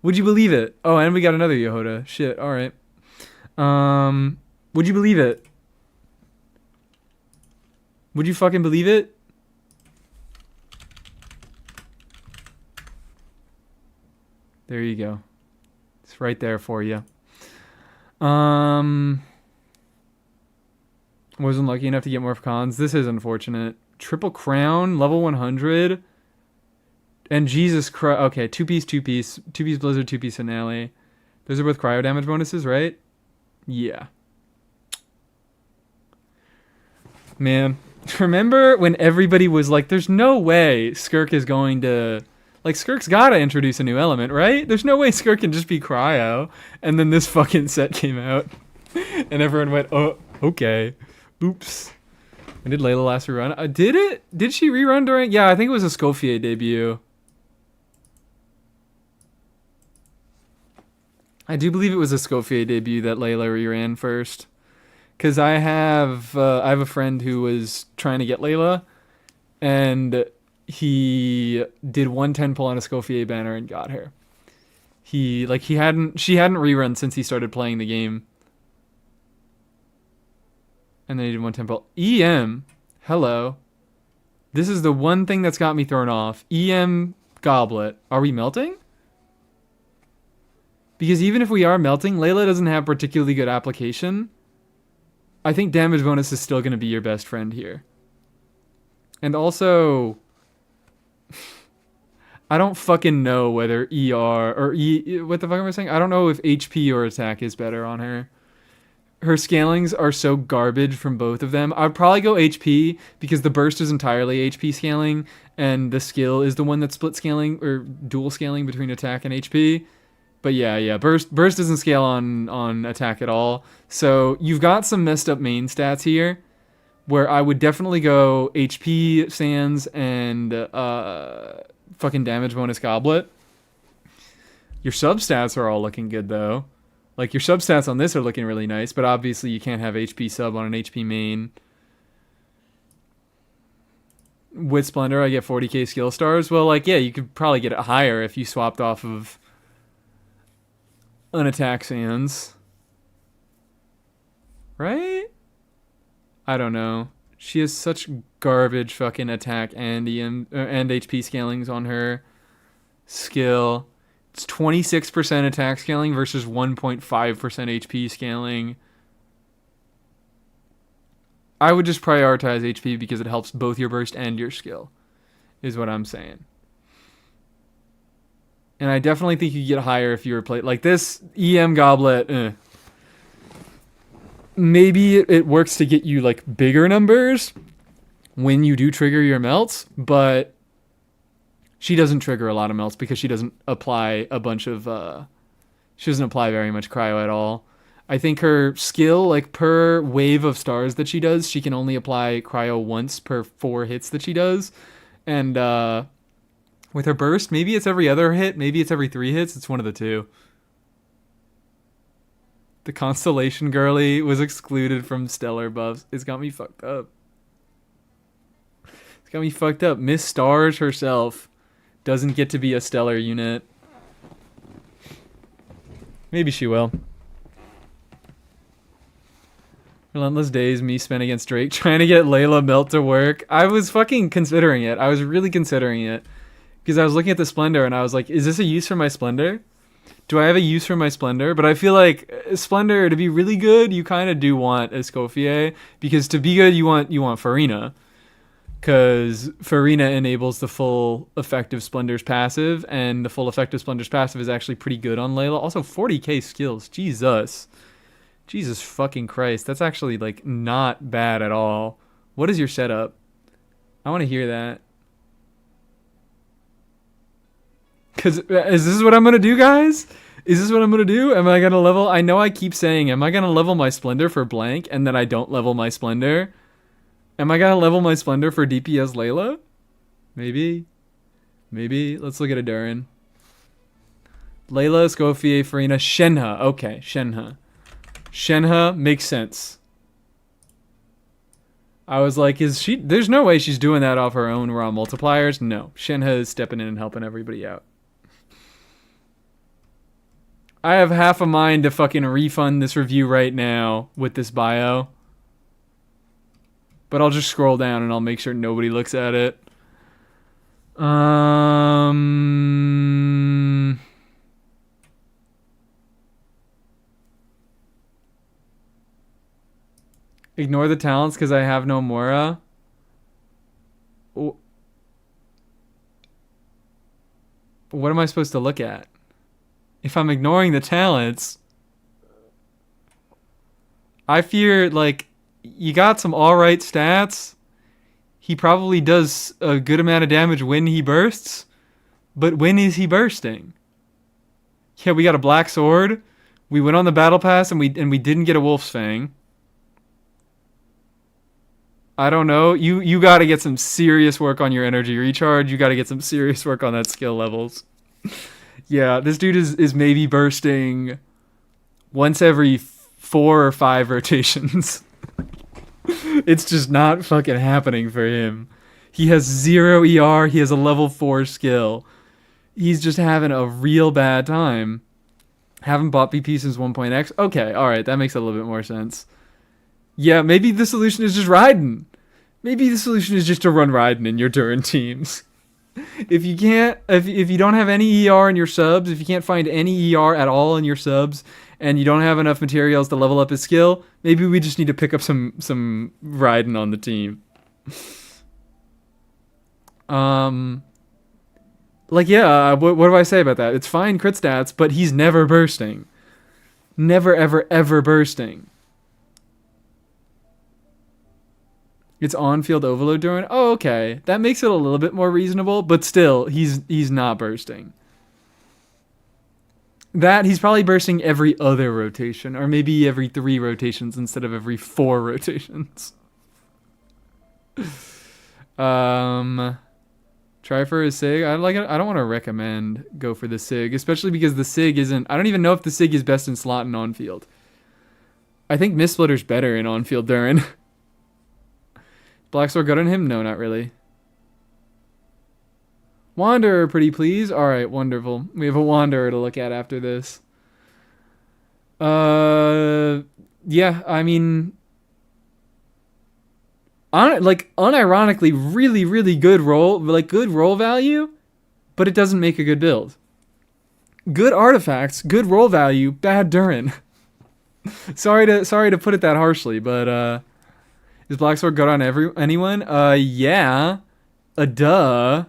Would you believe it? Oh, and we got another Yehoda. Shit, alright. Would you believe it? Would you fucking believe it? There you go. It's right there for you. Wasn't lucky enough to get more cons. This is unfortunate. Triple Crown, level 100. And Jesus Christ. Okay, two-piece Blizzard, two-piece Finale. Those are both cryo damage bonuses, right? Yeah. Man. Remember when everybody was like, there's no way Skirk is going to... Like, Skirk's gotta introduce a new element, right? There's no way Skirk can just be cryo. And then this fucking set came out. And everyone went, oh, okay. Oops. And did Layla last rerun? Did it? Did she rerun during... Yeah, I think it was a Scofier debut. I do believe it was a Scofier debut that Layla reran first. Because I have a friend who was trying to get Layla. And... he did 110 pull on a Scofier banner and got her. She hadn't rerun since he started playing the game. And then he did 110 pull. EM, hello. This is the one thing that's got me thrown off. EM Goblet. Are we melting? Because even if we are melting, Layla doesn't have particularly good application. I think damage bonus is still going to be your best friend here. And also... I don't fucking know whether ER or what the fuck am I saying? I don't know if HP or attack is better on her. Her scalings are so garbage from both of them. I'd probably go HP because the burst is entirely HP scaling and the skill is the one that's split scaling or dual scaling between attack and HP. But yeah, burst doesn't scale on attack at all. So you've got some messed up main stats here where I would definitely go HP Sands and fucking damage bonus Goblet. Your substats are all looking good though. Like your substats on this are looking really nice, but obviously you can't have HP sub on an HP main. With Splendor, I get 40k skill stars. Well, like, yeah, you could probably get it higher if you swapped off of an attack Sands. Right? I don't know. She has such garbage fucking attack and and HP scalings on her skill. It's 26% attack scaling versus 1.5% HP scaling. I would just prioritize HP because it helps both your burst and your skill, is what I'm saying. And I definitely think you get higher if you were played like this EM Goblet. Maybe it works to get you like bigger numbers when you do trigger your melts, but she doesn't trigger a lot of melts because she doesn't apply a bunch of she doesn't apply very much cryo at all. I think her skill, like per wave of stars that she does, she can only apply cryo once per 4 hits that she does. And with her burst, maybe it's every other hit, maybe it's every 3 hits, it's one of the two. The Constellation girly was excluded from stellar buffs. It's got me fucked up. It's got me fucked up. Miss Stars herself doesn't get to be a stellar unit. Maybe she will. Relentless Days, me spent against Drake, trying to get Layla melt to work. I was fucking considering it. I was really considering it. Because I was looking at the Splendor and I was like, is this a use for my Splendor? Do I have a use for my Splendor? But I feel like Splendor, to be really good, you kind of do want Escoffier. Because to be good, you want Farina. Because Farina enables the full effective Splendor's passive. And the full effective Splendor's passive is actually pretty good on Layla. Also, 40k skills. Jesus. Jesus fucking Christ. That's actually, like, not bad at all. What is your setup? I want to hear that. Because is this what I'm going to do, guys? Is this what I'm going to do? Am I going to level? I know I keep saying, am I going to level my Splendor for blank and then I don't level my Splendor? Am I going to level my Splendor for DPS Layla? Maybe. Maybe. Let's look at a Durin. Layla, Scofier, Farina, Shenhe. Okay, Shenhe. Shenhe makes sense. I was like, is she? There's no way she's doing that off her own raw multipliers. No, Shenhe is stepping in and helping everybody out. I have half a mind to fucking refund this review right now with this bio. But I'll just scroll down and I'll make sure nobody looks at it. Ignore the talents because I have no Mora. What am I supposed to look at? If I'm ignoring the talents, I fear, like, you got some alright stats. He probably does a good amount of damage when he bursts. But when is he bursting? Yeah, we got a black sword. We went on the battle pass and we didn't get a wolf's fang. I don't know. You got to get some serious work on your energy recharge. You got to get some serious work on that skill levels. Yeah, this dude is maybe bursting once every 4 or 5 rotations. It's just not fucking happening for him. He has 0 ER. He has a level 4 skill. He's just having a real bad time. Haven't bought BP since 1.x. Okay, alright, that makes a little bit more sense. Yeah, maybe the solution is just Raiden. Maybe the solution is just to run Raiden in your Durin teams. If you can't, if you don't have any ER in your subs, if you can't find any ER at all in your subs, and you don't have enough materials to level up his skill, maybe we just need to pick up some Raiden on the team. Like, yeah, what do I say about that? It's fine crit stats, but he's never bursting. Never, ever, ever bursting. It's on-field overload Durin. Oh, okay. That makes it a little bit more reasonable, but still, he's not bursting. That, he's probably bursting every other rotation, or maybe every 3 rotations instead of every 4 rotations. Try for a SIG. I don't want to recommend go for the SIG, especially because the SIG isn't... I don't even know if the SIG is best in slot and on-field. I think Mist Splitter's better in on-field Durin. Black Sword good on him? No, not really. Wanderer, pretty please. Alright, wonderful. We have a Wanderer to look at after this. Yeah, I mean... unironically, really, really good roll, like good roll value, but it doesn't make a good build. Good artifacts, good roll value, bad Durin. sorry to put it that harshly, but is Black Sword good on anyone? Yeah. Duh.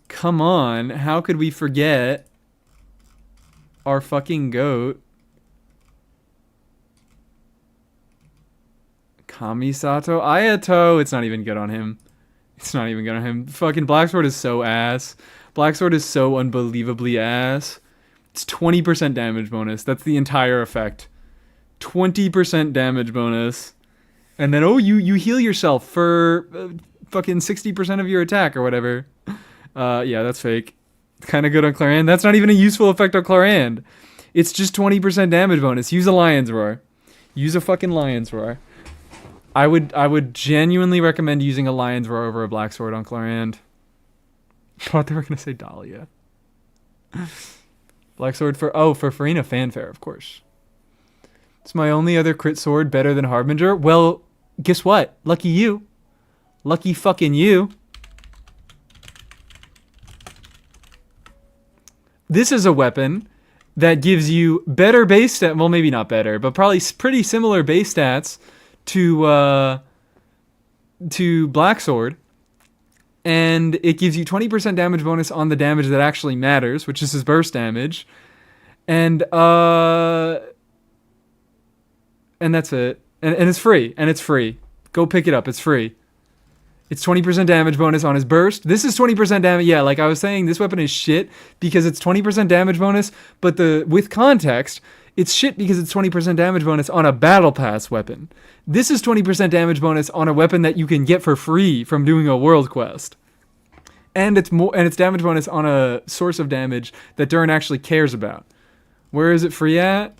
Come on, how could we forget our fucking goat? Kamisato? Ayato? It's not even good on him. It's not even good on him. Fucking Black Sword is so ass. Black Sword is so unbelievably ass. It's 20% damage bonus. That's the entire effect. 20% damage bonus. And then, oh, you heal yourself for fucking 60% of your attack or whatever. Yeah, that's fake. Kind of good on Clarand. That's not even a useful effect on Clarand. It's just 20% damage bonus. Use a Lion's Roar. Use a fucking Lion's Roar. I would genuinely recommend using a Lion's Roar over a Black Sword on Clarand. I thought they were going to say Dahlia. Black Sword for Farina Fanfare, of course. It's my only other crit sword better than Harbinger. Well, guess what? Lucky you. Lucky fucking you. This is a weapon that gives you better base stats. Well, maybe not better, but probably pretty similar base stats to Black Sword. And it gives you 20% damage bonus on the damage that actually matters, which is his burst damage. And that's it. And it's free. And it's free. Go pick it up. It's free. It's 20% damage bonus on his burst. This is 20% damage. Yeah, like I was saying, this weapon is shit because it's 20% damage bonus, but with context, it's shit because it's 20% damage bonus on a battle pass weapon. This is 20% damage bonus on a weapon that you can get for free from doing a world quest. And it's damage bonus on a source of damage that Durin actually cares about. Where is it free at?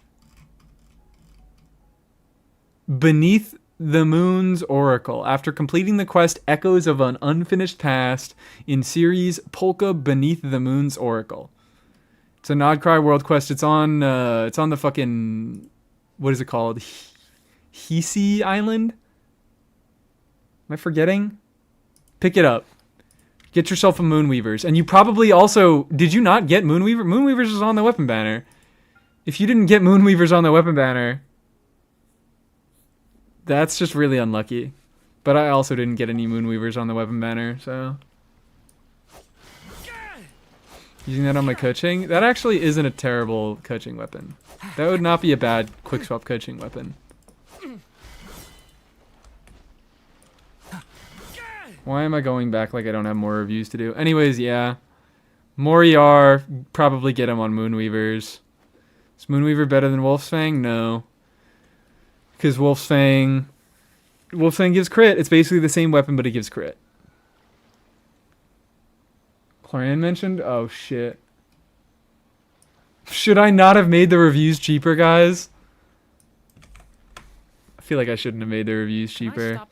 Beneath the Moon's Oracle. After completing the quest Echoes of an Unfinished Past in series Polka Beneath the Moon's Oracle. It's a Nodcry world quest. It's on the fucking, what is it called? Hisi Island? Am I forgetting? Pick it up. Get yourself a Moonweaver's. And you probably also, did you not get Moonweaver? Moonweaver's is on the weapon banner. If you didn't get Moonweaver's on the weapon banner, that's just really unlucky. But I also didn't get any Moonweavers on the weapon banner, so. Using that on my coaching? That actually isn't a terrible coaching weapon. That would not be a bad quick swap coaching weapon. Why am I going back like I don't have more reviews to do? Anyways, yeah. Moriar, probably get him on Moonweavers. Is Moonweaver better than Wolf's Fang? No. Because Wolf's Fang gives crit. It's basically the same weapon, but it gives crit. Clan mentioned? Oh, shit. Should I not have made the reviews cheaper, guys? I feel like I shouldn't have made the reviews cheaper.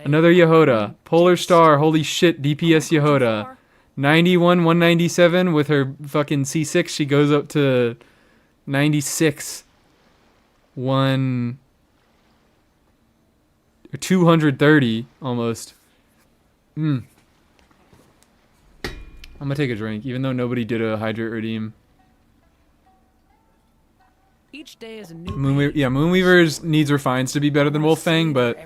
Another Yehoda. Polar Star. Holy shit, DPS Yehoda. 91, 197 with her fucking C6. She goes up to 96. 230 almost. I'm gonna take a drink, even though nobody did a hydrate redeem. Each day is a new Moonweaver's needs refines to be better than Wolffang, but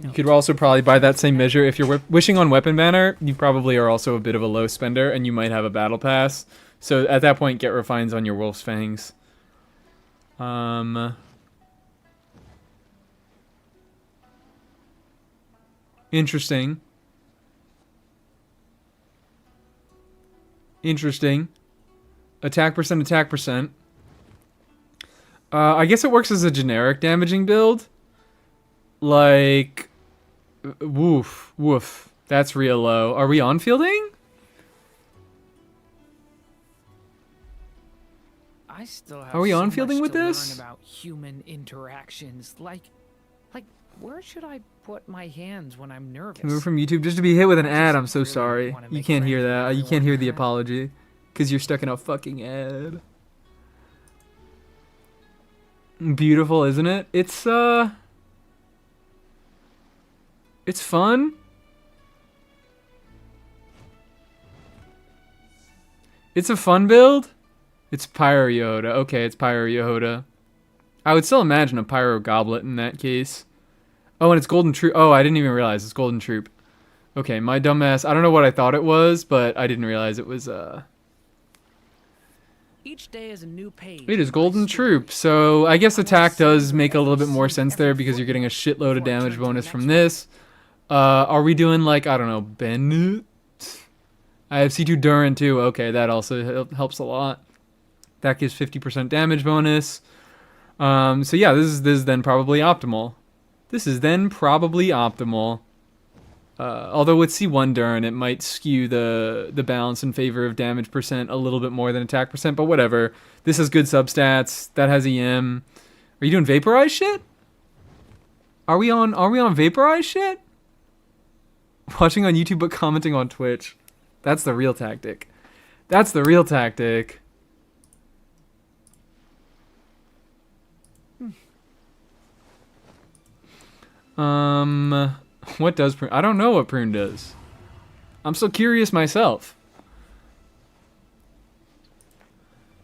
you could also probably, by that same measure, if you're wishing on weapon banner, you probably are also a bit of a low spender, and you might have a battle pass. So at that point, get refines on your Wolf's Fangs. Interesting. Attack percent. I guess it works as a generic damaging build. Like, woof. That's real low. Are we on fielding? I still have Are we so on much fielding with to learn this? about human interactions. Like, where should I put my hands when I'm nervous? Move from YouTube just to be hit with an ad. I'm so really sorry. wanna You make can't friends hear with that. You can't everyone hear the here. apology. Because you're stuck in a fucking ad. Beautiful, isn't it? It's fun. It's a fun build. It's Pyro Yehoda. Okay, it's Pyro Yehoda. I would still imagine a Pyro Goblet in that case. Oh, and it's Golden Troop. Oh, I didn't even realize it's Golden Troop. Okay, my dumbass. I don't know what I thought it was, but I didn't realize it was, Each day is a new page. It is Golden Troop, so I guess attack does make a little bit more sense there because you're getting a shitload of damage bonus from this. Are we doing, like, I don't know, Bennett? I have C2 Durin too. Okay, that also helps a lot. That gives 50% damage bonus. So yeah, this is then probably optimal. Although with C1 Durin, it might skew the balance in favor of damage percent a little bit more than attack percent, but whatever. This has good substats. That has EM. Are you doing Vaporize shit? Are we on Vaporize shit? Watching on YouTube but commenting on Twitch. That's the real tactic. What does Prune? I don't know what Prune does. I'm so curious myself.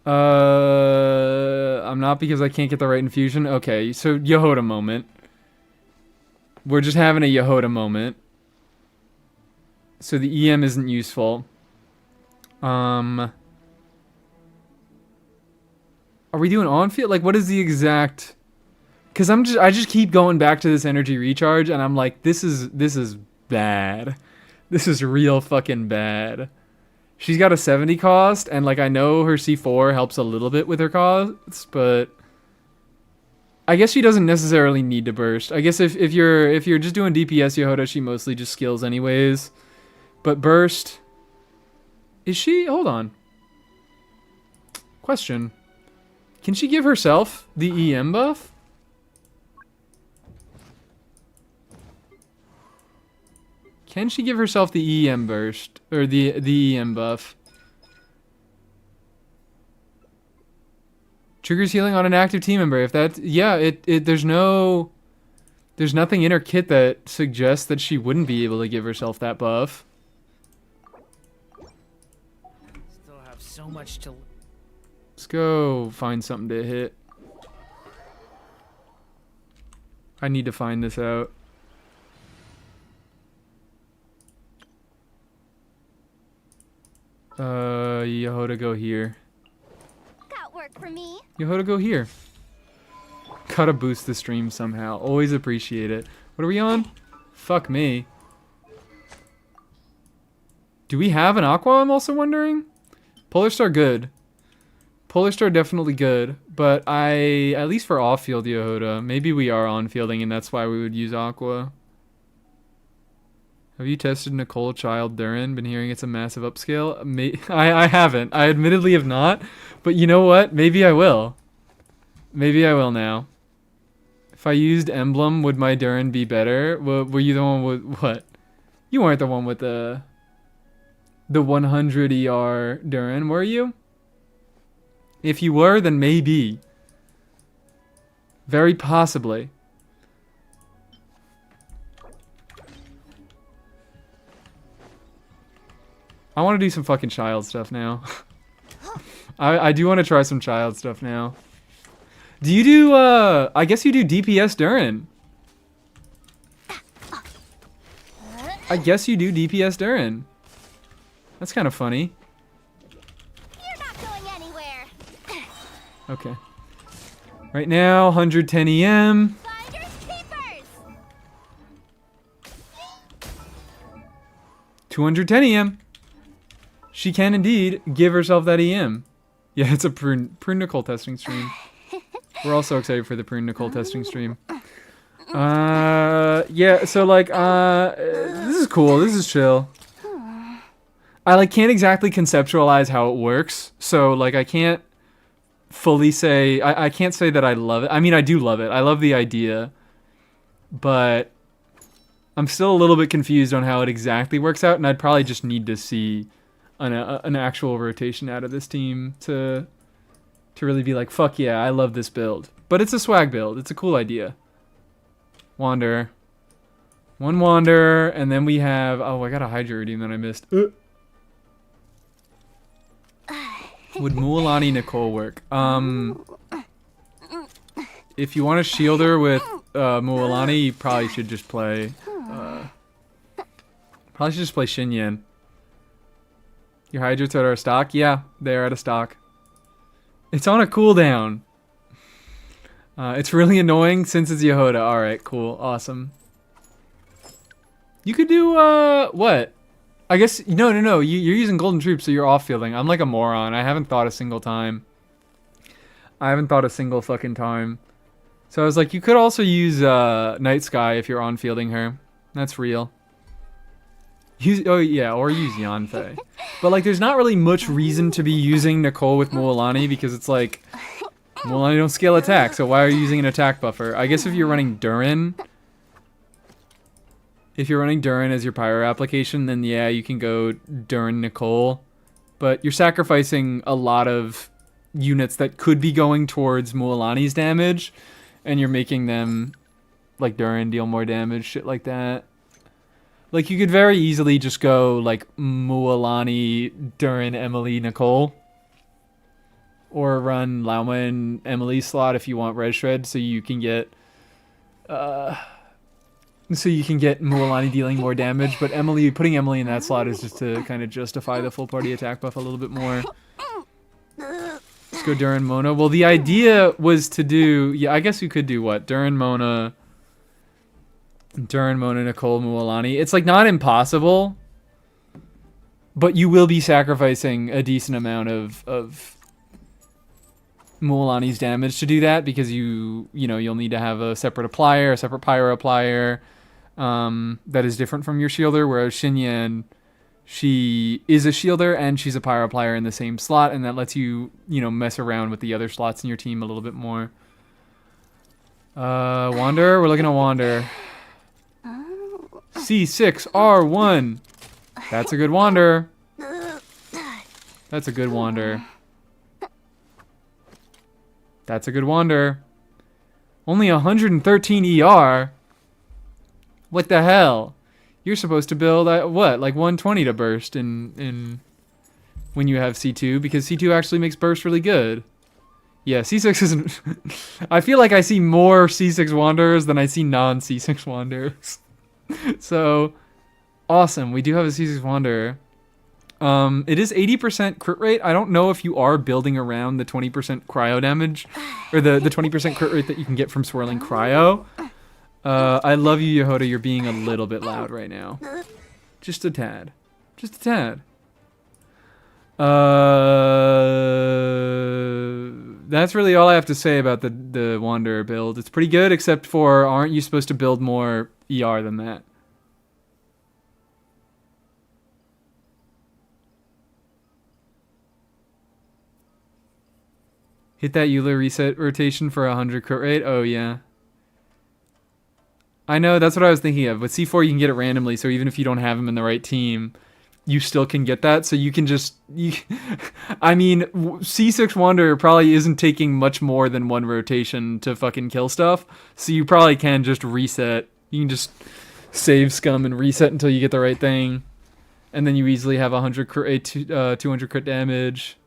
I'm not because I can't get the right infusion. Okay, so Yehoda moment. We're just having a Yehoda moment. So the EM isn't useful. Are we doing on field? Like, what is the exact? Because I just keep going back to this energy recharge, and I'm like, this is bad. This is real fucking bad. She's got a 70 cost, and like I know her C4 helps a little bit with her costs, but I guess she doesn't necessarily need to burst. I guess if you're just doing DPS Yehoda, she mostly just skills anyways. But burst, is she? Hold on. Question: can she give herself the EM buff? Can she give herself the EM burst or the EM buff? Triggers healing on an active team member. If that, yeah, there's nothing in her kit that suggests that she wouldn't be able to give herself that buff. Still have so much to. Let's go find something to hit. I need to find this out. Yehoda, go here. Got work for me. Yehoda, go here. Gotta boost the stream somehow. Always appreciate it. What are we on? Fuck me. Do we have an Aqua, I'm also wondering? Polar Star good. Polar Star definitely good. But at least for off-field Yehoda, maybe we are on-fielding and that's why we would use Aqua. Have you tested Nicole Child Durin? Been hearing it's a massive upscale? I haven't. I admittedly have not. But you know what? Maybe I will. Maybe I will now. If I used Emblem, would my Durin be better? Were you the one with... What? You weren't the one with the 100 ER Durin, were you? If you were, then maybe. Very possibly. I want to do some fucking child stuff now. I do want to try some child stuff now. Do you do, I guess you do DPS Durin. I guess you do DPS Durin. That's kind of funny. You're not going anywhere. Okay. Right now, 110 EM. Finders keepers. 210 EM. She can indeed give herself that EM. Yeah, it's a Prune Nicole testing stream. We're also excited for the Prune Nicole testing stream. Yeah, so like, this is cool. This is chill. I like can't exactly conceptualize how it works. So like, I can't fully say, I can't say that I love it. I mean, I do love it. I love the idea, but I'm still a little bit confused on how it exactly works out. And I'd probably just need to see an actual rotation out of this team to really be like, fuck yeah, I love this build. But it's a swag build. It's a cool idea. Wander. One Wander, and then we have... Oh, I got a Hydra redeem that I missed. Would Mualani Nicole work? If you want to shield her with Mualani, you probably should just play... probably should just play Xinyan. Your Hydra's are out of stock? Yeah, they're out of stock. It's on a cooldown. It's really annoying since it's Yehoda. Alright, cool. Awesome. You could do, what? I guess, no. You're using Golden Troop, so you're off-fielding. I'm like a moron. I haven't thought a single time. I haven't thought a single fucking time. So I was like, you could also use, Night Sky if you're on-fielding her. That's real. Oh yeah, or use Yanfei. But like, there's not really much reason to be using Nicole with Mualani because it's like, Mualani don't scale attack, so why are you using an attack buffer? I guess if you're running Durin, as your pyro application, then yeah, you can go Durin Nicole. But you're sacrificing a lot of units that could be going towards Mualani's damage, and you're making them like Durin deal more damage, shit like that. Like, you could very easily just go, like, Mualani, Durin, Emily, Nicole. Or run Lauma and Emily's slot if you want Red Shred, so you can get... Mualani dealing more damage, but putting Emily in that slot is just to kind of justify the full party attack buff a little bit more. Let's go Durin, Mona. Well, the idea was to do... Yeah, I guess you could do what? Durin, Mona... Durin, Mona, Nicole, Mualani. It's like not impossible, but you will be sacrificing a decent amount of Mualani's damage to do that, because you'll need to have a separate applier, a separate pyro applier that is different from your shielder, whereas Xinyan, she is a shielder and she's a pyro applier in the same slot, and that lets you, mess around with the other slots in your team a little bit more. Wander, we're looking at Wander. C6R1. That's a good Wander. That's a good Wander. That's a good Wander. Only 113 ER. What the hell? You're supposed to build what, like 120 to burst in when you have C2, because C2 actually makes burst really good. Yeah, C6 isn't. I feel like I see more C6 Wanderers than I see non-C6 Wanderers. So awesome. We do have a C6 Wanderer. It is 80% crit rate. I don't know if you are building around the 20% cryo damage, or the 20% crit rate that you can get from swirling cryo. I love you, Yehoda. You're being a little bit loud right now. Just a tad. Just a tad. That's really all I have to say about the Wanderer build. It's pretty good, except for, aren't you supposed to build more ER than that? Hit that Eula reset rotation for 100 crit rate. Oh, yeah. I know, that's what I was thinking of. With C4, you can get it randomly, so even if you don't have him in the right team, you still can get that. So you can just... I mean, C6 Wanderer probably isn't taking much more than one rotation to fucking kill stuff. So you probably can just reset. You can just save scum and reset until you get the right thing. And then you easily have 100 crit, 200 crit damage.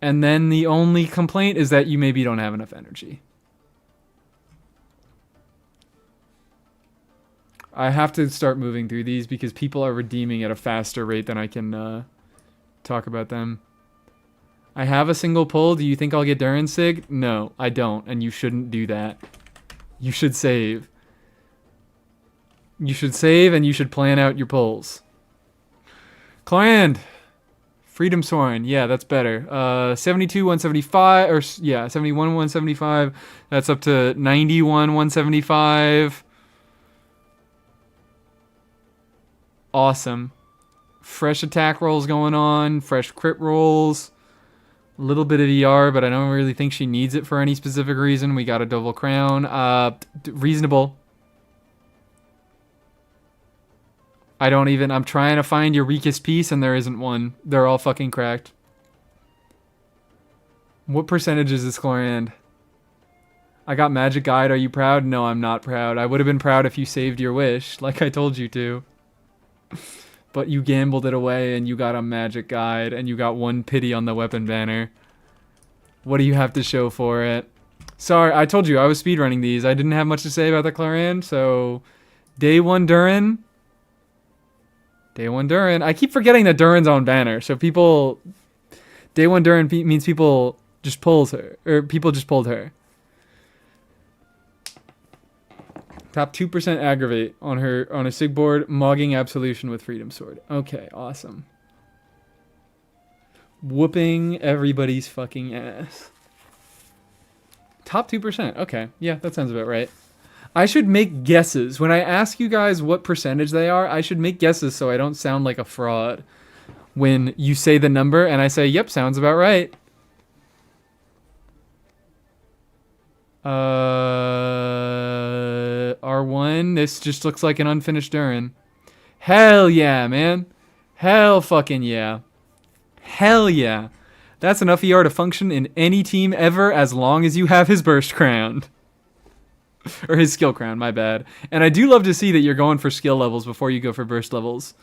And then the only complaint is that you maybe don't have enough energy. I have to start moving through these because people are redeeming at a faster rate than I can talk about them. I have a single pull. Do you think I'll get Durin Sig? No, I don't, and you shouldn't do that. You should save. You should save, and you should plan out your pulls. Client! Freedom Soren. Yeah, that's better. 72, 175, or yeah, 71, 175. That's up to 91, 175. Awesome. Fresh attack rolls going on. Fresh crit rolls. A little bit of ER, but I don't really think she needs it for any specific reason. We got a double crown. Reasonable. I'm trying to find your weakest piece and there isn't one. They're all fucking cracked. What percentage is this, Chlorand? I got Magic Guide. Are you proud? No, I'm not proud. I would have been proud if you saved your wish, like I told you to. But you gambled it away and you got a Magic Guide and you got one pity on the weapon banner. What do you have to show for it? Sorry, I told you I was speedrunning these. I didn't have much to say about the Chlorand, so... Day 1 Durin. Day 1 Durin. I keep forgetting that Durin's on banner, so people... Day 1 Durin means people just pulls her. Or people just pulled her. Top 2% aggravate on a sig board, mogging absolution with Freedom Sword. Okay, awesome. Whooping everybody's fucking ass. Top 2%. Okay, yeah, that sounds about right. I should make guesses. When I ask you guys what percentage they are, I should make guesses so I don't sound like a fraud. When you say the number and I say, yep, sounds about right. R1, this just looks like an unfinished Durin. Hell yeah, man. Hell fucking yeah. Hell yeah. That's enough ER to function in any team ever as long as you have his burst crown. Or his skill crown, my bad. And I do love to see that you're going for skill levels before you go for burst levels.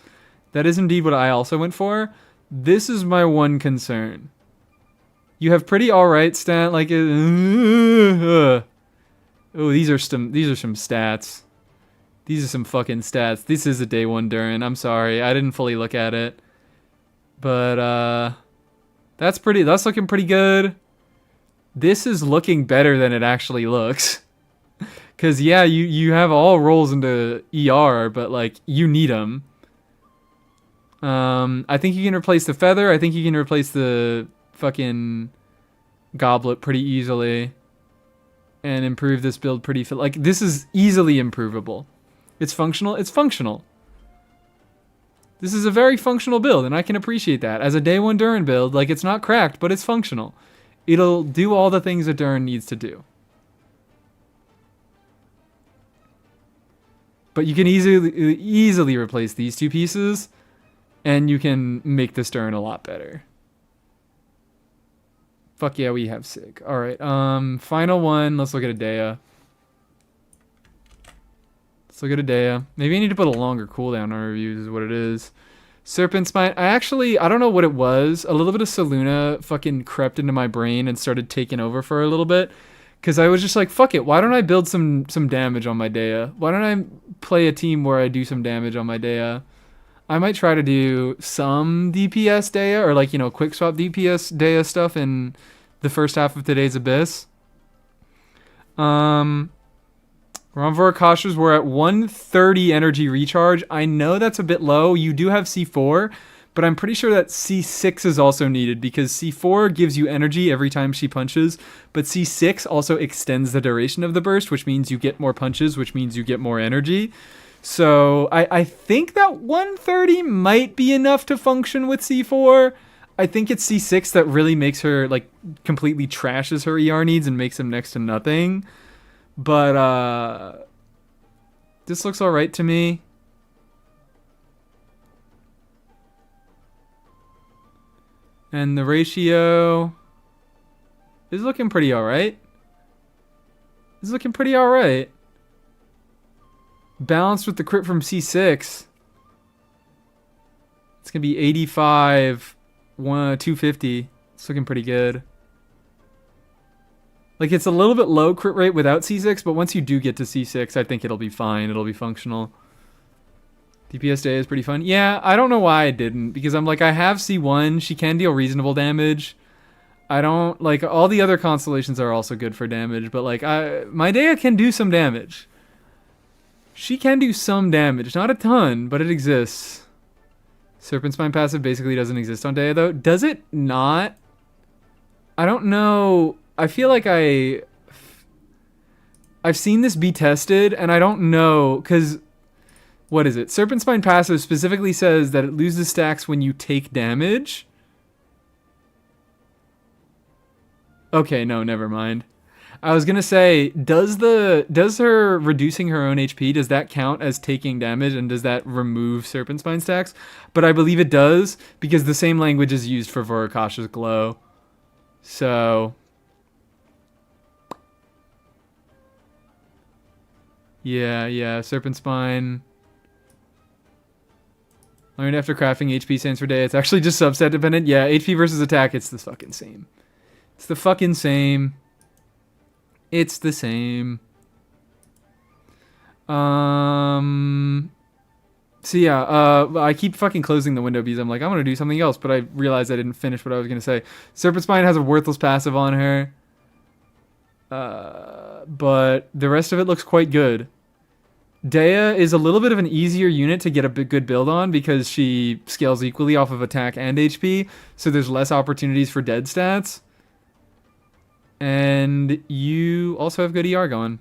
That is indeed what I also went for. This is my one concern. You have pretty alright stat, like... Oh, these are some stats. These are some fucking stats. This is a day 1 Durin. I'm sorry. I didn't fully look at it. But, that's looking pretty good. This is looking better than it actually looks. Because, yeah, you have all rolls into ER, but, like, you need them. I think you can replace the feather. I think you can replace the fucking goblet pretty easily. And improve this build pretty... Like, this is easily improvable. It's functional. It's functional. This is a very functional build, and I can appreciate that. As a day 1 Durin build, like, it's not cracked, but it's functional. It'll do all the things that Durin needs to do. But you can easily replace these 2 pieces, and you can make this Durin a lot better. Fuck yeah, we have Sig. Alright, final one. Let's look at Adea. Let's look at Adea. Maybe I need to put a longer cooldown on reviews is what it is. Serpent Spine. I don't know what it was. A little bit of Saluna fucking crept into my brain and started taking over for a little bit. Because I was just like, fuck it. Why don't I build some damage on my Dea? Why don't I play a team where I do some damage on my Dea? I might try to do some DPS Dea or like, you know, quick swap DPS Dea stuff in the first half of today's Abyss. We're on Voracashas. We're at 130 energy recharge. I know that's a bit low. You do have C4, but I'm pretty sure that C6 is also needed because C4 gives you energy every time she punches, but C6 also extends the duration of the burst, which means you get more punches, which means you get more energy. So I think that 130 might be enough to function with C4. I think it's C6 that really makes her, like, completely trashes her ER needs and makes them next to nothing. But, this looks alright to me. And the ratio is looking pretty alright. It's looking pretty alright. Balanced with the crit from C6. It's going to be 85, 250. It's looking pretty good. Like, it's a little bit low crit rate without C6, but once you do get to C6, I think it'll be fine. It'll be functional. DPS Day is pretty fun. Yeah, I don't know why I didn't, because I'm like, I have C1. She can deal reasonable damage. I don't, like, all the other constellations are also good for damage, but, like, my Dea can do some damage. She can do some damage. Not a ton, but it exists. Serpent Spine passive basically doesn't exist on Dea, though. Does it not? I don't know. I feel like I've seen this be tested, and I don't know, because... What is it? Serpent Spine passive specifically says that it loses stacks when you take damage. Okay, no, never mind. I was gonna say, does her reducing her own HP, does that count as taking damage, and does that remove Serpent Spine stacks? But I believe it does, because the same language is used for Voracash's Glow. So... Yeah, Serpent Spine... Learned after crafting HP stands for day. It's actually just subset dependent. Yeah, HP versus attack, it's the fucking same. It's the fucking same. It's the same. So yeah, I keep fucking closing the window because I'm like, I'm gonna do something else, but I realized I didn't finish what I was gonna say. Serpent Spine has a worthless passive on her. But the rest of it looks quite good. Dea is a little bit of an easier unit to get a good build on because she scales equally off of attack and HP, so there's less opportunities for dead stats. And you also have good ER going.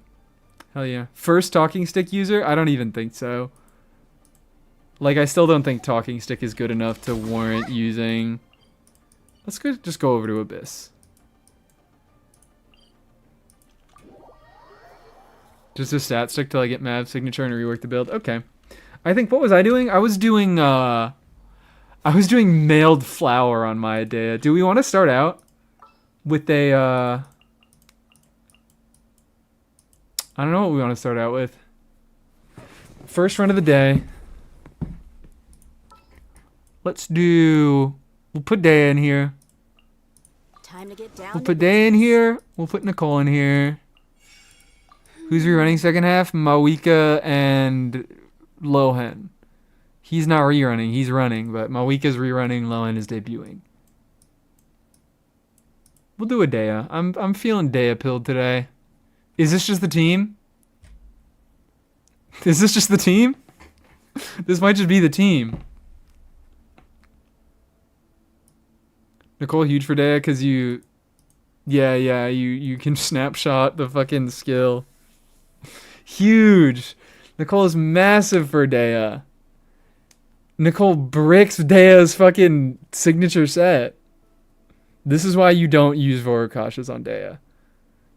Hell yeah. First talking stick user? I don't even think so. Like, I still don't think talking stick is good enough to warrant using... Let's just go over to Abyss. Just a stat stick till I get Mav's signature and rework the build. Okay. I think, what was I doing? I was doing mailed flour on my Dea. Do we want to start out with a, I don't know what we want to start out with. First run of the day. We'll put Dea in here. Time to get down. We'll put Dea in here. We'll put Nicole in here. Who's rerunning second half? Mawika and Lohan. He's not rerunning. He's running, but Mawika's rerunning. Lohan is debuting. We'll do a Dea. I'm feeling Dea pilled today. Is this just the team? Is this just the team? This might just be the team. Nicole, huge for Dea because you... Yeah, you can snapshot the fucking skill. Huge. Nicole is massive for Dea. Nicole bricks Dea's fucking signature set. This is why you don't use Vorokashas on Dea.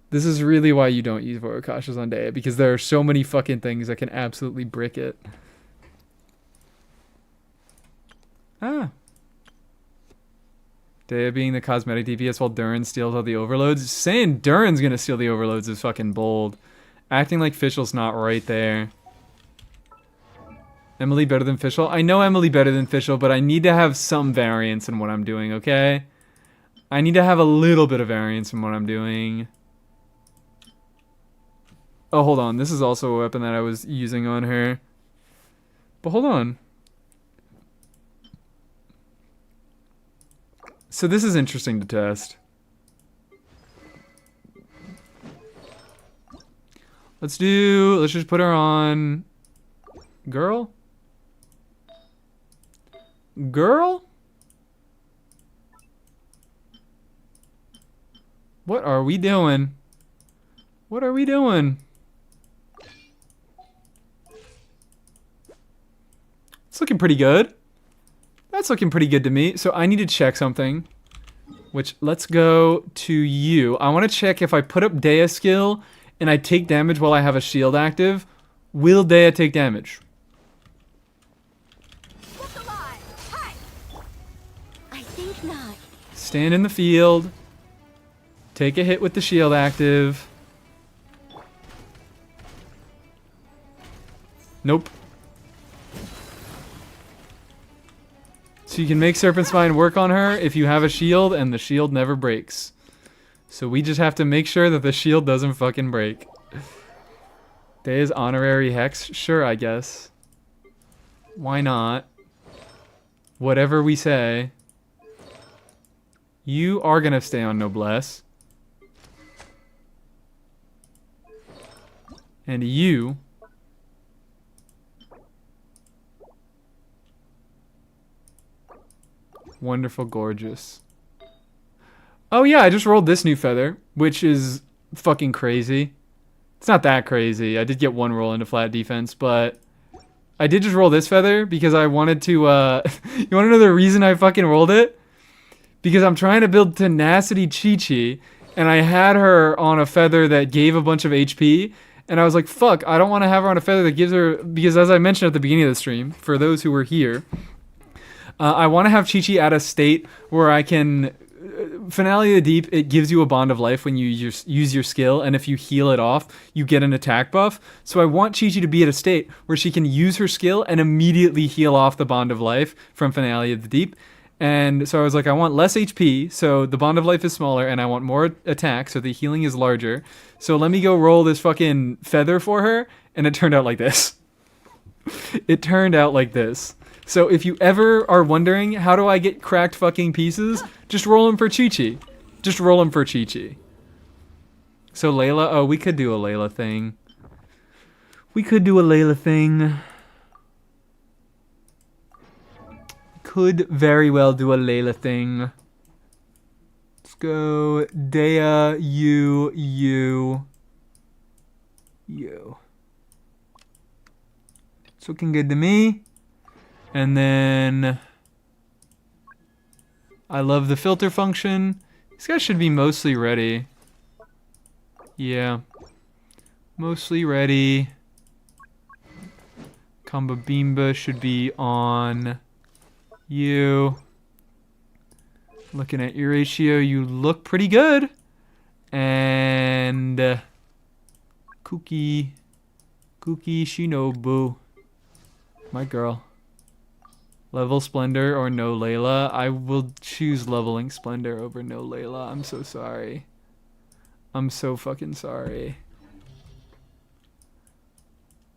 This is really why you don't use Vorokashas on Dea, because there are so many fucking things that can absolutely brick it. Ah. Dea being the cosmetic DPS while Durin steals all the overloads. Saying Durin's gonna steal the overloads is fucking bold. Acting like Fischl's not right there. Emily better than Fischl? I know Emily better than Fischl, but I need to have some variance in what I'm doing, okay? I need to have a little bit of variance in what I'm doing. Oh, hold on. This is also a weapon that I was using on her. But hold on. So this is interesting to test. Let's just put her on... Girl? Girl? What are we doing? What are we doing? It's looking pretty good. That's looking pretty good to me. So I need to check something. Which, let's go to you. I want to check if I put up Dea skill and I take damage while I have a shield active. Will Dea take damage? I think not. Stand in the field. Take a hit with the shield active. Nope. So you can make Serpent Spine work on her if you have a shield and the shield never breaks. So we just have to make sure that the shield doesn't fucking break. Dea's honorary hex? Sure, I guess. Why not? Whatever we say. You are gonna stay on Noblesse. And you... Wonderful, gorgeous. Oh yeah, I just rolled this new feather, which is fucking crazy. It's not that crazy. I did get one roll into flat defense, but I did just roll this feather because I wanted to, you wanna know the reason I fucking rolled it? Because I'm trying to build Tenacity Chi-Chi, and I had her on a feather that gave a bunch of HP, and I was like, fuck, I don't want to have her on a feather that gives her, because as I mentioned at the beginning of the stream, for those who were here, I want to have Chi-Chi at a state where I can... Finale of the Deep, it gives you a bond of life when you use your skill, and if you heal it off, you get an attack buff. So I want Chi-Chi to be at a state where she can use her skill and immediately heal off the bond of life from Finale of the Deep. And so I was like, I want less HP, so the bond of life is smaller, and I want more attack, so the healing is larger. So let me go roll this fucking feather for her, and it turned out like this. It turned out like this. So if you ever are wondering, how do I get cracked fucking pieces? Just roll them for Chi-Chi. Just roll them for Chi-Chi. So Layla, oh, we could do a Layla thing. We could do a Layla thing. Could very well do a Layla thing. Let's go Dea, you. It's looking good to me. And then I love the filter function. These guys should be mostly ready. Yeah. Mostly ready. Combo Bimba should be on you. Looking at your ratio, you look pretty good. And Kuki Shinobu. My girl. Level Splendor or no Layla? I will choose leveling Splendor over no Layla. I'm so sorry. I'm so fucking sorry.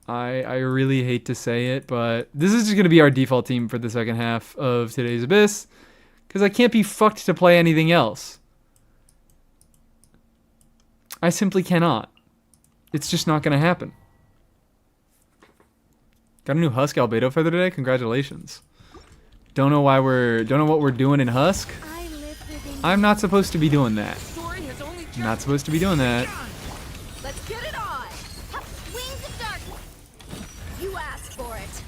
I really hate to say it, but this is just going to be our default team for the second half of today's Abyss. Because I can't be fucked to play anything else. I simply cannot. It's just not going to happen. Got a new Husk albedo feather today. Congratulations. Don't know what we're doing in Husk. I live within I'm not supposed to be doing that. Story has only just Not supposed to be doing that. Let's get it on! wings of darkness. You asked for it.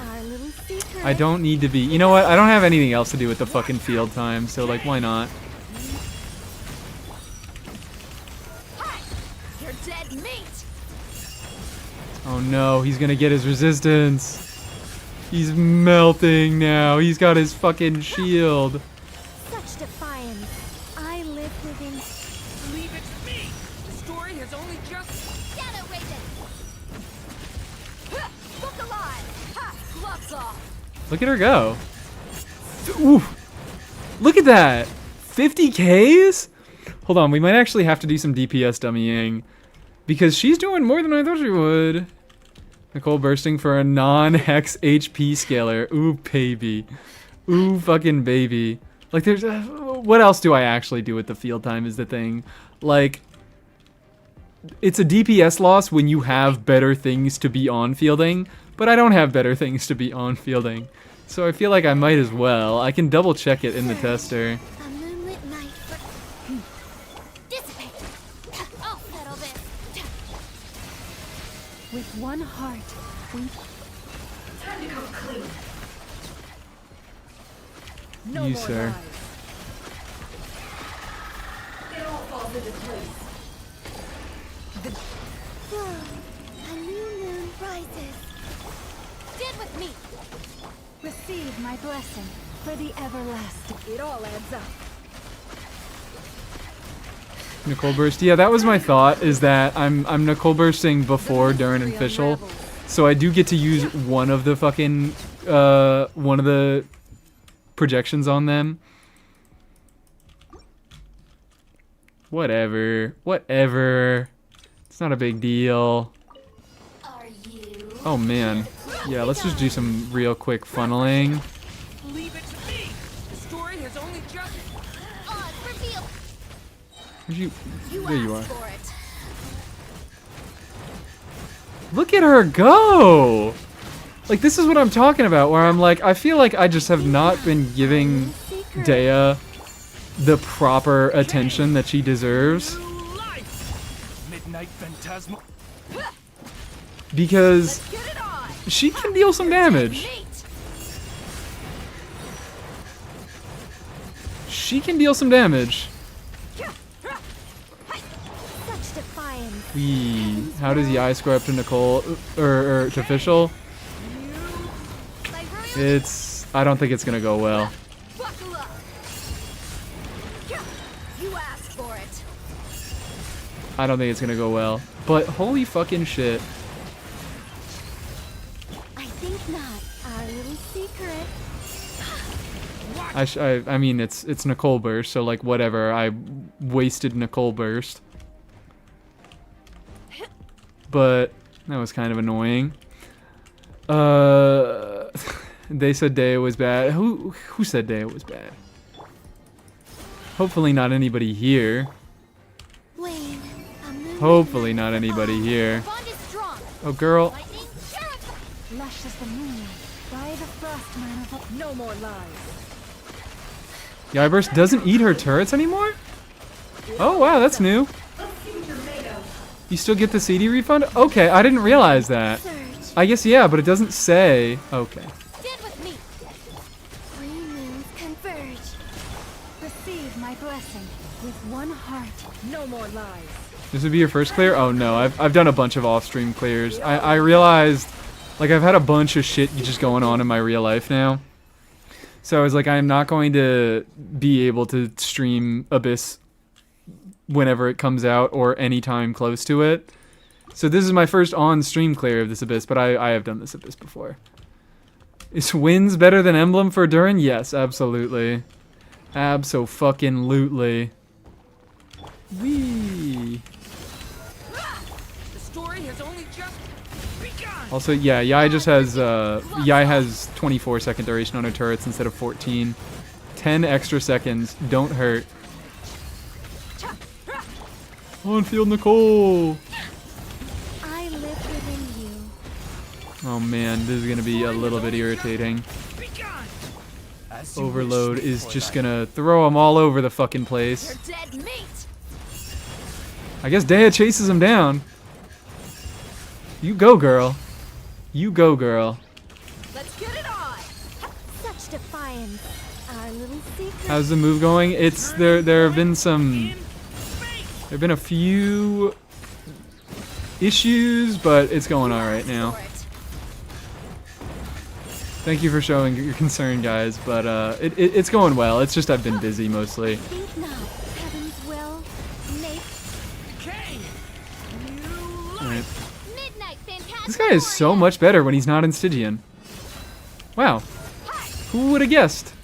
Our little secret. I don't need to be. You know what? I don't have anything else to do with the fucking field time, so like, why not? Hi! You're dead meat! Oh no, he's gonna get his resistance. He's melting now. He's got his fucking shield. Such defiance. I live within leave it to me. The story has only just shadow raven. Look alive! Ha! Gloves off! Look at her go. Ooh. Look at that. 50 Ks? Hold on, we might actually have to do some DPS dummying. Because she's doing more than I thought she would. Nicole bursting for a non-hex HP scaler. Ooh, baby. Ooh, fucking baby. Like, there's... what else do I actually do with the field time is the thing. Like, it's a DPS loss when you have better things to be on fielding, but I don't have better things to be on fielding. So I feel like I might as well. I can double check it in the tester. A moonlit night for dissipate. I'll settle this. With one heart, we... No You, more sir. lies. It all falls into place. A new moon rises. Stand with me. Receive my blessing for the everlasting. It all adds up. Nicole burst. Yeah, that was my thought, is that I'm Nicole bursting before, during, and Fischl. So I do get to use one of the fucking, one of the projections on them. Whatever. Whatever. It's not a big deal. Are you? Oh, man. Yeah, let's just do some real quick funneling. leave it to me. The story has only just Odds reveal. Where'd you... You There you are. asked for it. Look at her go! Like, this is what I'm talking about, where I'm like, I feel like I just have not been giving Dea the proper attention that she deserves. new life. Midnight Phantasma. Because Get it on! she can deal some damage. Meat! She can deal some damage. Such defiance. Wee. How does Yai square up to Nicole, or to Fischl? Like royal. It's... I don't think it's gonna go well. Buckle up! You asked for it. I don't think it's gonna go well. But holy fucking shit. I think not. Our little secret. I mean, it's Nicole burst, so like whatever. I wasted Nicole burst. But that was kind of annoying. They said Dea was bad. Who said Dea was bad? Hopefully not anybody here. Wayne, a moonlit Hopefully night not for anybody all. here. Bond is strong. Oh, girl. Lightning, purify. Lush as the moonlight, by the frost man of... No more lies. Yaiburst doesn't eat her turrets anymore? Oh, wow, that's new. You still get the CD refund? Okay, I didn't realize that. Surge. I guess, yeah, but it doesn't say. Okay. Stand with me. Three moons converge. Receive my blessing with one heart. No more lies. This would be your first clear? Oh, no, I've done a bunch of off-stream clears. I realized, like, I've had a bunch of shit just going on in my real life now. So I was like, I'm not going to be able to stream Abyss whenever it comes out or any time close to it. So this is my first on-stream clear of this Abyss, but I have done this Abyss before. Is Wins better than Emblem for Durin? Yes, absolutely. Abso-fucking-lutely. Wee. The story has only just begun. Also, yeah, Yai just has, Yai has 24-second duration on her turrets instead of 14. 10 extra seconds, don't hurt. On field, Nicole. I live within you. Oh man, this is gonna be a little bit irritating. As you Overload wish, is Nicola. just gonna throw them all over the fucking place. Dead meat! I guess Dea chases him down. You go, girl. You go, girl. Let's get it on! Such defiance. Our little secret. How's the move going? It's there have been a few issues, but it's going all right now. Thank you for showing your concern, guys, but it's going well. It's just I've been busy mostly. Think not. Heaven's will. Make Alright. Midnight Phantasmagoria. This guy is so much better when he's not in Stygian. Wow. Who would have guessed?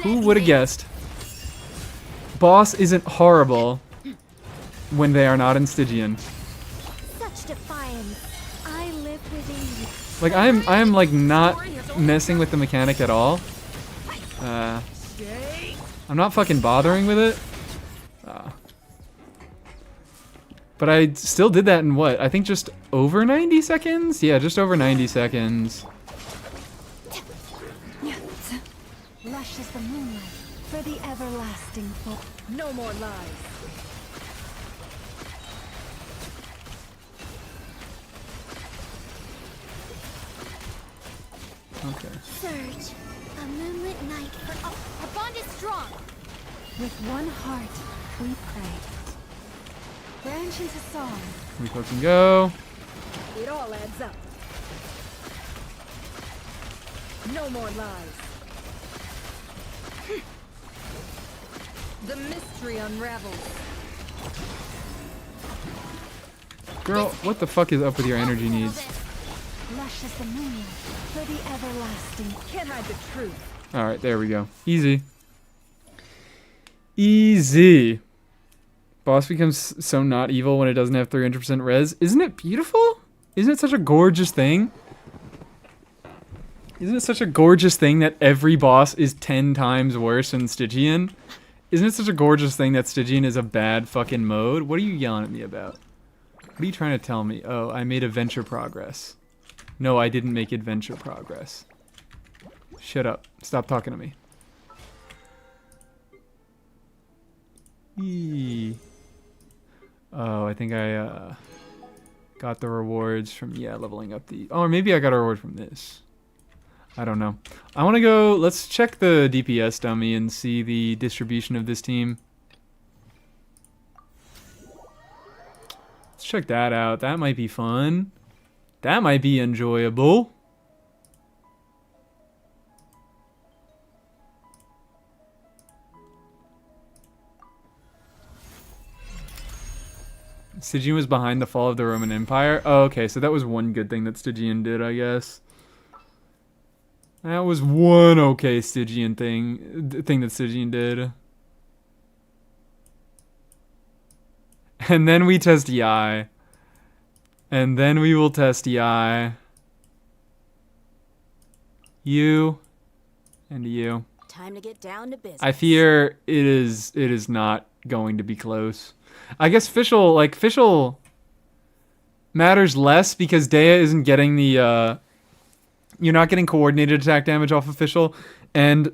Who would have guessed? Boss isn't horrible when they are not in Stygian. such defiance. I live within you. Like I'm like not messing with the mechanic at all. I'm not fucking bothering with it. But I still did that in what? I think just over 90 seconds? Yeah, just over 90 seconds. Lush as the moonlight for the everlasting folk. No more lies. Okay. Surge. A moonlit night for all. A bond is strong. With one heart, we pray. Branch into song. We can go. It all adds up. No more lies. The mystery unravels. Girl, what the fuck is up with your energy needs? Lush as the moonlight for the everlasting. Can't hide the truth. Alright, there we go. Easy. Easy. Boss becomes so not evil when it doesn't have 300% res. Isn't it beautiful? Isn't it such a gorgeous thing? Isn't it such a gorgeous thing that every boss is 10 times worse than Stygian? Isn't it such a gorgeous thing that Stygian is a bad fucking mode? What are you yelling at me about? What are you trying to tell me? Oh, I made adventure progress. No, I didn't make adventure progress. Shut up. Stop talking to me. Eee. Oh, I think I got the rewards from, yeah, leveling up the... Oh, or maybe I got a reward from this. I don't know. I want to go... Let's check the DPS dummy and see the distribution of this team. Let's check that out. That might be fun. That might be enjoyable. Stygian was behind the fall of the Roman Empire. Oh, okay, so that was one good thing that Stygian did, I guess. That was one okay Stygian thing that Stygian did. And then we test Yai. And then we will test Yai. You. And you. Time to get down to business. I fear it is not going to be close. I guess Fischl matters less because Dea isn't getting the you're not getting coordinated attack damage off of Fischl, and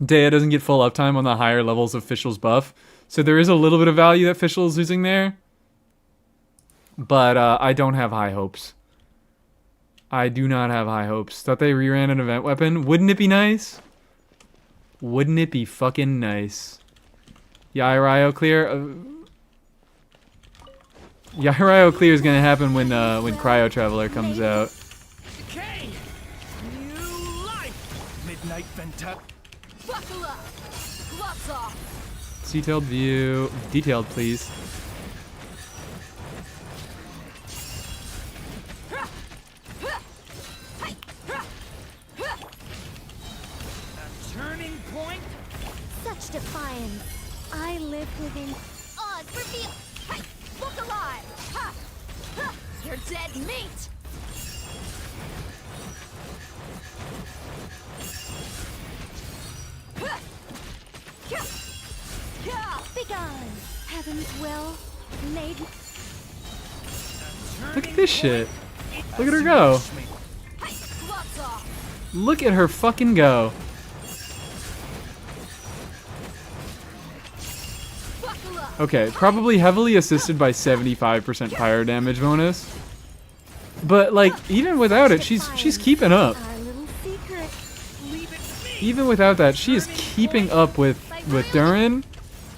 Dea doesn't get full uptime on the higher levels of Fischl's buff. So there is a little bit of value that Fischl is losing there. But I don't have high hopes. I do not have high hopes. Thought they reran an event weapon. Wouldn't it be nice? Wouldn't it be fucking nice? Yairayo clear. Yairayo clear is gonna happen when Cryo Traveler comes out. Decay! New life! Midnight Venti. Buckle up. Gloves off. Detailed view. Detailed, please. A turning point? Such defiance. I live within. Odds reveal. Hey, look alive. Ha! Ha! You're dead meat. Begone. Heaven Heaven's will made. Look at this shit. Look at her go. Look at her fucking go. Okay, probably heavily assisted by 75% pyro damage bonus. But like, even without it, she's keeping up. Our little secret. Even without that, she is keeping up with Durin,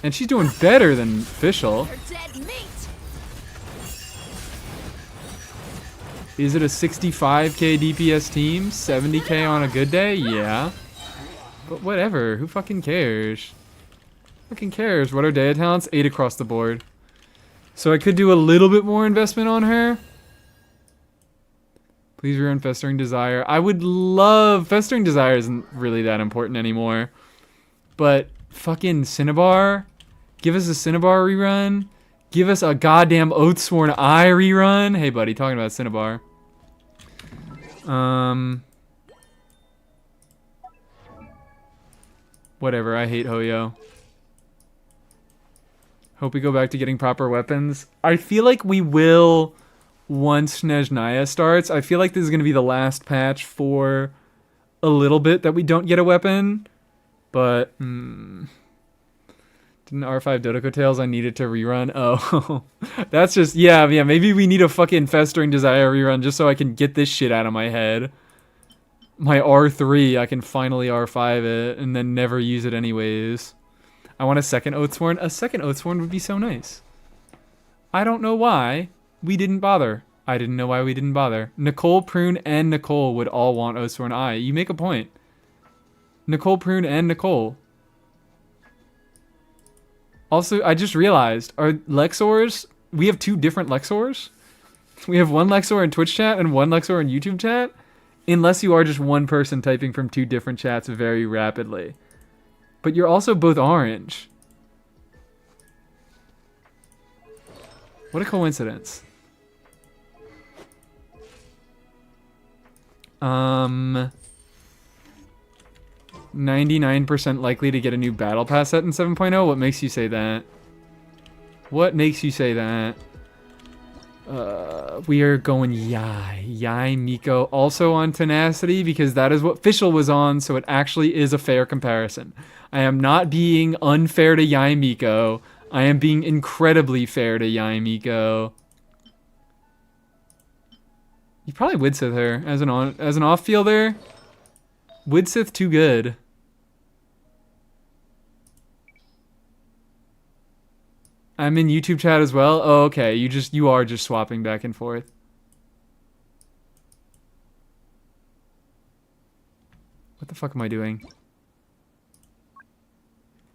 and she's doing better than Fischl. Is it a 65k DPS team? 70k on a good day? Yeah. But whatever, who fucking cares? Fucking cares? What are Dea talents? 8 across the board. So I could do a little bit more investment on her. Please rerun Festering Desire. I would love... Festering Desire isn't really that important anymore. But fucking Cinnabar. Give us a Cinnabar rerun. Give us a goddamn Oathsworn Eye rerun. Hey buddy, talking about Cinnabar. Whatever, I hate Hoyo. Hope we go back to getting proper weapons. I feel like we will once Snezhnaya starts. I feel like this is going to be the last patch for a little bit that we don't get a weapon. But, didn't R5 Dodoko Tales I needed to rerun? Oh, that's just, yeah, maybe we need a fucking Festering Desire rerun just so I can get this shit out of my head. My R3, I can finally R5 it and then never use it anyways. I want a second Oathsworn. A second Oathsworn would be so nice. I don't know why we didn't bother. I didn't know why we didn't bother. Nicole, Prune, and Nicole would all want Oathsworn Eye. You make a point. Nicole, Prune, and Nicole. Also, I just realized, our Lexors, we have 2 different Lexors. We have one Lexor in Twitch chat and one Lexor in YouTube chat. Unless you are just one person typing from 2 different chats very rapidly. But you're also both orange. What a coincidence. 99% likely to get a new battle pass set in 7.0. What makes you say that? What makes you say that? We are going Yai Miko also on Tenacity because that is what Fischl was on, so it actually is a fair comparison. I am not being unfair to Yai Miko. I am being incredibly fair to Yai Miko. You probably Widsith her as an off-fielder. Widsith too good. I'm in YouTube chat as well. Oh, okay. You are just swapping back and forth. What the fuck am I doing?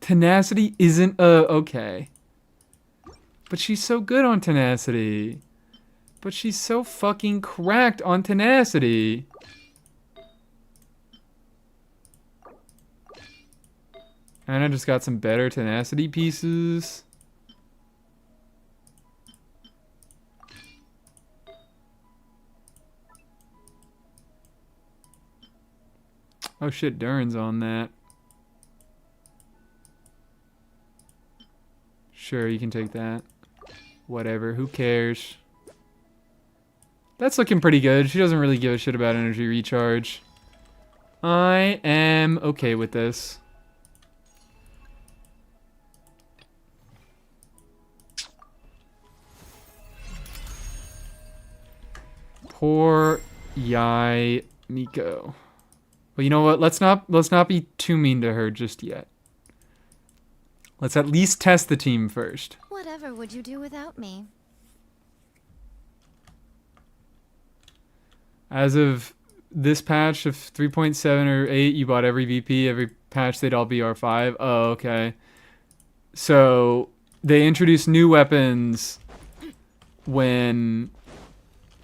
Tenacity isn't okay. But she's so good on Tenacity. But she's so fucking cracked on Tenacity. And I just got some better Tenacity pieces. Oh shit, Durin's on that. Sure, you can take that. Whatever, who cares? That's looking pretty good. She doesn't really give a shit about energy recharge. I am okay with this. Poor Yai Miko. Well, you know what? Let's not be too mean to her just yet. Let's at least test the team first. Whatever would you do without me? As of this patch of 3.7 or 8, you bought every VP. Every patch they'd all be R5. Oh, okay. So they introduced new weapons when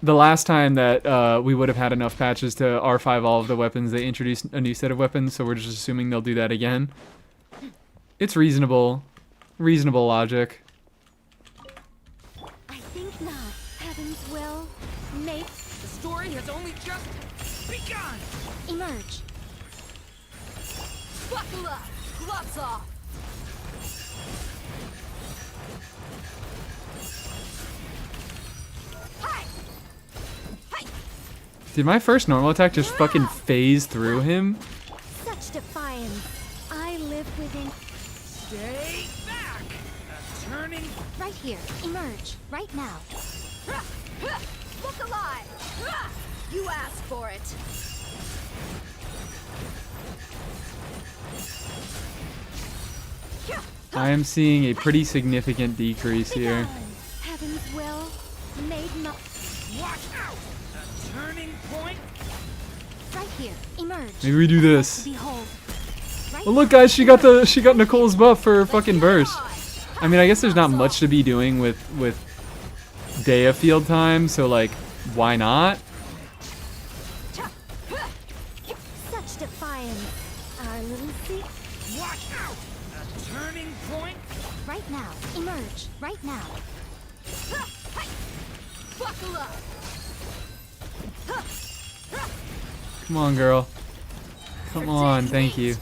the last time that we would have had enough patches to R5 all of the weapons, they introduced a new set of weapons, so we're just assuming they'll do that again. It's reasonable. Reasonable logic. I think not. Heaven's will make. The story has only just begun. Emerge. Buckle up. Gloves off. Did my first normal attack just fucking phase through him? Such defiance. I live within. Stay back! A turning. Right here. Emerge. Right now. Look alive! You asked for it. I am seeing a pretty significant decrease here. Heaven's will made not. Watch out! A turning point. Right here. Emerge. Maybe we do this. Behold. Right Oh look, guys, she got Nicole's buff for fucking burst. I mean, I guess there's not much to be doing with Dea field time, so like, why not? Such defiance. Our little secret. Watch out! A turning point. Right now. Emerge. Right now. Buckle up. Come on, girl. Come on, thank you.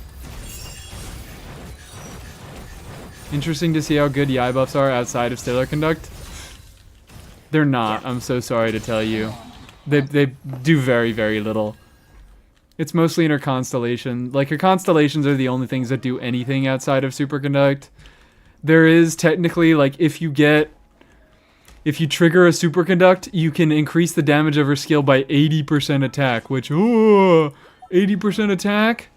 Interesting to see how good Yai buffs are outside of Stellar Conduct. They're not, I'm so sorry to tell you. They do very, very little. It's mostly in her Constellation. Like, her Constellations are the only things that do anything outside of Superconduct. There is technically, like, if you trigger a Superconduct, you can increase the damage of her skill by 80% attack, which, ooh, 80% attack?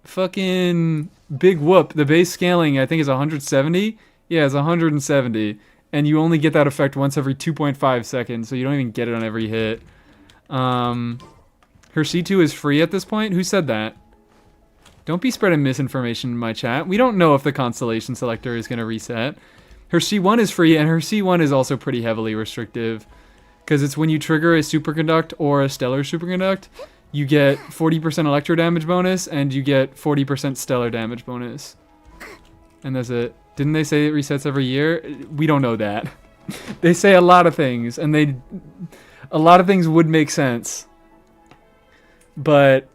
Fucking big whoop. The base scaling, I think, is 170? Yeah, it's 170. And you only get that effect once every 2.5 seconds, so you don't even get it on every hit. Her C2 is free at this point? Who said that? Don't be spreading misinformation in my chat. We don't know if the Constellation selector is going to reset. Her C1 is free, and her C1 is also pretty heavily restrictive. Because it's when you trigger a Superconduct or a Stellar Superconduct, you get 40% electro damage bonus, and you get 40% stellar damage bonus. And that's it. Didn't they say it resets every year? We don't know that. They say a lot of things, and a lot of things would make sense. But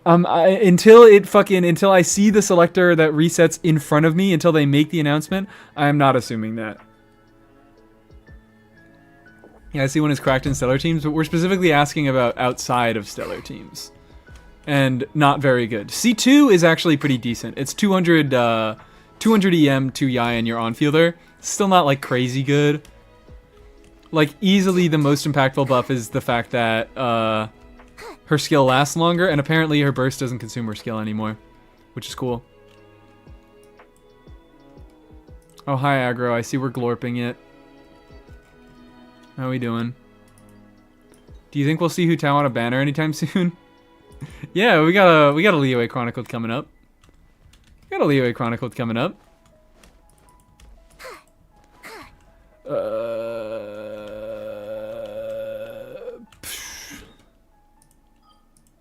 until I see the selector that resets in front of me, until they make the announcement, I am not assuming that. Yeah, I see one is cracked in stellar teams, but we're specifically asking about outside of stellar teams. And not very good. C2 is actually pretty decent. It's 200 EM, 2 Yai, and you're on fielder. Still not like crazy good. Like, easily the most impactful buff is the fact that her skill lasts longer, and apparently her burst doesn't consume her skill anymore, which is cool. Oh, hi, aggro. I see we're glorping it. How we doing? Do you think we'll see Hu Tao on a banner anytime soon? Yeah, we got a Liyue Chronicled coming up. We got a Liyue Chronicled coming up.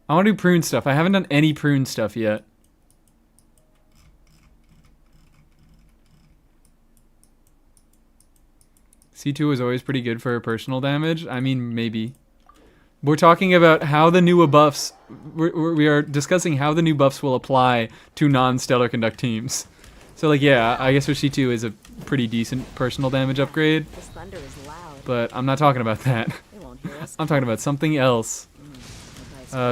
I want to do Prune stuff. I haven't done any Prune stuff yet. C2 is always pretty good for personal damage. I mean, maybe. We're talking about how the new buffs... We are discussing how the new buffs will apply to non-Stellar Conduct teams. So, like, yeah, I guess her C2 is a pretty decent personal damage upgrade. This thunder is loud. But I'm not talking about that. They won't hear us. I'm talking about something else.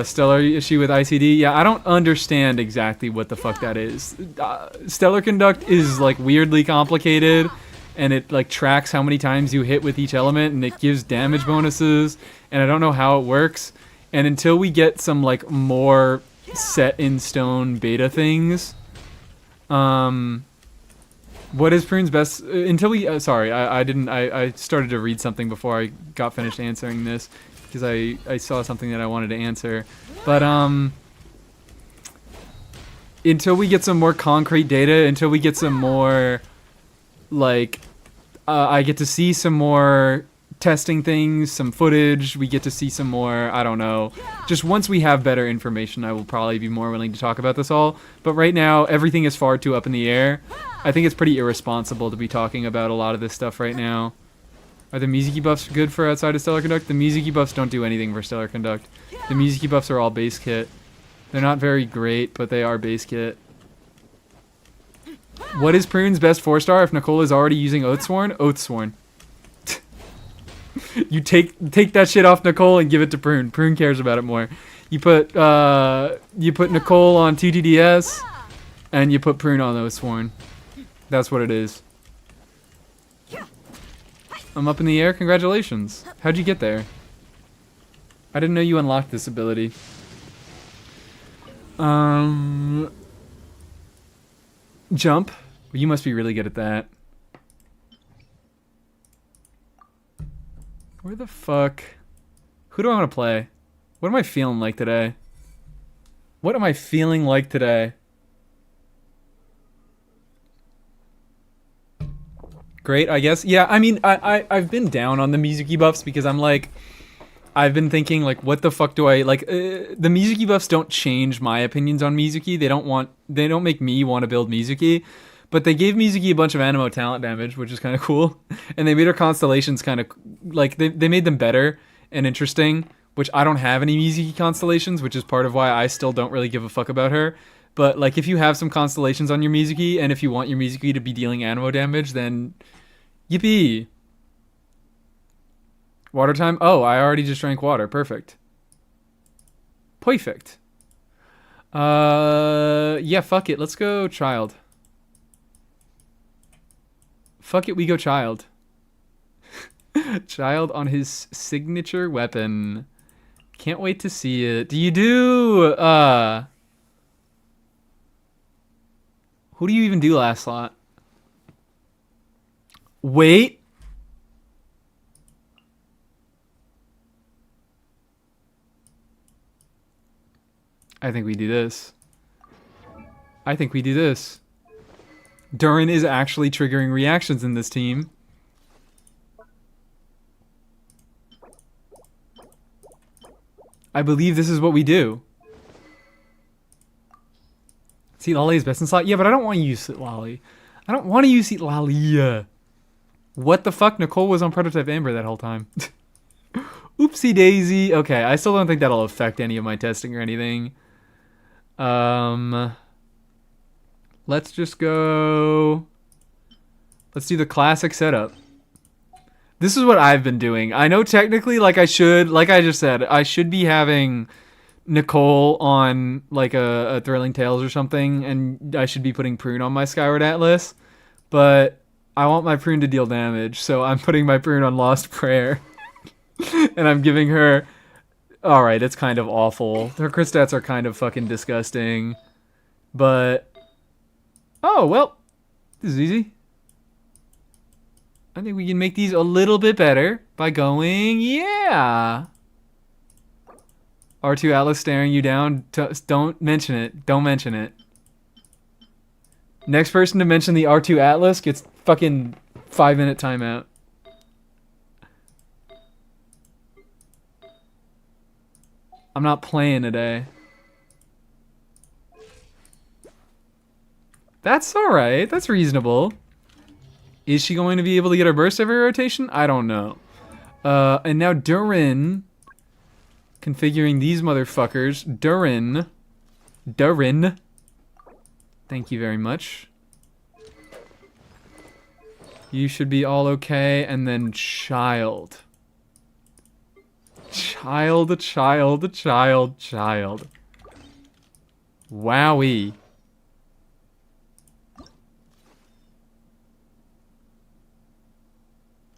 Stellar issue with ICD. Yeah, I don't understand exactly what the fuck that is. Stellar Conduct is, like, weirdly complicated. And it, like, tracks how many times you hit with each element. And it gives damage bonuses. And I don't know how it works. And until we get some, like, more set-in-stone beta things... what is Prune's best... until we... sorry, I started to read something before I got finished answering this. Because I saw something that I wanted to answer. But, until we get some more concrete data, until we get some more... like... I get to see some more testing things, some footage, we get to see some more, I don't know. Just once we have better information, I will probably be more willing to talk about this all. But right now, everything is far too up in the air. I think it's pretty irresponsible to be talking about a lot of this stuff right now. Are the Mizuki buffs good for outside of Stellar Conduct? The Mizuki buffs don't do anything for Stellar Conduct. The Mizuki buffs are all base kit. They're not very great, but they are base kit. What is Prune's best 4-star if Nicole is already using Oathsworn? Oathsworn. You take that shit off Nicole and give it to Prune. Prune cares about it more. You put Nicole on TTDS, and you put Prune on those sworn. That's what it is. I'm up in the air. Congratulations. How'd you get there? I didn't know you unlocked this ability. Jump. You must be really good at that. Where the fuck? Who do I want to play? What am I feeling like today? What am I feeling like today? Great, I guess. Yeah, I mean, I've been down on the Mizuki buffs because I'm like, I've been thinking like, what the fuck do I like? The Mizuki buffs don't change my opinions on Mizuki. They don't make me want to build Mizuki, but they gave Mizuki a bunch of Animo talent damage, which is kind of cool, and they made her constellations kind of like they made them better and interesting. Which I don't have any Mizuki constellations, which is part of why I still don't really give a fuck about her. But like, if you have some constellations on your Mizuki, and if you want your Mizuki to be dealing Animo damage, then yippee. Water time? Oh, I already just drank water. Perfect. Perfect. Yeah, fuck it. Let's go child. Fuck it, we go child. Child on his signature weapon. Can't wait to see it. Do you do, who do you even do last slot? Wait. I think we do this. I think we do this. Durin is actually triggering reactions in this team. I believe this is what we do. Seat Lolly is best in slot? Yeah, but I don't want to use Seat Lolly. I don't want to use Seat Lolly. What the fuck? Nicole was on Prototype Amber that whole time. Oopsie daisy. Okay, I still don't think that'll affect any of my testing or anything. Let's just go... Let's do the classic setup. This is what I've been doing. I know technically, like I just said, I should be having Nicole on like a Thrilling Tales or something, and I should be putting Prune on my Skyward Atlas, but I want my Prune to deal damage, so I'm putting my Prune on Lost Prayer, and I'm giving her... Alright, it's kind of awful. Her crit stats are kind of fucking disgusting, but... Oh, well, this is easy. I think we can make these a little bit better by going, yeah. R2 Atlas staring you down. Don't mention it. Don't mention it. Next person to mention the R2 Atlas gets fucking 5-minute timeout. I'm not playing today. That's alright. That's reasonable. Is she going to be able to get her burst every rotation? I don't know. And now Durin. Configuring these motherfuckers. Durin. Thank you very much. You should be all okay. And then child. Child. Wowee.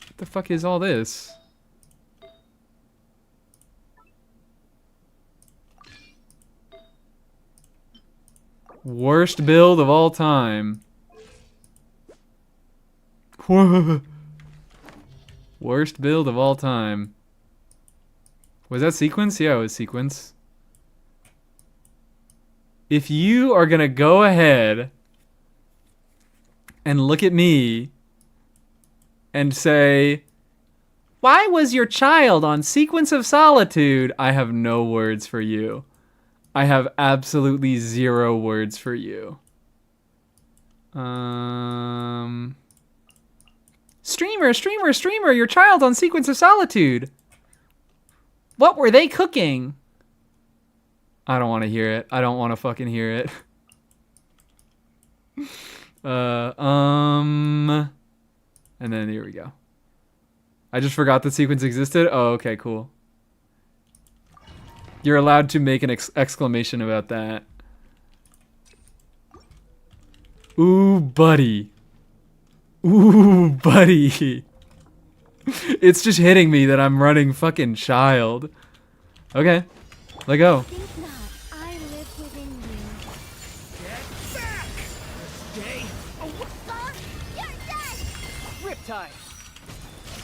What the fuck is all this? Worst build of all time. Worst build of all time. Was that sequence? Yeah, it was sequence. If you are gonna go ahead and look at me and say, why was your child on Sequence of Solitude? I have no words for you. I have absolutely 0 words for you. Streamer, your child on Sequence of Solitude. What were they cooking? I don't want to hear it. I don't want to fucking hear it. And then here we go. I just forgot the sequence existed. Oh, okay, cool. You're allowed to make an exclamation about that. Ooh, buddy. Ooh, buddy. It's just hitting me that I'm running fucking child. Okay, let go. Think not. I live within you. Get back! Stay. Oh, Boss, you're done! Riptide.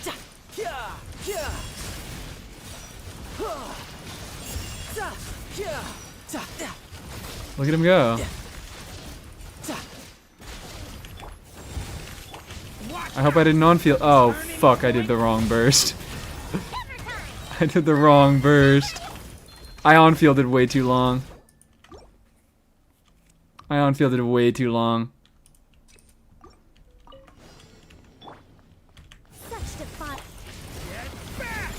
Ja, yeah, yeah. Huh. Ja, yeah, ja, yeah. Look at him go. I hope I didn't on-field. Oh, fuck, I did the wrong burst. I did the wrong burst. I on-fielded way too long. I on-fielded way too long. Such defiance. Get back!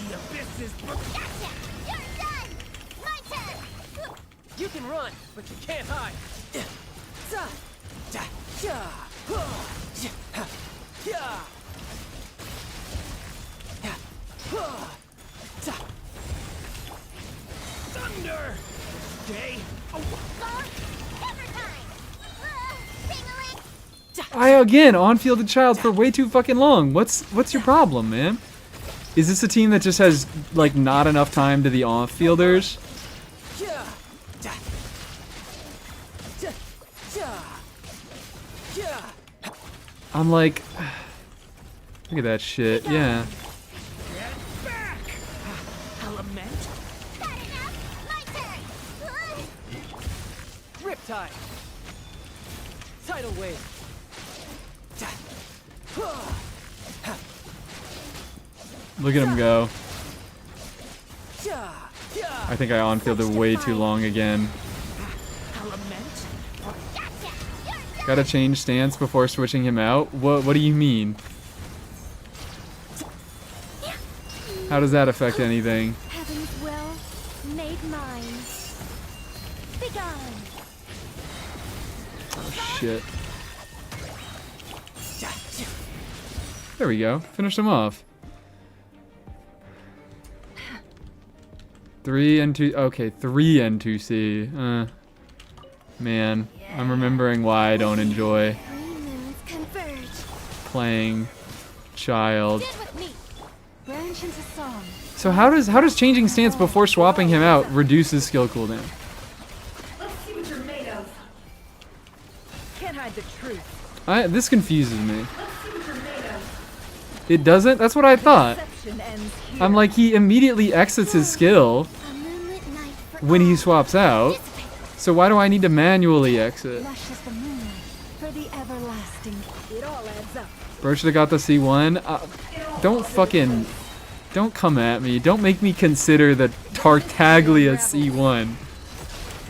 The abyss is... Gotcha! You're done! My turn! You can run, but you can't hide. Ja, ja, ja. Huh. Ja, ha. Yeah. Yeah. Huh. Ja. Thunder! Stay. Oh. Boss, hammer time! Ping-a-ling! I again on-fielded child for way too fucking long. What's your problem, man? Is this a team that just has like not enough time to the off-fielders? Yeah. Ja. Ja. Ja. Yeah. I'm like, look at that shit. Yeah. Get back! Element. Got enough? My turn! Riptide. Tidal wave. Ja. Huh. Ha. Look at him go. Ja. Yeah. I think I on-fielded way too long again. Element. Gotcha! You're done! Gotta change stance before switching him out? What do you mean? How does that affect anything? Heaven's will made mine. Begone! Oh shit. Ja. Ja. There we go. Finished him off. 3 and 2. Okay, 3 and 2C. Man, I'm remembering why I don't enjoy Three moons converge. playing child. Stand with me. Branch into song. So how does changing stance before swapping him out reduce his skill cooldown? Let's see what you're made of. Can't hide the truth. This confuses me. Let's see what you're made of. It doesn't? That's what I thought. Deception ends here. I'm like, he immediately exits his skill A moonlit night for when he all. swaps out. Dissipate. So why do I need to manually exit? Lush as the moon for the everlasting. It all adds up. Bro should have got the C1. Don't come at me. Don't make me consider the Tartaglia C1.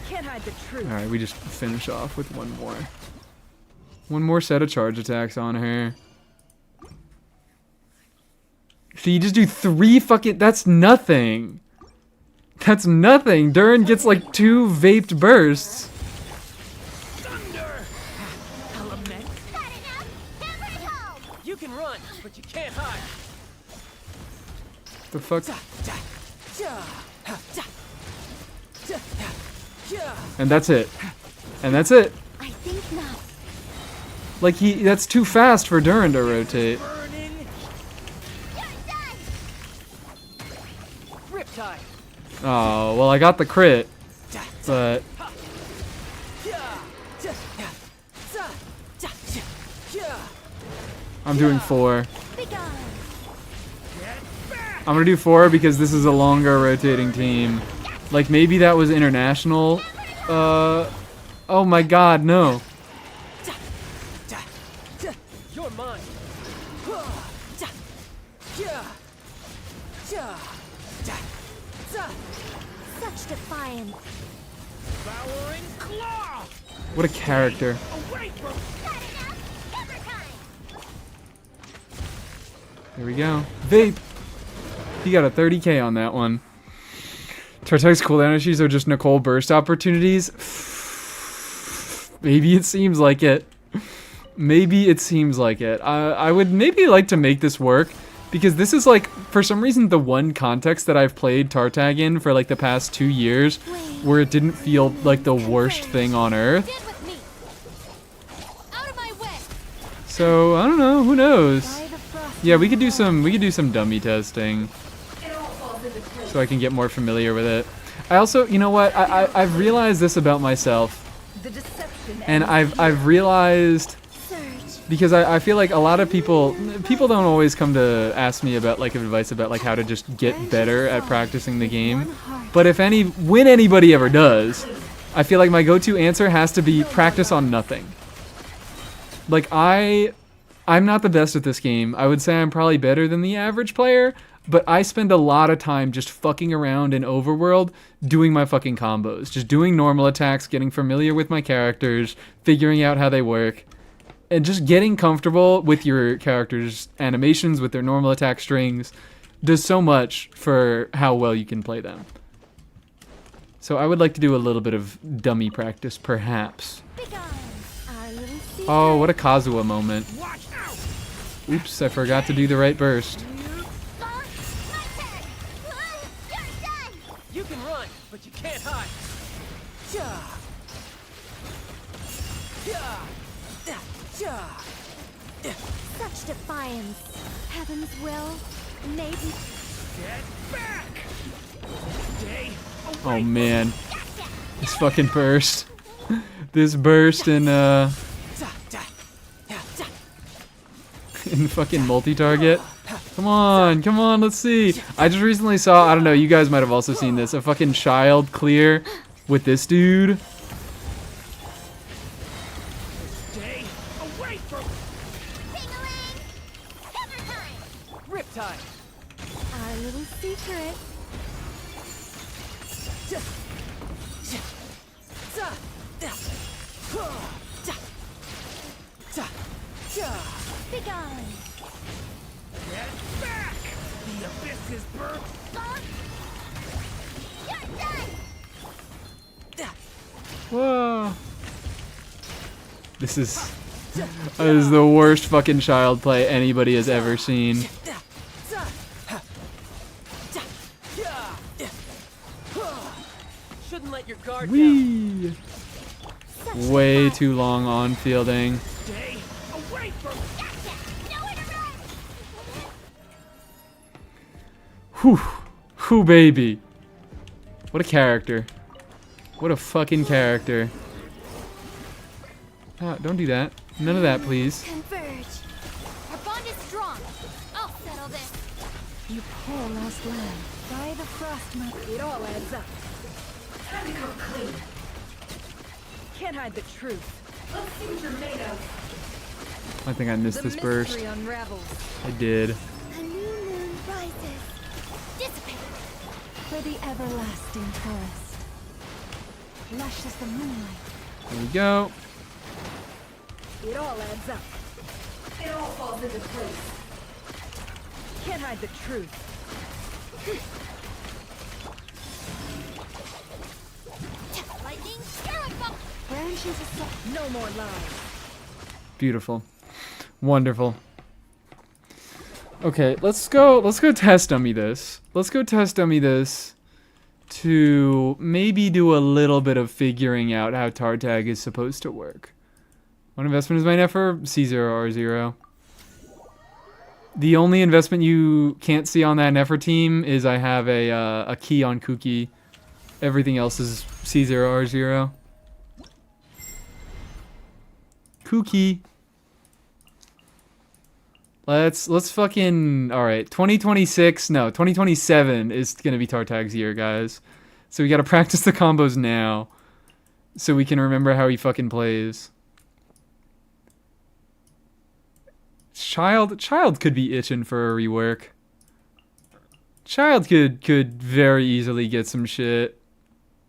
Can't hide the truth. Alright, we just finish off with one more. One more set of charge attacks on her. So you just do 3 fucking... That's nothing. That's nothing. Durin gets like 2 vaped bursts. Thunder! Element. Got enough? Hammer it home! You can run, but you can't hide. The fuck? Ja. Ja. Ja. Ha. Ja. Ja. Ja. Ja. And that's it. And that's it. I think not. Like that's too fast for Durin to rotate. Burning. You're done! Riptide. Oh, well I got the crit, Ja. but Ja. Ja. Ja. Ja. Ja. Ja. Ja. I'm doing 4. Begone! Get back! I'm gonna do 4 because this is a longer rotating team. Like maybe that was international. Oh my god, no. Ja. Ja. Ja. You're mine. Huh. Ja. Ja. Ja. Ja. Ja. Such defiance. Devouring claw. What a character. Away from. Got enough? Hammer time! Here we go. Vape. He got a 30k on that one. Tartag's cooldown issues are just Nicole burst opportunities. Maybe it seems like it. Maybe it seems like it. I would maybe like to make this work Because this is like, for some reason, the one context that I've played Tartag in for like the past 2 years where it didn't feel like the worst thing on earth. Stand with me. Out of my way. So, I don't know, who knows? Yeah, we could do some dummy testing. So I can get more familiar with it. I also, you know what, I've realized this about myself. And I've realized, because I feel like a lot of people don't always come to ask me about like advice about like how to just get better at practicing the game. But when anybody ever does, I feel like my go-to answer has to be practice on nothing. Like I'm not the best at this game. I would say I'm probably better than the average player, but I spend a lot of time just fucking around in Overworld doing my fucking combos. Just doing normal attacks, getting familiar with my characters, figuring out how they work, and just getting comfortable with your characters' animations, with their normal attack strings, does so much for how well you can play them. So I would like to do a little bit of dummy practice, perhaps. Oh, what a Kazuha moment. Oops, I forgot to do the right burst. You can run, but you can't hide. Such defiance. Heaven's will, maybe. Get back! Stay Oh away. man. This fucking burst. This burst in fucking multi-target. Come on, let's see. I just recently saw, I don't know, you guys might have also seen this, a fucking child clear with this dude. Stay away from Ding-a-ling. Hammer time. Riptide. Our little secret. Begone. Get back! The abyss is burnt. You're done. Whoa. This is the worst fucking child play anybody has ever seen. Shouldn't let your guard down. Whee! Way too long on fielding. Stay away from Gotcha. Nowhere to run. Whew. Whew, baby. What a character. What a fucking character. Ah, don't do that. None of that, please. Converge. Our bond is strong. I'll settle this. You poor lost lamb. By the frost month, it all adds up. Time to come clean. Can't hide the truth. Let's see what you're made of. I think I missed this burst. mystery unravels. I did. A new moon rises. Dissipate. For the everlasting forest. Lush as the moonlight. There we go. It all adds up. It all falls into place. Can't hide the truth. Lightning. Scarlet bump. Branches aside. No more lies. Beautiful. Wonderful. Okay, let's go test dummy this. Let's go test dummy this to maybe do a little bit of figuring out how Tartag is supposed to work. What investment is my Nefer? C0R0. The only investment you can't see on that Nefer team is I have a key on Kuki. Everything else is C0R0. Kuki. Let's fucking, all right, 2027 is going to be Tartag's year, guys. So we got to practice the combos now so we can remember how he fucking plays. Child could be itching for a rework. Child could very easily get some shit.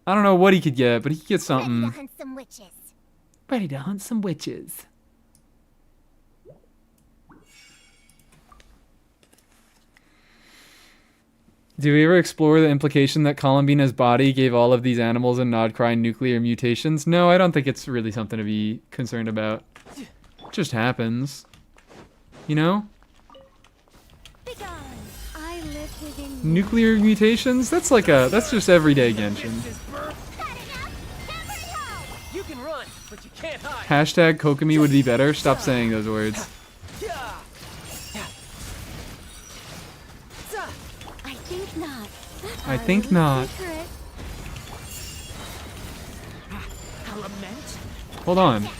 I don't know what he could get, but he could get something. Ready to hunt some witches. Ready to hunt some witches. Do we ever explore the implication that Columbina's body gave all of these animals and Nodcry nuclear mutations? No, I don't think it's really something to be concerned about. It just happens. You know? Begone. within Nuclear mutations? That's like a, that's just everyday Genshin. You can run, but you can't hide. Hashtag Kokomi would be better. Stop saying those words. I think not. I think not. Secret. Hold on. My turn.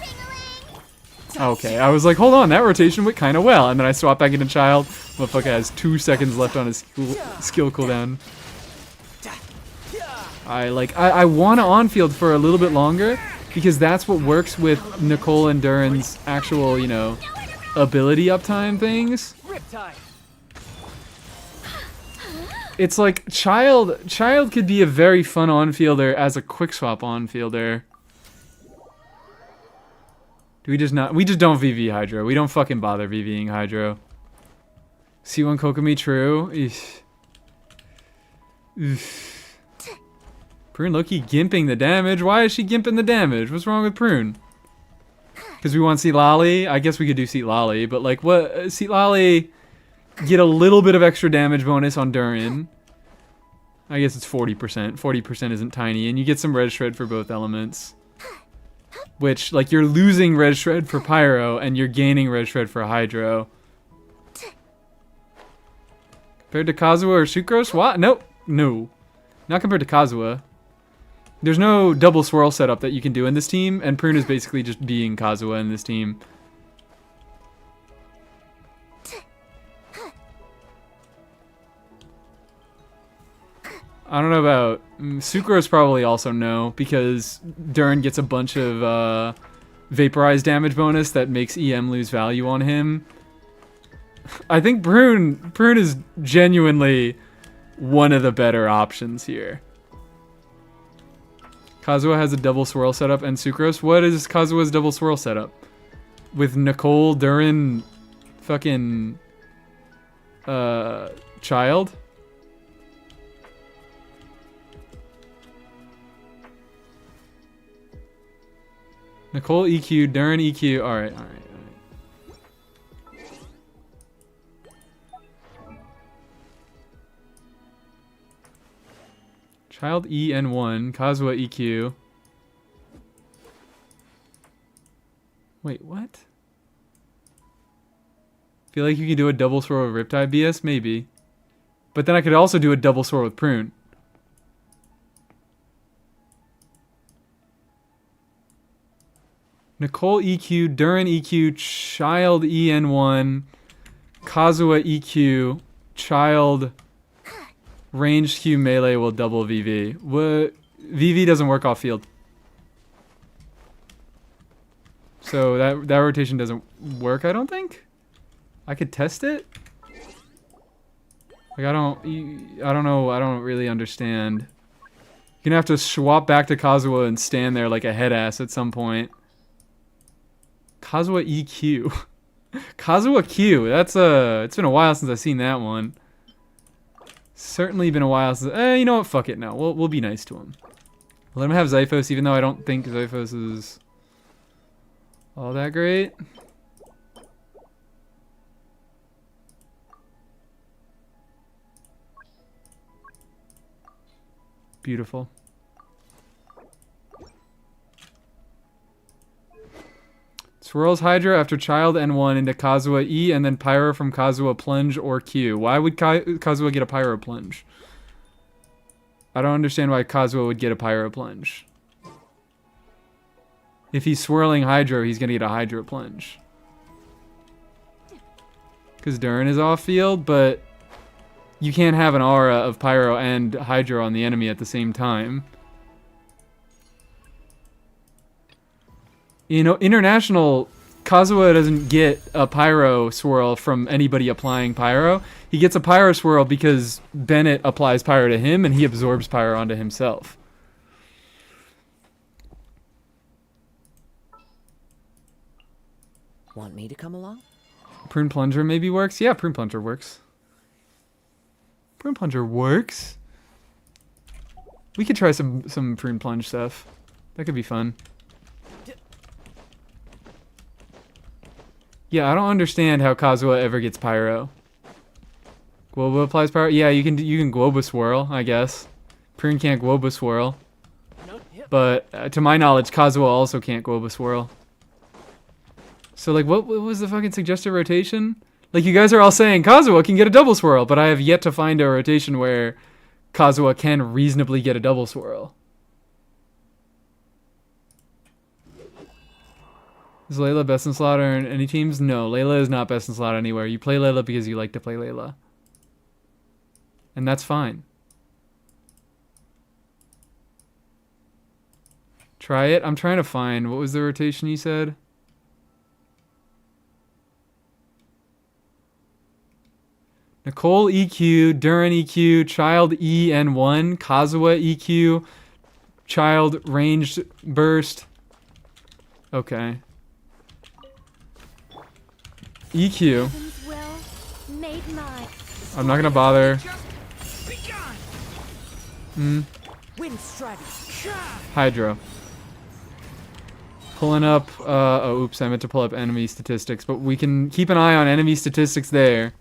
Ding-a-ling. Okay, I was like, hold on, that rotation went kind of well. And then I swap back into Child. Motherfucker has 2 seconds left on his skill cooldown. I want to on-field for a little bit longer because that's what works with Nicole and Durin's actual, you know, ability uptime things. Riptide. It's like Child could be a very fun on-fielder as a quick swap on-fielder. Do we just not? We just don't VV Hydro. We don't fucking bother VVing Hydro. C1 Kokomi true. Eesh. Oof. Prune Loki gimping the damage. Why is she gimping the damage? What's wrong with Prune? Because we want Seat Lolly? I guess we could do Seat Lolly, but like what? Seat Lolly get a little bit of extra damage bonus on Durin. I guess it's 40%. 40% isn't tiny, and you get some Red Shred for both elements. Which, like, you're losing Red Shred for Pyro, and you're gaining Red Shred for Hydro. Compared to Kazuha or Sucrose? What? Nope. No. Not compared to Kazuha. There's no double swirl setup that you can do in this team, and Prune is basically just being Kazuha in this team. I don't know about Sucrose, probably also no, because Durin gets a bunch of vaporized damage bonus that makes EM lose value on him. I think Prune is genuinely one of the better options here. Kazuha has a double swirl setup and Sucrose. What is Kazuha's double swirl setup? With Nicole, Durin, fucking Child? Nicole EQ, Durin EQ. Alright. Child EN1, Kazuha EQ. Wait, what? Feel like you can do a double swirl with Riptide BS? Maybe. But then I could also do a double swirl with Prune. Nicole EQ, Durin EQ, Child EN1, Kazuha EQ, Child ranged Q melee will double VV. What? VV doesn't work off field. So that rotation doesn't work, I don't think. I could test it. Like I don't know, I don't really understand. You're gonna have to swap back to Kazuha and stand there like a head ass at some point. Kazuha EQ. Kazuha Q. That's it's been a while since I've seen that one. Certainly been a while since. You know what? Fuck it. No, we'll be nice to him. Let him have Zyphos, even though I don't think Zyphos is all that great. Beautiful. Swirls Hydra after Child N1 into Kazuha E and then Pyro from Kazuha Plunge or Q. Why would Kazuha get a Pyro Plunge? I don't understand why Kazuha would get a Pyro Plunge. If he's swirling Hydro, he's gonna get a Hydro Plunge. Because Durin is off field, but you can't have an aura of Pyro and Hydro on the enemy at the same time. You know, international, Kazuha doesn't get a Pyro swirl from anybody applying Pyro. He gets a Pyro swirl because Bennett applies Pyro to him and he absorbs Pyro onto himself. Want me to come along? Prune Plunger maybe works? Yeah, Prune Plunger works. Prune Plunger works. We could try some Prune Plunge stuff. That could be fun. Yeah, I don't understand how Kazuha ever gets Pyro. Globa applies power. Yeah, you can Globa swirl, I guess. Prune can't Globa swirl. But to my knowledge, Kazuha also can't Globa swirl. So like, what was the fucking suggested rotation? Like, you guys are all saying Kazuha can get a double swirl, but I have yet to find a rotation where Kazuha can reasonably get a double swirl. Is Layla best in slot or in any teams? No, Layla is not best in slot anywhere. You play Layla because you like to play Layla. And that's fine. Try it. I'm trying to find. What was the rotation you said? Nicole EQ, Duran EQ, Child EN1, Kazuha EQ, Child Ranged Burst. Okay. EQ. I'm not gonna bother. Hydro. Pulling up, oh oops, I meant to pull up enemy statistics, but we can keep an eye on enemy statistics there.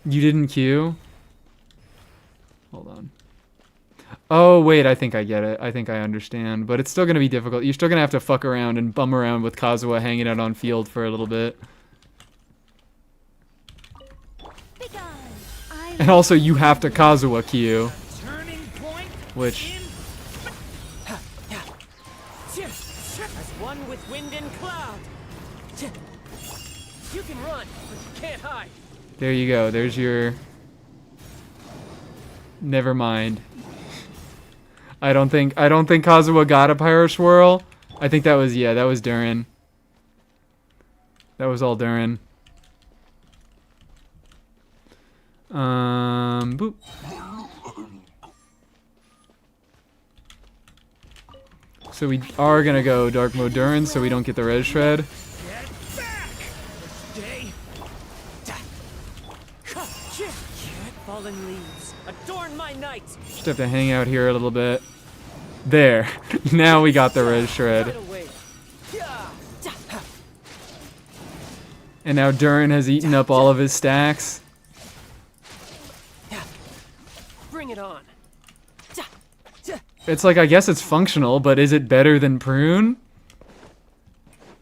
You didn't queue? Hold on. Oh, wait, I think I get it. I think I understand. But it's still going to be difficult. You're still going to have to fuck around and bum around with Kazuha hanging out on field for a little bit. And also, you have to Kazuha queue. Which... As one with wind and cloud. You can run, but you can't hide. There you go. There's your... Never mind. I don't think Kazuha got a Pyro Swirl. I think that was, yeah, that was Duran. That was all Duran. Boop. So we are gonna go Dark Mode Duran so we don't get the Res Shred. Fallen leaves, adorn my night. Just have to hang out here a little bit. There. Now we got the Res Shred. And now Duran has eaten up all of his stacks. Bring it on. It's like, I guess it's functional, but is it better than Prune?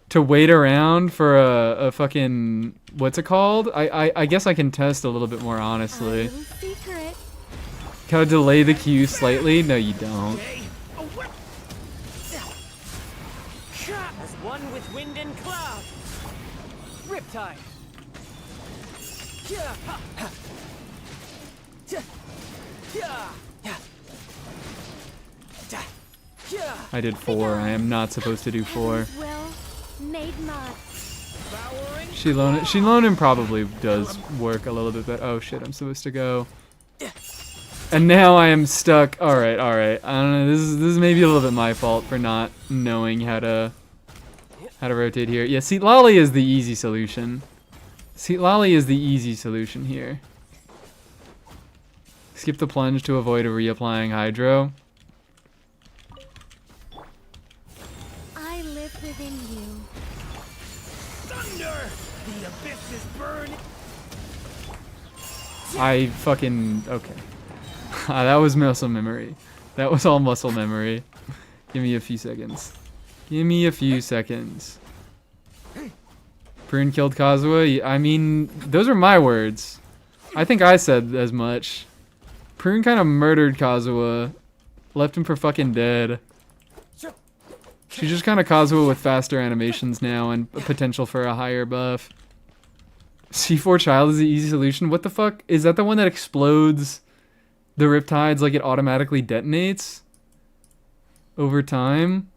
To wait around for a fucking... What's it called? I guess I can test a little bit more honestly. Gotta delay the queue slightly? No, you don't. As one with wind and cloud. Riptide. I did 4. I am not supposed to do 4. Shilonin probably does work a little bit better. Oh shit, I'm supposed to go. And now I am stuck. Alright. I don't know, this is maybe a little bit my fault for not knowing how to rotate here. Yeah, Seat Lolly is the easy solution. Seat Lolly is the easy solution here. Skip the plunge to avoid reapplying Hydro. I live within you. Thunder! The abysses burn. I fucking... Okay. That was muscle memory. That was all muscle memory. Give me a few seconds. Give me a few seconds. Prune killed Kazuha? I mean, those are my words. I think I said as much. Prune kind of murdered Kazuha. Left him for fucking dead. She's just kind of Kazuha with faster animations now and potential for a higher buff. C4 Child is the easy solution? What the fuck? Is that the one that explodes the Riptides like it automatically detonates? Over time?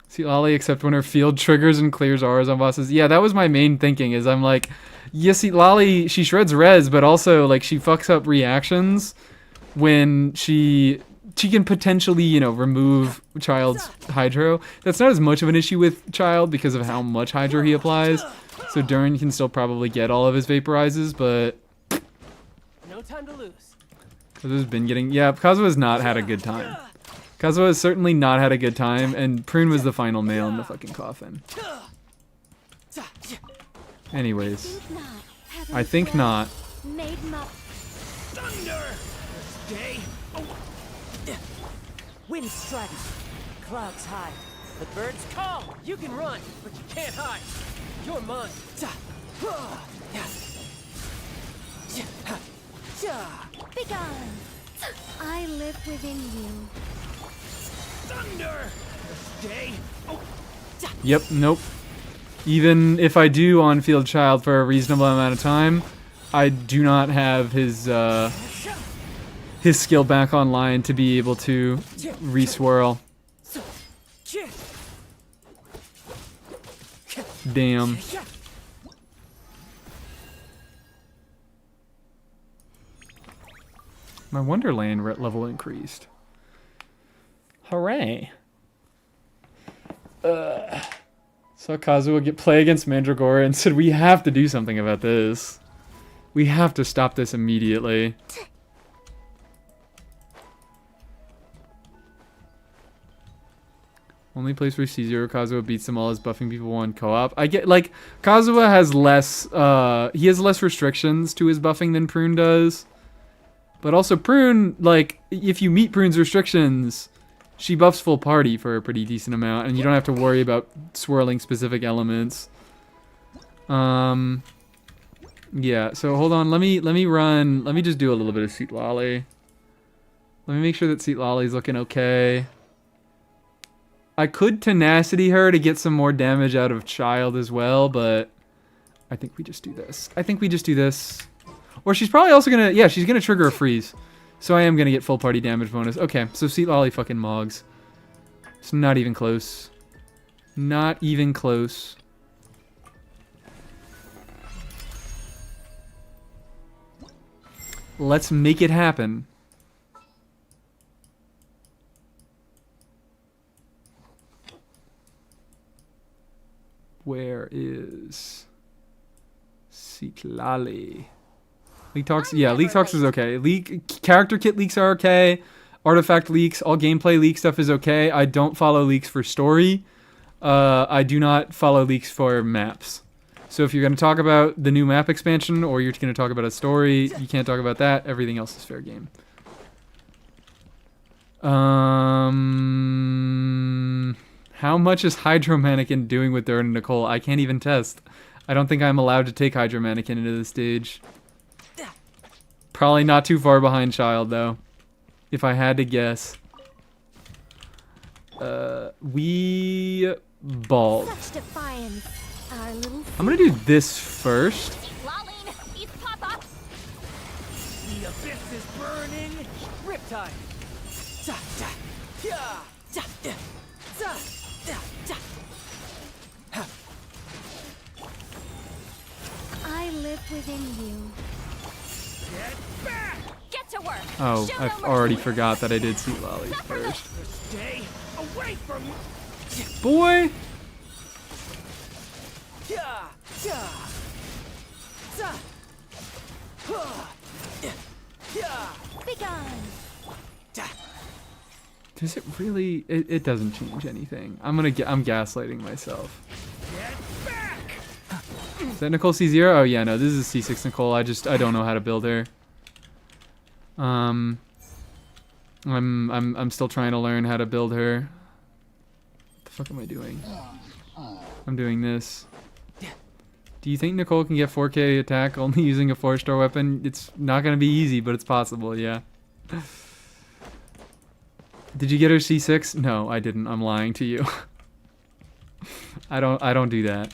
See Lolly except when her field triggers and clears auras on bosses. Yeah, that was my main thinking is I'm like, yeah, see Lolly, she shreds res, but also like she fucks up reactions when she can potentially, you know, remove Child's Hydro. That's not as much of an issue with Child because of how much Hydro he applies. So Duran can still probably get all of his Vaporizes, but... No time to lose. Kazuha's been getting... Yeah, Kazuha's not had a good time. Kazuha has certainly not had a good time, and Prune was the final nail in the fucking coffin. Anyways, I think not. Made my Thunder! Stay. Wind strikes. Clouds high. The birds call. You can run, but you can't hide. You're mine. begone. I live within you. Thunder! Stay. Yep, nope. Even if I do on-field child for a reasonable amount of time, I do not have his skill back online to be able to re-swirl. Damn. My Wonderland level increased. Hooray. Saw Kazuha play against Mandragora and said, we have to do something about this. We have to stop this immediately. Only place where C0 Kazuha beats them all is buffing people on co-op. I get, like, Kazuha has less, he has less restrictions to his buffing than Prune does. But also Prune, like, if you meet Prune's restrictions, she buffs full party for a pretty decent amount, and you don't have to worry about swirling specific elements. Yeah, so hold on, let me just do a little bit of Seat Lolly. Let me make sure that Seat Lolly's looking okay. I could tenacity her to get some more damage out of Child as well, but I think we just do this. Or she's probably also gonna, yeah, she's gonna trigger a freeze. So I am gonna get full party damage bonus. Okay, so Seat Lolly fucking mogs. It's not even close. Not even close. Let's make it happen. Where is Seat Lolly? Leak talks, yeah, leak talks is okay. Character kit leaks are okay. Artifact leaks, all gameplay leak stuff is okay. I don't follow leaks for story. I do not follow leaks for maps. So if you're going to talk about the new map expansion or you're going to talk about a story, you can't talk about that. Everything else is fair game. How much is Hydro Mannequin doing with Dirt and Nicole? I can't even test. I don't think I'm allowed to take Hydro Mannequin into the stage. Probably not too far behind Child, though. If I had to guess. We bald. Such defiance. Our little I'm gonna do this first. Lolline, eat Papa. The abyss is burning. Riptide. Da, da, ya, da, da, da, da, da. Ha. I live within you. Get back! Get to work. Oh, Show I no mercy. already forgot that I did Seat Lollies first. Stay away from me. Boy! Ya, ya, da, ha, ya, Begone. da. Does it really? It doesn't change anything. I'm gaslighting myself. Get back! Is that Nicole C0? Oh yeah, no, this is C6 Nicole. I don't know how to build her. I'm still trying to learn how to build her. What the fuck am I doing? I'm doing this. Do you think Nicole can get 4K attack only using a 4-star weapon? It's not gonna be easy, but it's possible, yeah. Did you get her C6? No, I didn't. I'm lying to you. I don't do that.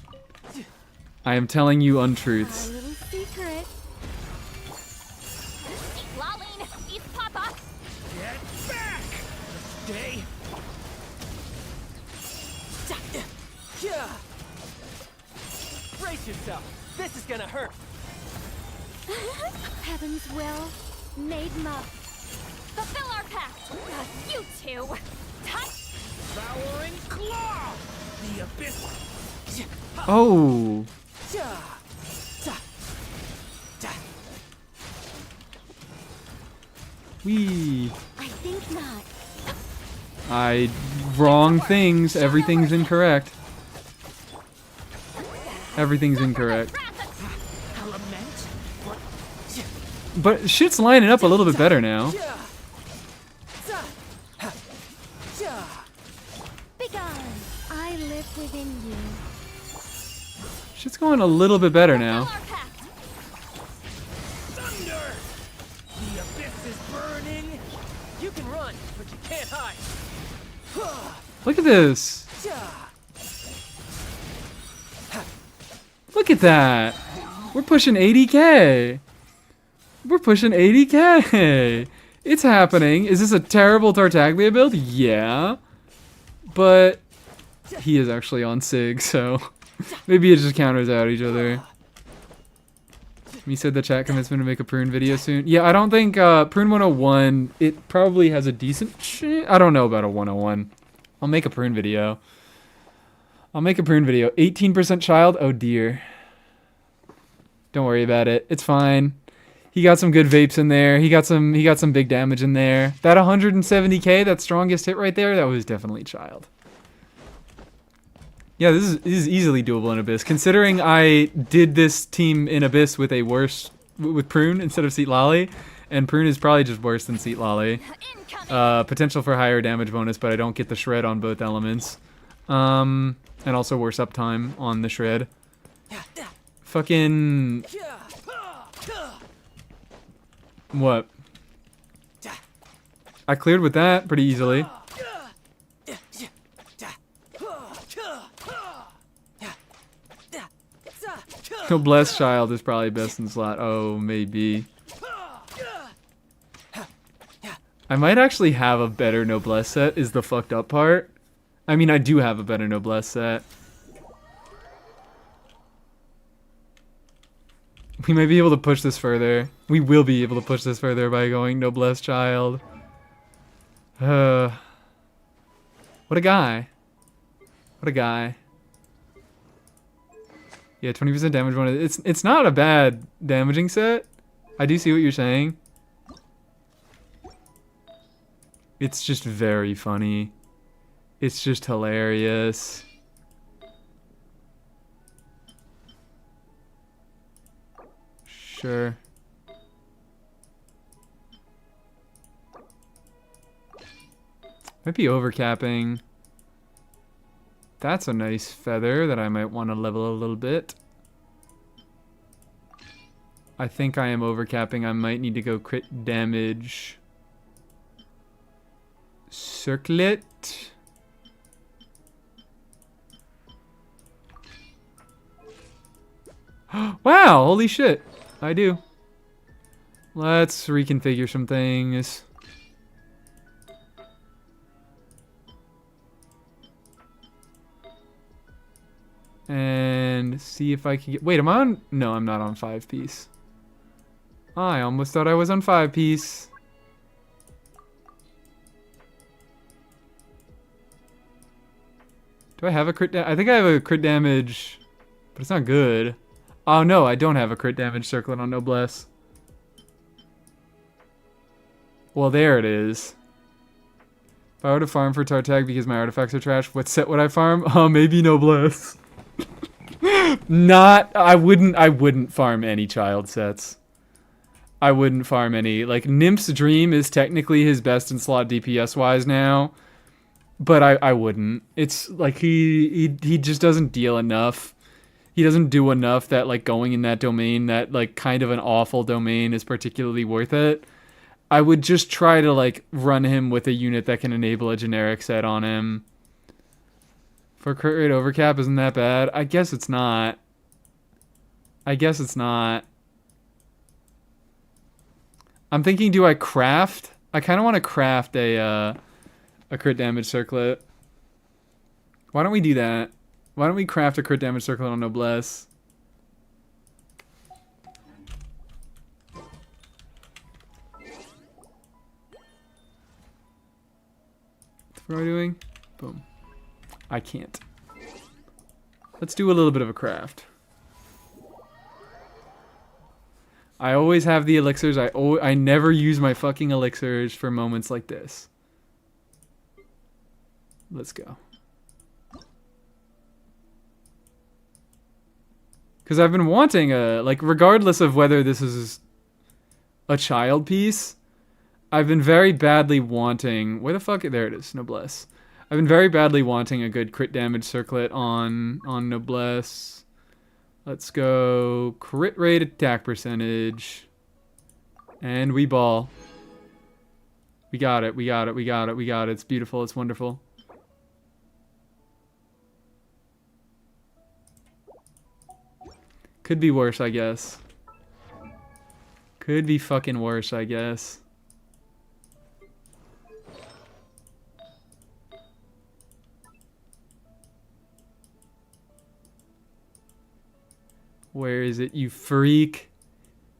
I am telling you untruths. Our little secret. Lolline, eat Papa. Get back! Stay. Da, da, ya. Brace yourself. This is gonna hurt. Heaven's will made muff. Fulfill our pact. You two. Touch. Devouring claw. The abyss. Oh. Ja, da, da. Wee. I think not. Wrong things. Everything's incorrect. Everything's incorrect. But shit's lining up a little bit better now. Begone. I live within you. Shit's going a little bit better now. Thunder! The abyss is burning. You can run, but you can't hide. Look at this. Look at that. We're pushing 80k. We're pushing 80k. It's happening. Is this a terrible Tartaglia build? Yeah. But he is actually on Sig, so maybe it just counters out each other. He said the chat commencement to make a Prune video soon. Yeah, I don't think Prune 101, it probably has a decent I don't know about a 101. I'll make a Prune video. 18% child? Oh dear. Don't worry about it. It's fine. He got some good vapes in there. He got some big damage in there. That 170k, that strongest hit right there, that was definitely child. Yeah, this is easily doable in Abyss. Considering I did this team in Abyss with with Prune instead of Seat Lolly, and Prune is probably just worse than Seat Lolly. Potential for higher damage bonus, but I don't get the shred on both elements. And also worse uptime on the shred. Fucking... What? I cleared with that pretty easily. Noblesse Child is probably best in slot. Oh, maybe. I might actually have a better Noblesse set, is the fucked up part. I mean, I do have a better Noblesse set. We might be able to push this further. We will be able to push this further by going Noblesse Child. What a guy. What a guy. Yeah, 20% damage bonus. It's not a bad damaging set. I do see what you're saying. It's just very funny. It's just hilarious. Sure. Might be overcapping. That's a nice feather that I might want to level a little bit. I think I am overcapping. I might need to go crit damage. Circlet. Wow, holy shit. I do. Let's reconfigure some things. And see if I can get... Wait, am I on... No, I'm not on 5-piece. I almost thought I was on 5-piece. Do I have a crit I think I have a crit damage, but it's not good. Oh no, I don't have a crit damage circlet on Noblesse. Well, there it is. If I were to farm for Tartag because my artifacts are trash, what set would I farm? Oh, maybe Noblesse. I wouldn't farm any child sets. I wouldn't farm any. Like, Nymph's Dream is technically his best in slot DPS wise now, but I wouldn't. It's like he just doesn't deal enough. He doesn't do enough that like going in that domain, that like kind of an awful domain, is particularly worth it. I would just try to like run him with a unit that can enable a generic set on him. For crit rate overcap, isn't that bad? I guess it's not. I guess it's not. I'm thinking, do I craft? I kind of want to craft a crit damage circlet. Why don't we do that? Why don't we craft a crit damage circlet on Noblesse? What am I doing? Boom. I can't. Let's do a little bit of a craft. I always have the elixirs. I never use my fucking elixirs for moments like this. Let's go. Because I've been wanting a, like, regardless of whether this is a child piece, I've been very badly wanting, where the fuck, there it is, Noblesse. I've been very badly wanting a good crit damage circlet on Noblesse. Let's go crit rate, attack percentage, and we ball. We got it, we got it, we got it, we got it. It's beautiful, it's wonderful. Could be worse, I guess. Could be fucking worse, I guess. Where is it, you freak?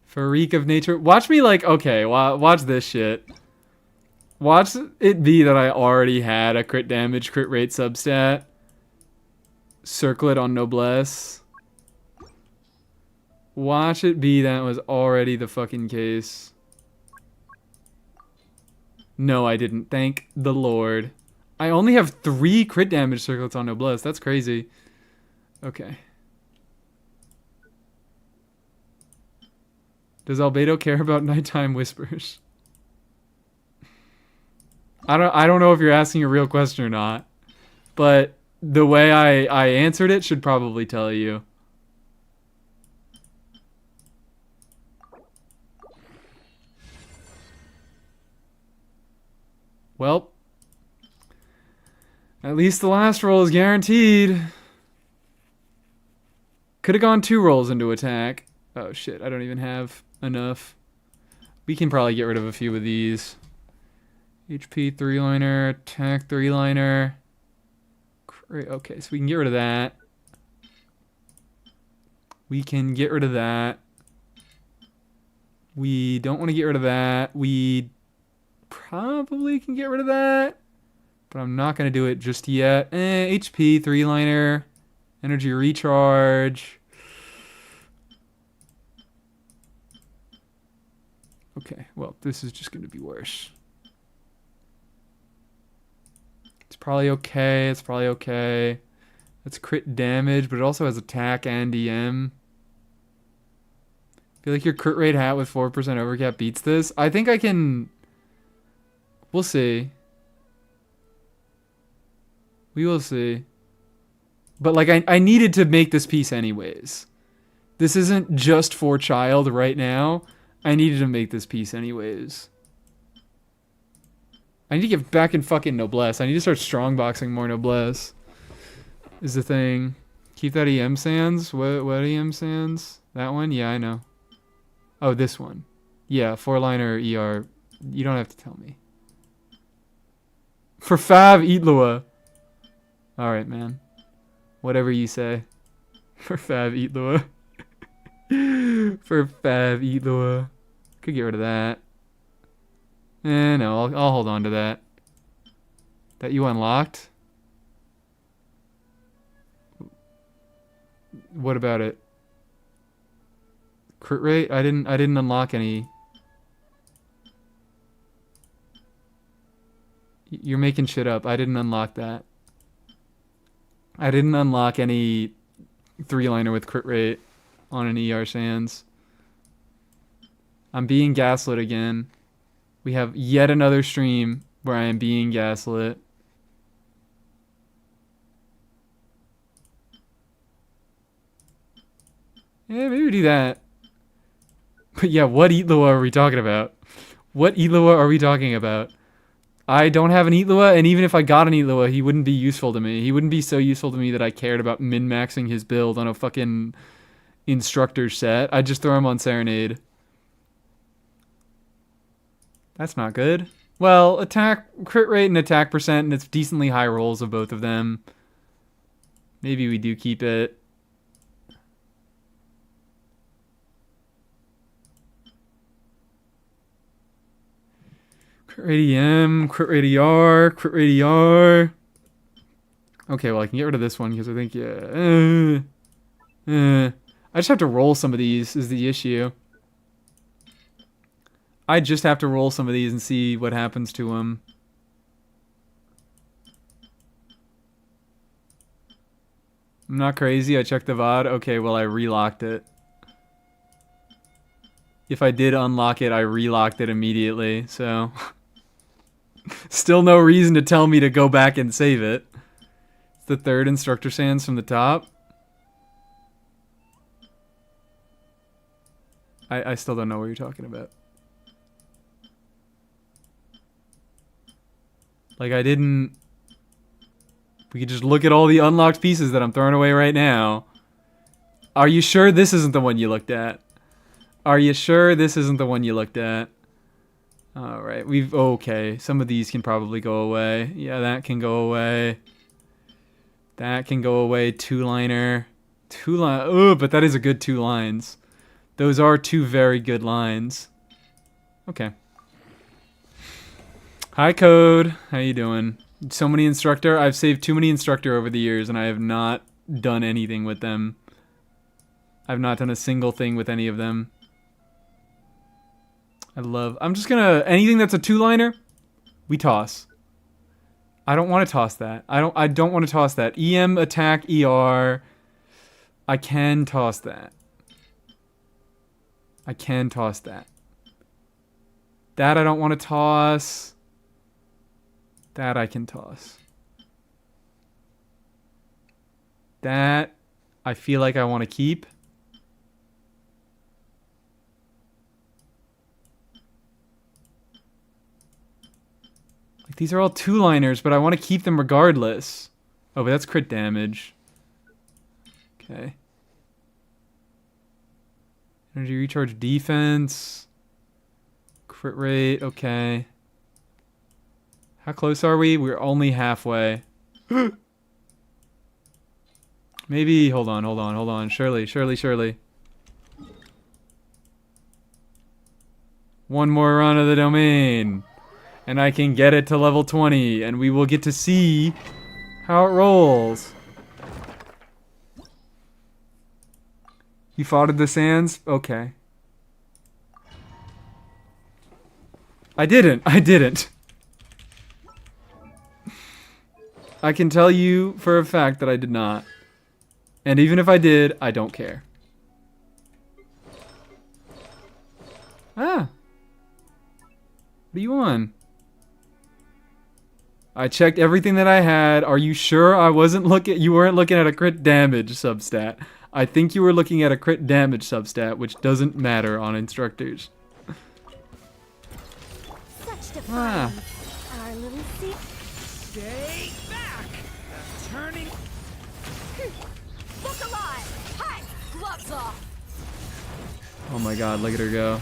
Freak of nature. Watch me like, okay, watch this shit. Watch it be that I already had a crit damage, crit rate substat. Circlet on Noblesse. Watch it be that was already the fucking case. No, I didn't. Thank the Lord. I only have 3 crit damage circlets on Noblesse. That's crazy. Okay. Does Albedo care about nighttime whispers? I don't know if you're asking a real question or not, but the way I answered it should probably tell you. Well, at least the last roll is guaranteed. Could have gone 2 rolls into attack. Oh shit, I don't even have enough. We can probably get rid of a few of these. HP 3-liner, attack 3-liner. Okay, so we can get rid of that. We can get rid of that. We don't want to get rid of that. We probably can get rid of that, but I'm not going to do it just yet. HP 3-liner, energy recharge. Okay, well, this is just going to be worse. It's probably okay. It's probably okay. That's crit damage, but it also has attack and EM. I feel like your crit rate hat with 4% overcap beats this. I think I can... We'll see. We will see. But, like, I needed to make this piece anyways. This isn't just for child right now. I needed to make this piece anyways. I need to get back in fucking Noblesse. I need to start strongboxing more Noblesse. Is the thing. Keep that EM Sands. What EM Sands? That one? Yeah, I know. Oh, this one. Yeah, 4-liner ER. You don't have to tell me. For Fav, eat Lua. Alright, man. Whatever you say. For Fav, eat Lua. For Fav, eat Lua. Could get rid of that. No, I'll hold on to that. That you unlocked? What about it? Crit rate? I didn't unlock any. You're making shit up. I didn't unlock that. I didn't unlock any 3-liner with crit rate on an ER Sands. I'm being gaslit again. We have yet another stream where I am being gaslit. Yeah, maybe we do that. But yeah, what Eatlua are we talking about? What Eatlua are we talking about? I don't have an Eatlua, and even if I got an Eatlua, he wouldn't be useful to me. He wouldn't be so useful to me that I cared about min-maxing his build on a fucking instructor set. I'd just throw him on Serenade. That's not good. Well, attack, crit rate and attack percent, and it's decently high rolls of both of them. Maybe we do keep it. Crit rate EM, crit rate ER, crit rate ER. Okay, well, I can get rid of this one because I think, yeah. I just have to roll some of these is the issue. I just have to roll some of these and see what happens to them. I'm not crazy. I checked the VOD. Okay, well, I relocked it. If I did unlock it, I relocked it immediately, so... Still no reason to tell me to go back and save it. It's the third instructor sands from the top. I still don't know what you're talking about. Like, I didn't... We could just look at all the unlocked pieces that I'm throwing away right now. Are you sure this isn't the one you looked at? Are you sure this isn't the one you looked at? Alright, okay. Some of these can probably go away. Yeah, that can go away. That can go away. Two-liner. Oh, but that is a good 2 lines. Those are 2 very good lines. Okay. Hi, Code. How you doing? So many instructor. I've saved too many instructor over the years, and I have not done anything with them. I've not done a single thing with any of them. I'm just gonna... Anything that's a 2-liner, we toss. I don't want to toss that. I don't want to toss that. EM, attack, ER. I can toss that. I can toss that. That I don't want to toss. That I can toss. That I feel like I want to keep. Like, these are all 2-liners, but I want to keep them regardless. Oh, but that's crit damage. Okay. Energy recharge defense. Crit rate, okay. How close are we? We're only halfway. Maybe, hold on. Surely. One more run of the domain. And I can get it to level 20. And we will get to see how it rolls. You fought at the sands? Okay. I didn't. I can tell you for a fact that I did not. And even if I did, I don't care. Ah. What are you on? I checked everything that I had. Are you sure you weren't looking at a crit damage substat? I think you were looking at a crit damage substat, which doesn't matter on instructors. Such defiance. Ah. Our little sea. Stay back! I'm turning. Look alive! Hi! Gloves off! Oh my god, look at her go.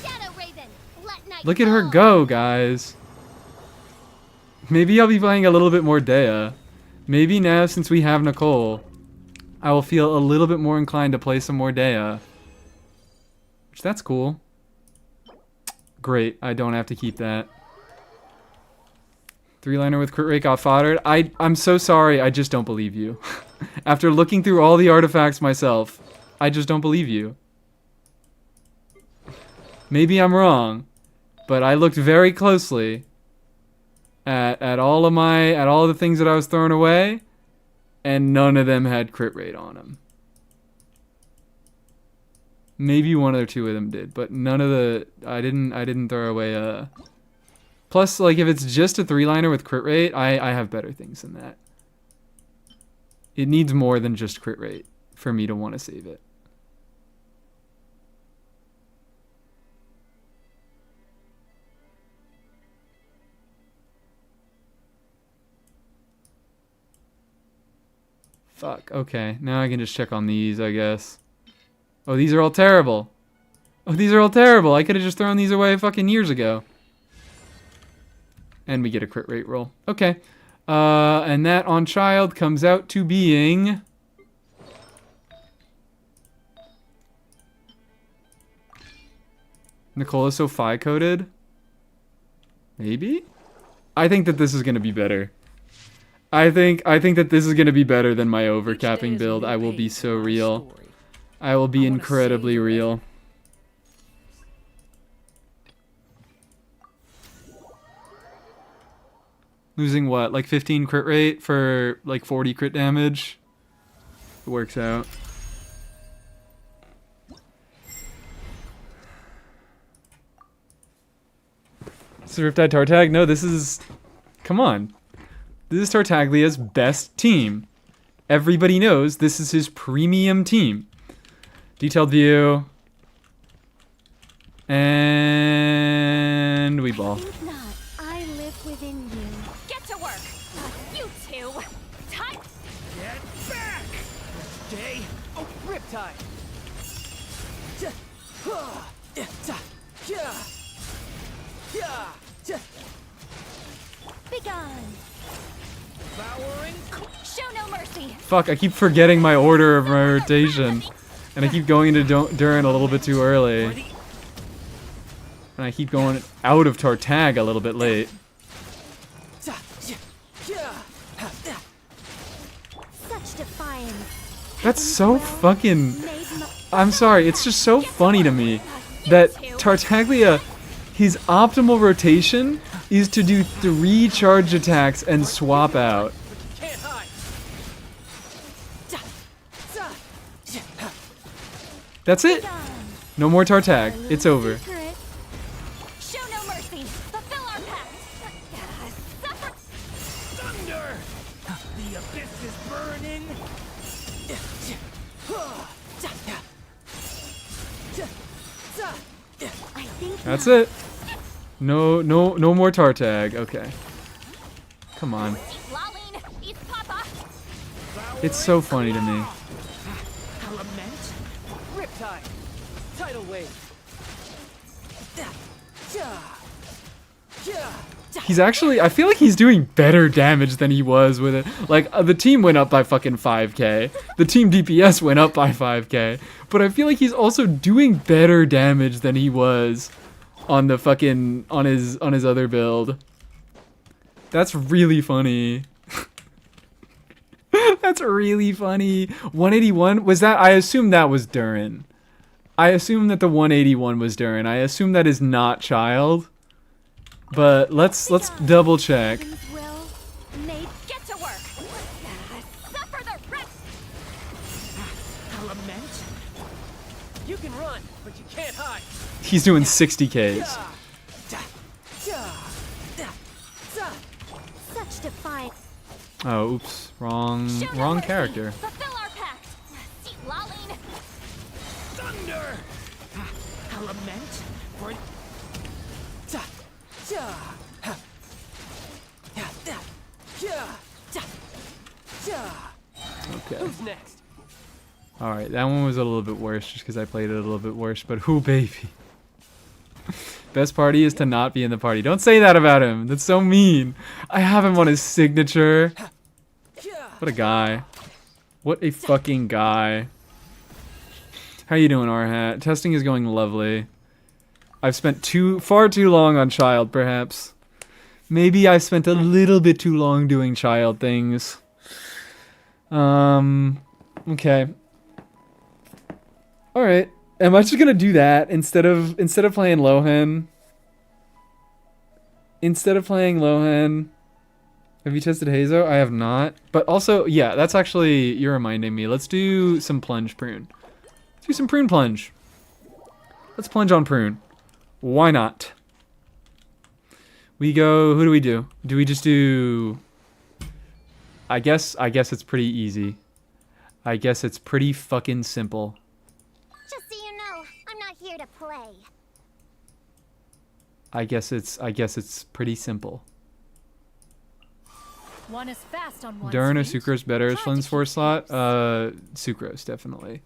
Shadow Raven. Let night Look at her fall. go, guys. Maybe I'll be playing a little bit more Dea. Maybe now, since we have Nicole, I will feel a little bit more inclined to play some more Dea. Which, that's cool. Great, I don't have to keep that. 3-liner with crit rate got foddered. I'm so sorry, I just don't believe you. After looking through all the artifacts myself, I just don't believe you. Maybe I'm wrong, but I looked very closely at all of the things that I was throwing away, and none of them had crit rate on them. Maybe one or two of them did, but none of the I didn't throw away a. Plus, like, if it's just a 3-liner with crit rate, I have better things than that. It needs more than just crit rate for me to want to save it. Fuck, okay. Now I can just check on these, I guess. Oh, these are all terrible. Oh, these are all terrible. I could have just thrown these away fucking years ago. And we get a crit rate roll. Okay. And that on child comes out to being... Nicole is so phi-coded? Maybe? I think that this is going to be better. I think that this is going to be better than my overcapping build. I will be so real. I will be incredibly real. Losing what, like 15 crit rate for like 40 crit damage? It works out. This is Riptide Tartag? No, this is... Come on. This is Tartaglia's best team. Everybody knows this is his premium team. Detailed view. And we ball. Think not. I live within you. Get to work. You two. Time. Get back! Day. Oh, Riptide. Begone. Devouring. Show no mercy. Fuck, I keep forgetting my order of my rotation. And I keep going into Durin a little bit too early. And I keep going out of Tartag a little bit late. Such defiance. That's so fucking... I'm sorry, it's just so funny to me that Tartaglia, his optimal rotation is to do 3 charge attacks and swap out. Can't hide. That's it. No more Tartag. It's over. Secret. Show no mercy. Fulfill our pact. Suffer. Thunder! The abyss is burning. I think That's not. it. No more Tartag. Okay. Come on. Lolling. Eat Papa. It's so funny to me. Element. Riptide. Tidal wave. He's actually, I feel like he's doing better damage than he was with it. Like, the team went up by fucking 5k. The team DPS went up by 5k. But I feel like he's also doing better damage than he was on the fucking, on his other build. That's really funny. That's really funny. 181, was that, I assume that was Durin. I assume that the 181 was Durin. I assume that is not Child. But let's double check. Will make Get to work. Suffer the rest. Element. You can run, but you can't hide. He's doing 60Ks. such defiance. Oh, oops. Wrong Show no mercy. character. Fulfill our pact. See, lolling. Thunder. Element. For... Okay. Who's next? Alright, that one was a little bit worse just because I played it a little bit worse, but who baby? Best party is to not be in the party. Don't say that about him. That's so mean. I have him on his signature. What a guy. What a fucking guy. How you doing, R-Hat? Testing is going lovely. I've spent far too long on Child, perhaps. Maybe I spent a little bit too long doing Child things. Okay. Alright. Am I just gonna do that instead of playing Lohan? Instead of playing Lohan. Have you tested Hazo? I have not. But also, yeah, that's actually, you're reminding me. Let's do some plunge Prune. Let's do some Prune plunge. Let's plunge on Prune. Why not? We go, who do we do? Do we just do... I guess it's pretty easy. I guess it's pretty fucking simple. Just so you know, I'm not here to play. I guess it's pretty simple. One is fast on one Durin or speed. Sucrose better as Flynn's 4 slot? Sucrose, definitely.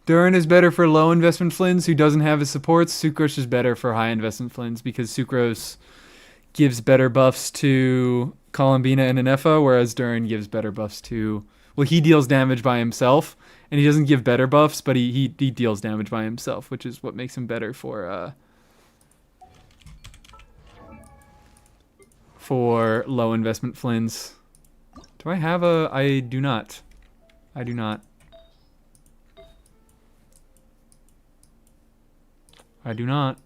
Durin is better for low investment Flynn's who doesn't have his supports. Sucrose is better for high investment Flynn's because Sucrose gives better buffs to Columbina and Anefa, whereas Durin gives better buffs to... Well, he deals damage by himself, and he doesn't give better buffs, but he deals damage by himself, which is what makes him better for low investment Flynn's. Do I have a... I do not. I do not. I do not.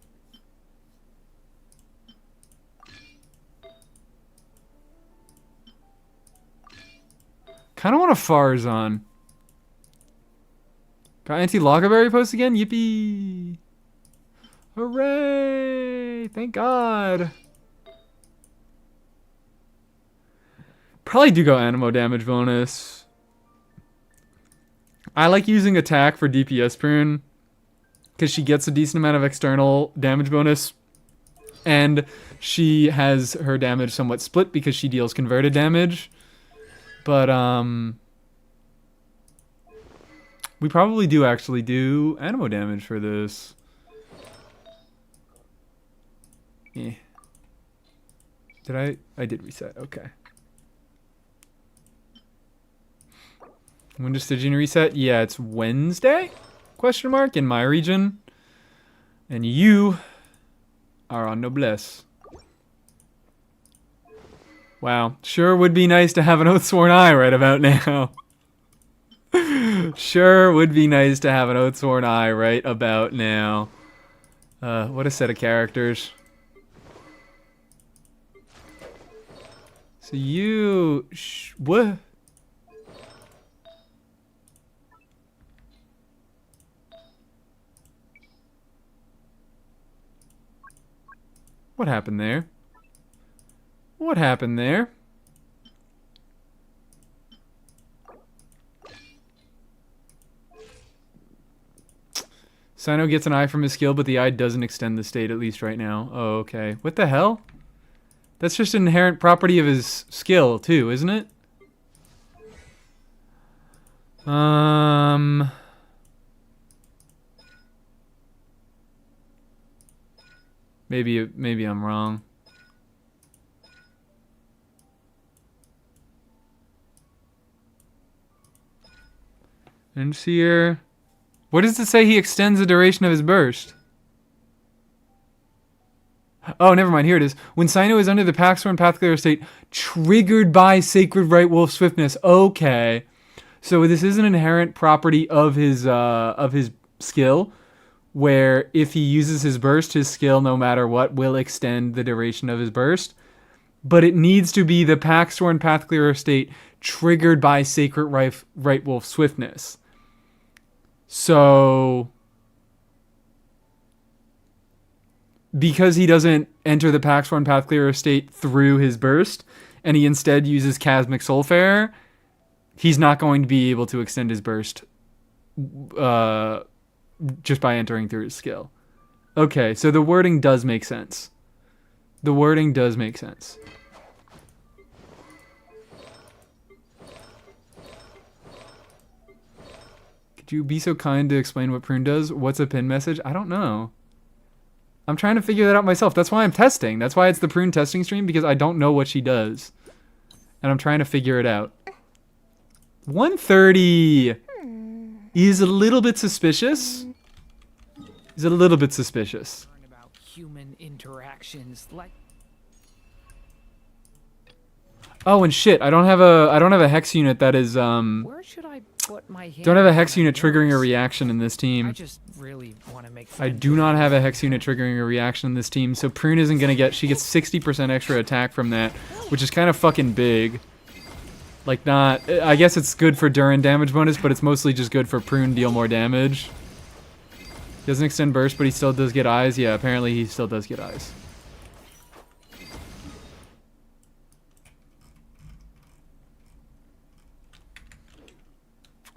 want a Farzan. Got anti-Loggerberry post again? Yippee! Hooray! Thank God. Probably do go Animo damage bonus. I like using attack for DPS Prune because she gets a decent amount of external damage bonus, and she has her damage somewhat split because she deals converted damage. But we probably do actually do Animo damage for this. Yeah. Did I did reset. Okay. When does Stygian reset? Yeah, it's Wednesday? Question mark in my region. And you are on Noblesse. Wow. Sure would be nice to have an Oathsworn Eye right about now. Sure would be nice to have an Oathsworn Eye right about now. What a set of characters. So you... what? What happened there? What happened there? Sino gets an eye from his skill, but the eye doesn't extend the state, at least right now. Oh, okay. What the hell? That's just an inherent property of his skill, too, isn't it? Maybe I'm wrong. And here, what does it say? He extends the duration of his burst. Oh, never mind. Here it is. When Sino is under the Paxorn Pathclear state, triggered by Sacred Right Wolf Swiftness. Okay, so this is an inherent property of his skill, where if he uses his burst, his skill, no matter what, will extend the duration of his burst. But it needs to be the Paxorn Pathclear state triggered by Sacred Right Wolf Swiftness. So, because he doesn't enter the Paxorn Pathclear state through his burst, and he instead uses Chasmic Soulfarer, he's not going to be able to extend his burst just by entering through his skill. Okay, so the wording does make sense. The wording does make sense. Could you be so kind to explain what Prune does? What's a pin message? I don't know. I'm trying to figure that out myself. That's why I'm testing. That's why it's the Prune testing stream, because I don't know what she does. And I'm trying to figure it out. 130 is a little bit suspicious. He's a little bit suspicious. About human interactions like Oh, and shit, I don't have a hex unit that is where should I put my hand? don't have a hex unit triggering a reaction in this team. I just really want to make I do not have a hex unit triggering a reaction in this team, so Prune isn't gonna get. She gets 60% extra attack from that, which is kind of fucking big. Like, not. I guess it's good for Durin damage bonus, but it's mostly just good for Prune deal more damage. Doesn't extend burst, but he still does get eyes. Yeah, apparently he still does get eyes.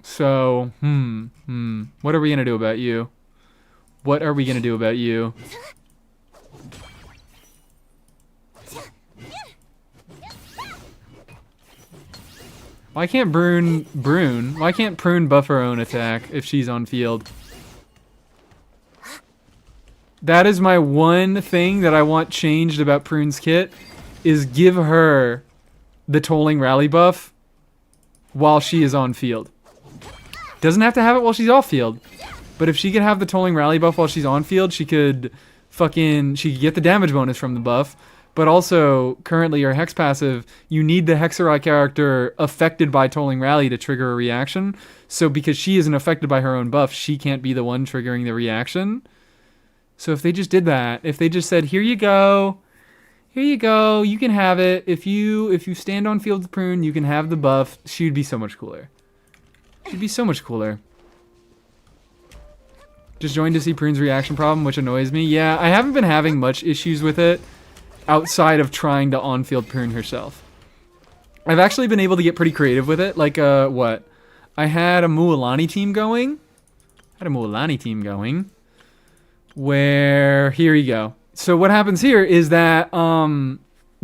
So, what are we gonna do about you? What are we gonna do about you? Why can't Prune? Why can't Prune buff her own attack if she's on field? That is my one thing that I want changed about Prune's kit, is give her the Tolling Rally buff while she is on field. Doesn't have to have it while she's off field. But if she could have the Tolling Rally buff while she's on field, she could get the damage bonus from the buff. But also, currently her Hex passive, you need the Hexerai character affected by Tolling Rally to trigger a reaction. So because she isn't affected by her own buff, she can't be the one triggering the reaction. So if they just did that, if they just said, here you go, Here you go. You can have it. If you stand on field with Prune, you can have the buff. She'd be so much cooler. She'd be so much cooler. Just joined to see Prune's reaction problem, which annoys me. Yeah, I haven't been having much issues with it outside of trying to on-field Prune herself. I've actually been able to get pretty creative with it. Like, what? I had a Mualani team going. Where, here you go. So what happens here is that,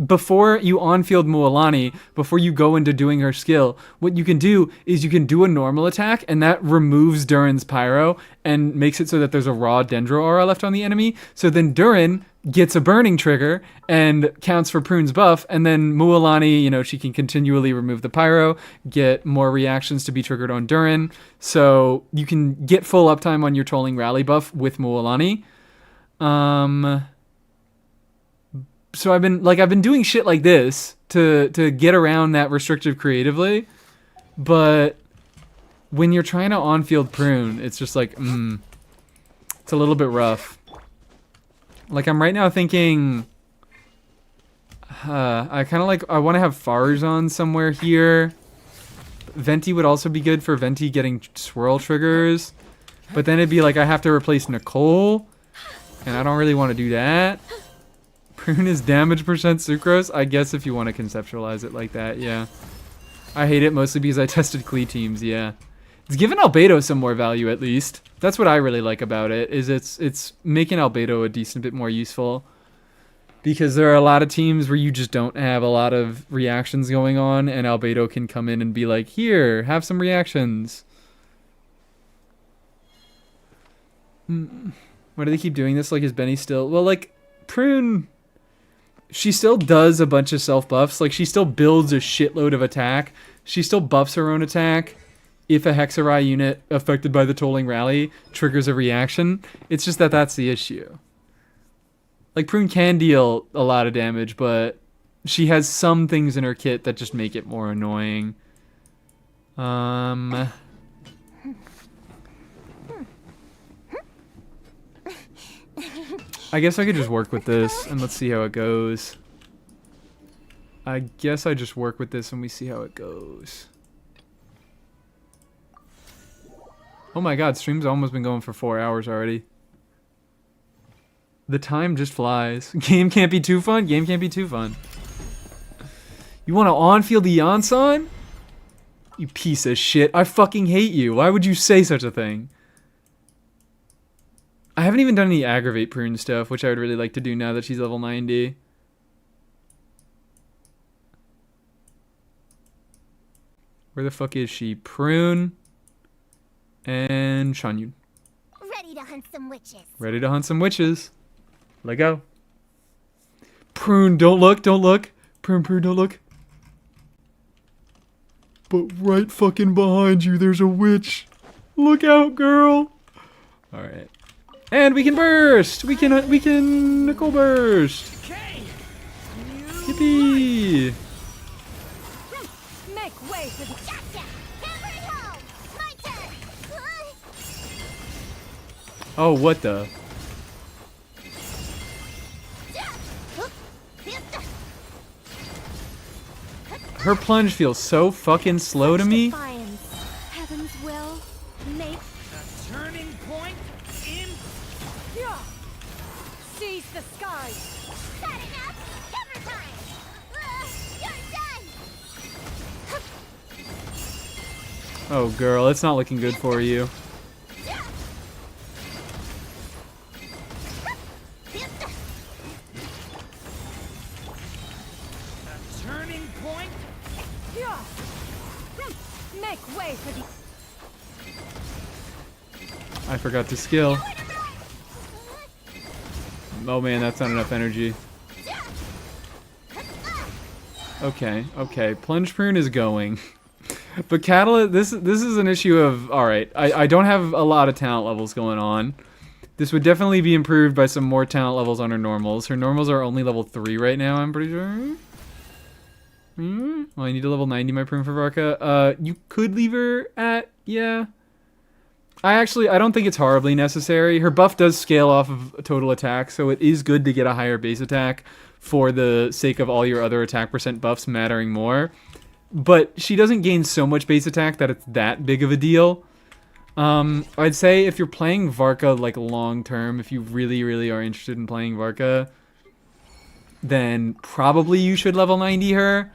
before you on-field Mualani, before you go into doing her skill, what you can do is you can do a normal attack, and that removes Durin's Pyro and makes it so that there's a raw Dendro aura left on the enemy. So then Durin gets a burning trigger and counts for Prune's buff, and then Mualani, you know, she can continually remove the Pyro, get more reactions to be triggered on Durin. So you can get full uptime on your Tolling Rally buff with Mualani. So I've been doing shit like this to get around that restrictive creatively, but when you're trying to on-field Prune, it's just like, it's a little bit rough. Like, I'm right now thinking, I want to have Farzan somewhere here. Venti would also be good for Venti getting swirl triggers, but then it'd be like I have to replace NICOLE, and I don't really want to do that. Prune is damage percent sucrose? I guess if you want to conceptualize it like that, yeah. I hate it mostly because I tested Klee teams, yeah. It's given Albedo some more value at least. That's what I really like about it, is it's making Albedo a decent bit more useful. Because there are a lot of teams where you just don't have a lot of reactions going on, and Albedo can come in and be like, here, have some reactions. Why do they keep doing this? Like, is Benny still... Well, like, Prune... She still does a bunch of self-buffs. Like, she still builds a shitload of attack. She still buffs her own attack if a Hexarai unit affected by the Tolling Rally triggers a reaction. It's just that that's the issue. Like, Prune can deal a lot of damage, but she has some things in her kit that just make it more annoying. I guess I could just work with this, and let's see how it goes. I guess I just work with this, and we see how it goes. Oh my god, stream's almost been going for 4 hours already. The time just flies. Game can't be too fun? Game can't be too fun. You want to on-field the Yansan? You piece of shit. I fucking hate you. Why would you say such a thing? I haven't even done any aggravate Prune stuff, which I would really like to do now that she's level 90. Where the fuck is she? Prune and Shanyun. Ready to hunt some witches. Ready to hunt some witches. Let go. Prune, don't look, don't look. Prune, don't look. But right fucking behind you, there's a witch. Look out, girl. All right. And we can burst! We can Nicole burst! Yippee! Make way for the... Gotcha! Hammer it home! My turn! Oh, what the? Her plunge feels so fucking slow to me. Defiance. Heaven's will make... A turning point in... Seize the skies! Not enough! Hammer time! You're done! Oh, girl, it's not looking good for you. A turning point... Make way for the... I forgot to skill. Oh man, that's not enough energy. Okay, okay. Plunge Prune is going. But Catalyst, this is an issue of, alright, I don't have a lot of talent levels going on. This would definitely be improved by some more talent levels on her normals. Her normals are only level 3 right now, I'm pretty sure. Well, I need to level 90 my Prune for Varka. You could leave her at, yeah. I don't think it's horribly necessary. Her buff does scale off of total attack, so it is good to get a higher base attack for the sake of all your other attack percent buffs mattering more. But she doesn't gain so much base attack that it's that big of a deal. I'd say if you're playing Varka like long term, if you really, really are interested in playing Varka, then probably you should level 90 her.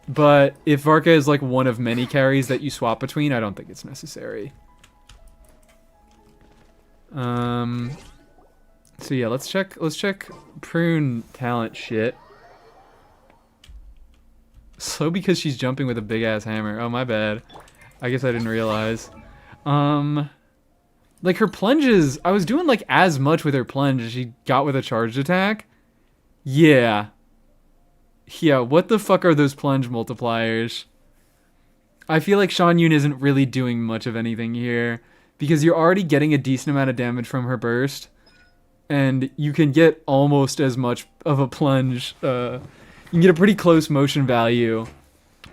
But if Varka is like one of many carries that you swap between, I don't think it's necessary. So yeah, let's check Prune talent shit. Slow because she's jumping with a big ass hammer. Oh, my bad. I guess I didn't realize. Like her plunges, I was doing like as much with her plunge as she got with a charged attack. Yeah. Yeah, what the fuck are those plunge multipliers? I feel like Shan Yun isn't really doing much of anything here because you're already getting a decent amount of damage from her burst, and you can get almost as much of a plunge. You can get a pretty close motion value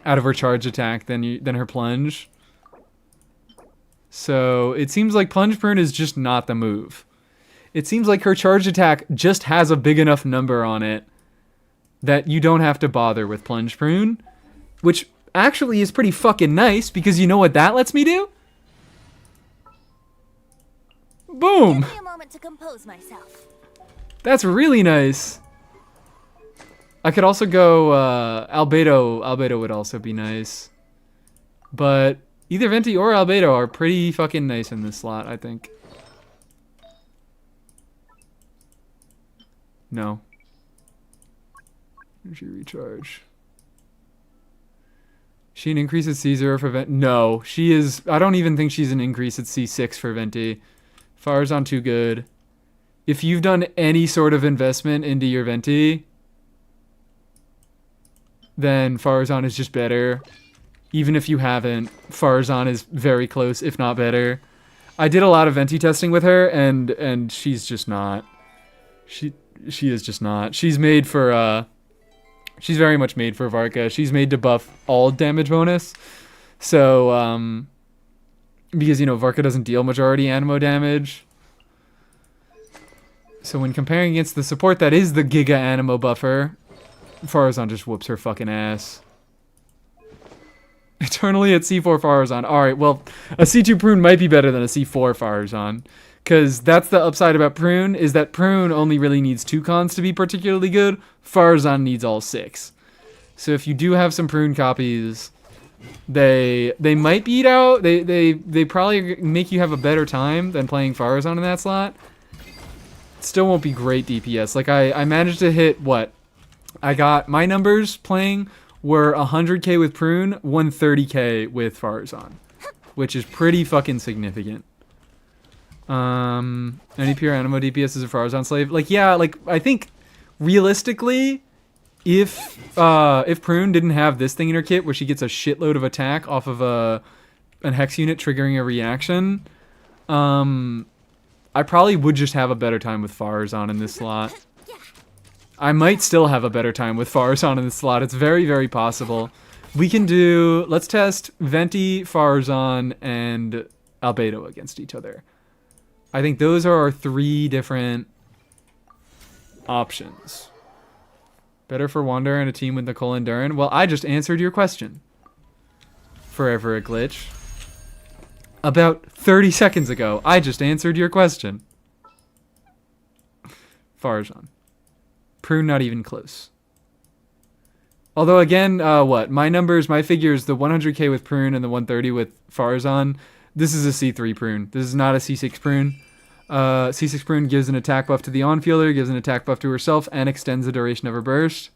out of her charge attack than her plunge. So it seems like Plunge Prune is just not the move. It seems like her charge attack just has a big enough number on it that you don't have to bother with Plunge Prune, which actually is pretty fucking nice because you know what that lets me do? Boom! Give me a moment to compose myself. That's really nice. I could also go Albedo. Albedo would also be nice. But either Venti or Albedo are pretty fucking nice in this slot, I think. No. Energy recharge. She an increase at C0 for Venti? No, she is. I don't even think she's an increase at C6 for Venti. Farazan too good. If you've done any sort of investment into your Venti, then Farazan is just better. Even if you haven't, Farazan is very close, if not better. I did a lot of Venti testing with her, and she's just not. She is just not. She's made for she's very much made for Varka. She's made to buff all damage bonus. So because you know Varka doesn't deal majority animo damage. So when comparing against the support that is the Giga Animo buffer, Farazan just whoops her fucking ass. Eternally at C4 Farazan. Alright, well, a C2 Prune might be better than a C4 Farazan. Because that's the upside about Prune, is that Prune only really needs 2 cons to be particularly good. Farazan needs all 6. So if you do have some Prune copies, they might beat out. They probably make you have a better time than playing Farazan in that slot. Still won't be great DPS. Like I managed to hit what? I got my numbers playing were 100k with Prune, 130k with Farazan, which is pretty fucking significant. Any pure animo DPS is a Farazan slave. Like yeah, like I think realistically, if Prune didn't have this thing in her kit where she gets a shitload of attack off of an hex unit triggering a reaction, I probably would just have a better time with Farazan in this slot. I might still have a better time with Farazan in this slot. It's very, very possible. We can do... Let's test Venti, Farazan, and Albedo against each other. I think those are our 3 different options. Better for Wander and a team with NICOLE and Durin? Well, I just answered your question. Forever a glitch. About 30 seconds ago, I just answered your question. Farazan. Prune not even close. Although again, what? My numbers, my figures, the 100k with Prune and the 130 with Farazan, this is a C3 Prune. This is not a C6 Prune. C6 Prune gives an attack buff to the on-fielder, gives an attack buff to herself, and extends the duration of her burst.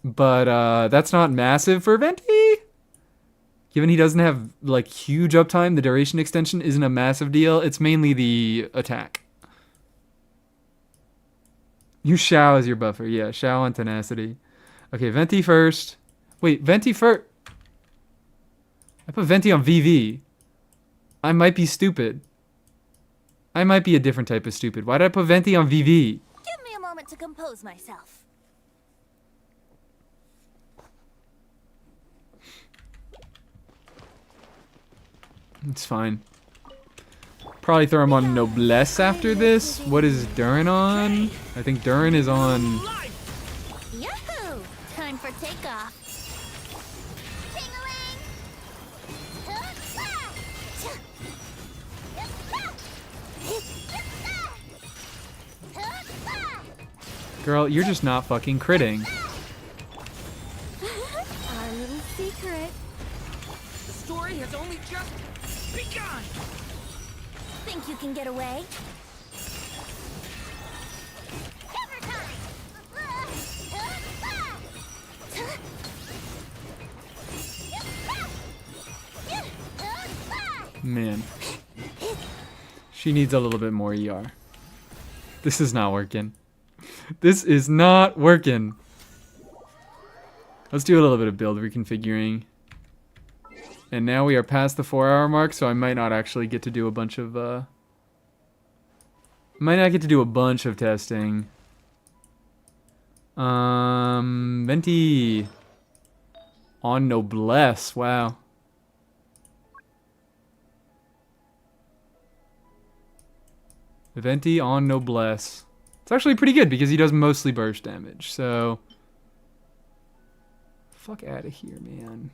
But that's not massive for Venti. Given he doesn't have like huge uptime, the duration extension isn't a massive deal. It's mainly the attack. Use Shao as your buffer. Yeah, Shao on tenacity. Okay, Venti first. Wait, Venti first. I put Venti on VV. I might be stupid. I might be a different type of stupid. Why did I put Venti on VV? Give me a moment to compose myself. It's fine. Probably throw him on Noblesse after this. What is Durin on? I think Durin is on... Yahoo! Time for takeoff. Ting-a-ling! Girl, you're just not fucking critting. Our little secret. The story has only just begun! Think you can get away? Man. She needs a little bit more ER. This is not working. This is not working. Let's do a little bit of build reconfiguring. And now we are past the 4-hour mark, so I might not actually get to do a bunch of, might not get to do a bunch of testing. Venti. On Noblesse, wow. Venti on Noblesse. It's actually pretty good because he does mostly burst damage, so... Fuck out of here, man.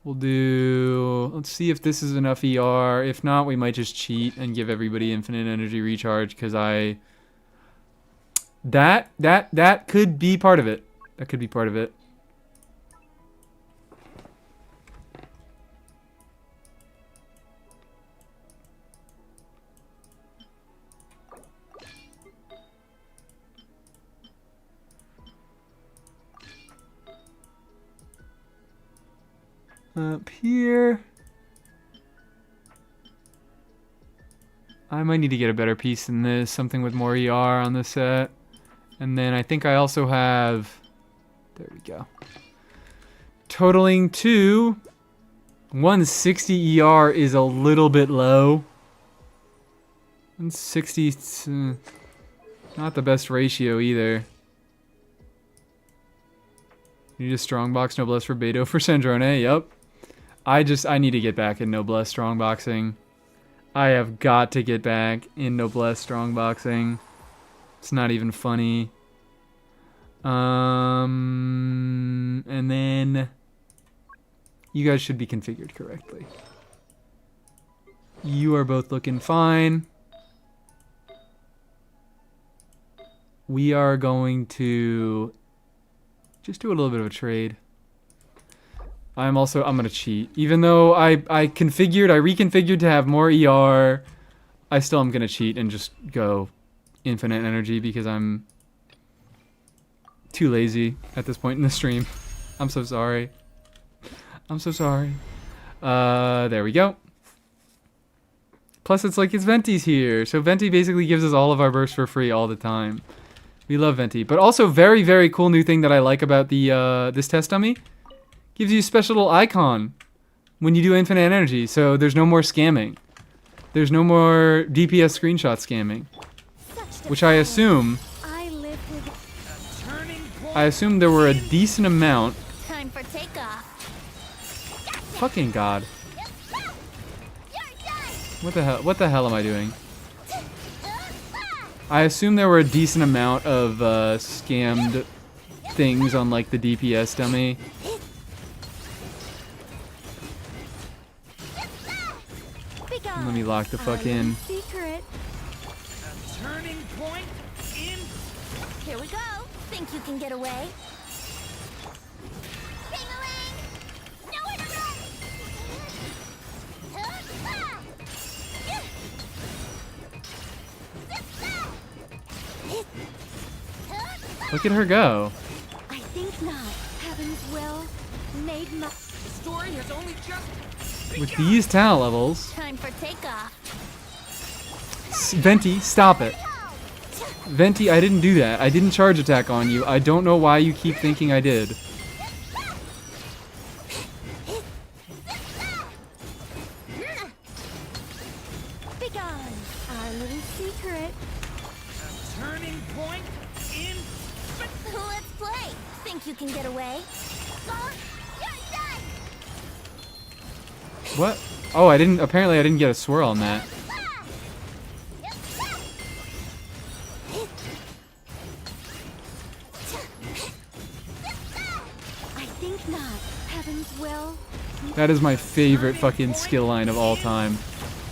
We'll do... Let's see if this is enough ER. If not, we might just cheat and give everybody infinite energy recharge, because I... That could be part of it. That could be part of it. Up here. I might need to get a better piece than this. Something with more ER on the set. And then I think I also have... There we go. Totaling to... 160 ER is a little bit low. 160... Not the best ratio either. You need a strongbox Noblesse for Beto for Sandrone. Yep. I need to get back in Noblesse strongboxing. I have got to get back in Noblesse strongboxing. It's not even funny. And then you guys should be configured correctly. You are both looking fine. We are going to just do a little bit of a trade. I'm gonna cheat. Even though I reconfigured to have more ER, I still am gonna cheat and just go infinite energy because I'm too lazy at this point in the stream. I'm so sorry. I'm so sorry. There we go. Plus it's like it's Venti's here. So Venti basically gives us all of our bursts for free all the time. We love Venti. But also very, very cool new thing that I like about the this test dummy. Gives you a special little icon when you do infinite energy, so there's no more scamming. There's no more DPS screenshot scamming. Which I assume there were a decent amount. Time for takeoff. Fucking God. What the hell am I doing? I assume there were a decent amount of scammed things on like the DPS dummy. Let me lock the fuck in. Secret. A turning point in... Here we go. Think you can get away? Ting-a-ling! Nowhere to run! Look at her go. I think not. Heaven's will made my... The story has only just With these talent levels. Time for takeoff. Venti, stop it. Venti, I didn't do that. I didn't charge attack on you. I don't know why you keep thinking I did. Begone. Our little secret. a turning point in... Let's play. Think you can get away? You're done. What? Oh, apparently I didn't get a swirl on that. That is my favorite fucking skill line of all time.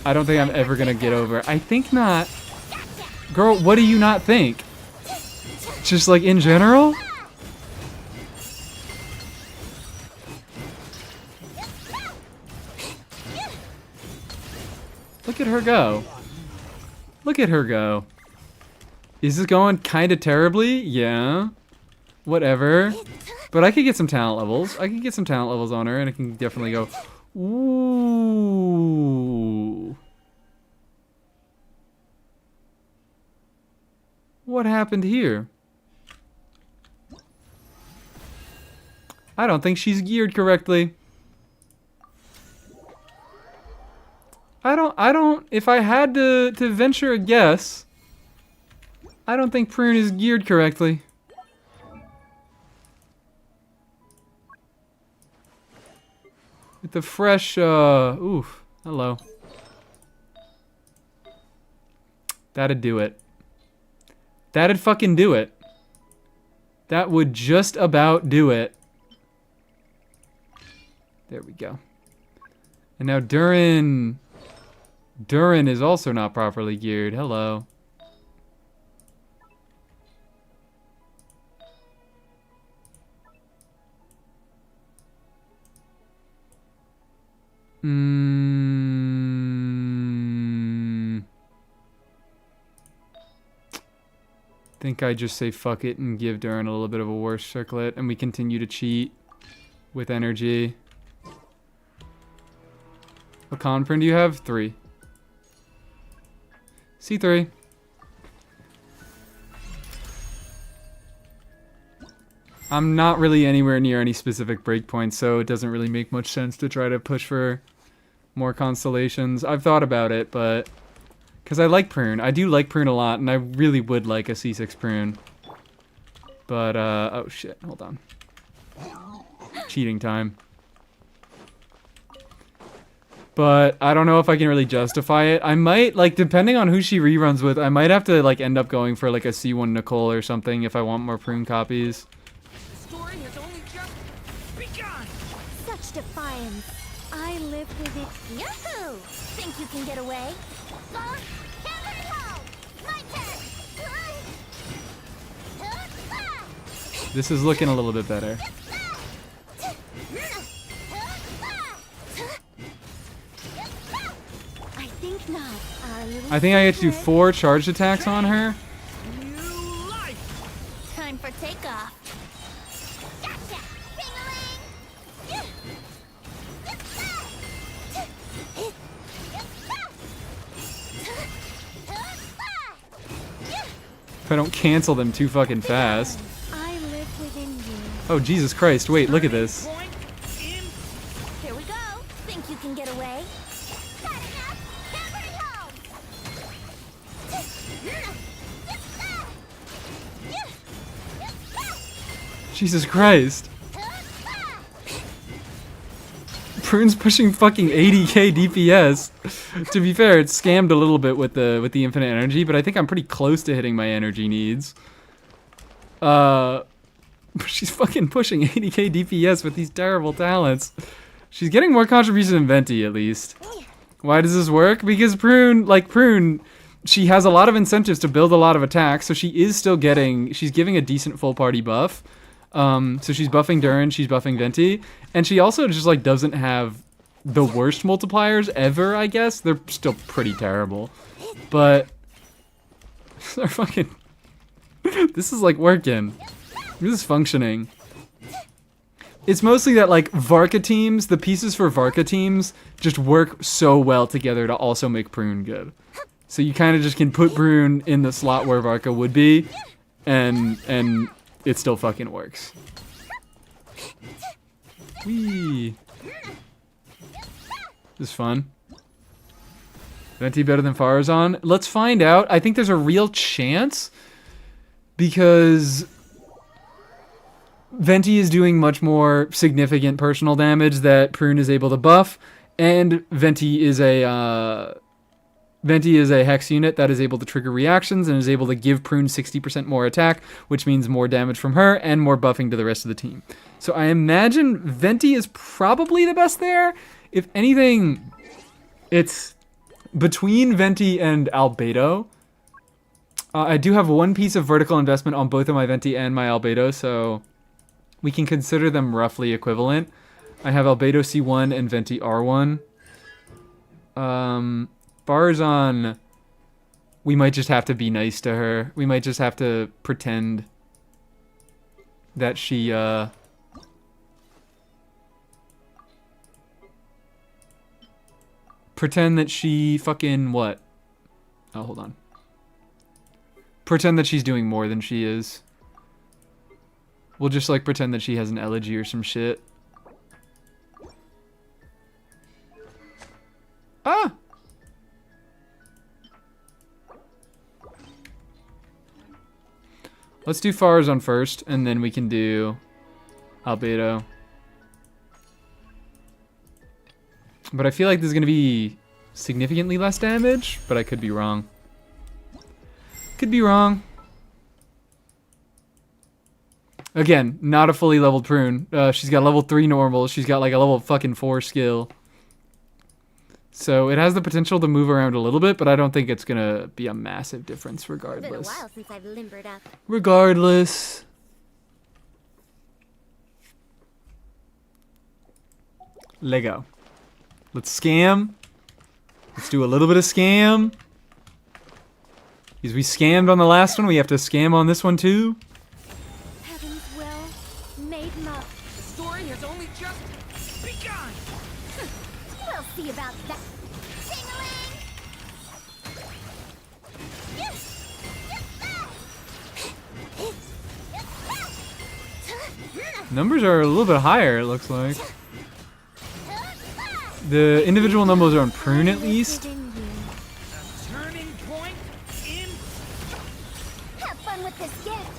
I don't think I'm ever gonna get over. I think not. Girl, what do you not think? Just like in general? Look at her go. Look at her go. Is this going kind of terribly? Yeah. Whatever. But I could get some talent levels. I could get some talent levels on her, and I can definitely go, ooh. What happened here? I don't think she's geared correctly. If I had to venture a guess, I don't think Prune is geared correctly. With the fresh, oof, hello. That'd do it. That'd fucking do it. That would just about do it. There we go. And now Durin is also not properly geared. Hello. Think I just say fuck it and give Durin a little bit of a worse circlet, and we continue to cheat with energy. What con print do you have? 3. C3. I'm not really anywhere near any specific breakpoints, so it doesn't really make much sense to try to push for more constellations. I've thought about it, but because I like Prune. I do like Prune a lot, and I really would like a C6 Prune. But, oh shit, hold on. Cheating time. But I don't know if I can really justify it. I might, like, depending on who she reruns with, I might have to, like, end up going for, like, a C1 NICOLE or something if I want more Prune copies. The story has only just begun. Such defiance. I live with it. Yahoo! Think you can get away? This is looking a little bit better. I think not. I think I get to do 4 charged attacks on her. New life. Time for takeoff. Gotcha! If I don't cancel them too fucking fast. I live within you. Oh, Jesus Christ. Wait, look at this. Point in. Here we go. Think you can get away? Got enough? Can't home! Jesus Christ. Prune's pushing fucking 80k DPS. To be fair, it's scammed a little bit with the infinite energy, but I think I'm pretty close to hitting my energy needs. She's fucking pushing 80k DPS with these terrible talents. She's getting more contribution than Venti, at least. Why does this work? Because Prune, she has a lot of incentives to build a lot of attacks, so she is still she's giving a decent full party buff. So she's buffing Durin, she's buffing Venti, and she also just, like, doesn't have the worst multipliers ever, I guess. They're still pretty terrible. But they're fucking... This is, like, working. This is functioning. It's mostly that, like, Varka teams, the pieces for Varka teams just work so well together to also make Prune good. So you kind of just can put Prune in the slot where Varka would be, and it still fucking works. Whee! This is fun. Venti better than Farazan? Let's find out. I think there's a real chance because Venti is doing much more significant personal damage that Prune is able to buff, and Venti is a Venti is a hex unit that is able to trigger reactions and is able to give Prune 60% more attack, which means more damage from her and more buffing to the rest of the team. So I imagine Venti is probably the best there. If anything, it's between Venti and Albedo. I do have one piece of vertical investment on both of my Venti and my Albedo, so we can consider them roughly equivalent. I have Albedo C1 and Venti R1. Barzan, we might just have to be nice to her. We might just have to pretend that she, pretend that she fucking what? Oh, hold on. Pretend that she's doing more than she is. We'll just, like, pretend that she has an elegy or some shit. Ah! Let's do Farazan first, and then we can do Albedo. But I feel like this is going to be significantly less damage, but I could be wrong. Could be wrong. Again, not a fully leveled Prune. She's got level 3 normal. She's got like a level fucking 4 skill. So it has the potential to move around a little bit, but I don't think it's going to be a massive difference regardless. It's been a while since I've limbered up. Regardless. Lego. Let's scam. Let's do a little bit of scam. Because we scammed on the last one, we have to scam on this one too. Heaven's will made love. The story has only just begun. We'll see about that. Numbers are a little bit higher, it looks like. The individual numbers are on Prune at least. A turning point in. Have fun with this gift.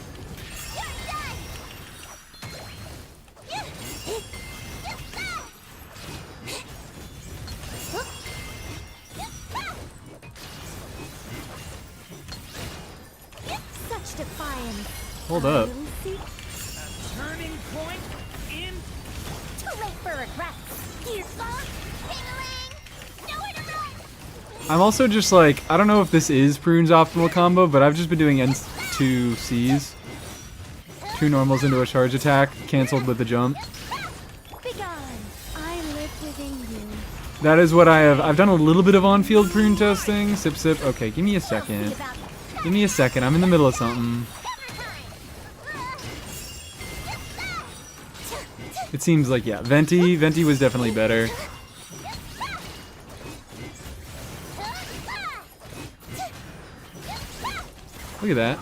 Such defiance. Hold up. Turning point in. Too late for regrets. Nowhere to run. I'm also just like, I don't know if this is Prune's optimal combo, but I've just been doing N2 Cs. 2 normals into a charge attack, cancelled with the jump. Begone. I live within you. That is what I have. I've done a little bit of on-field Prune testing. Sip, sip. Okay, give me a second. Give me a second. I'm in the middle of something. It seems like, yeah, Venti was definitely better. Look at that.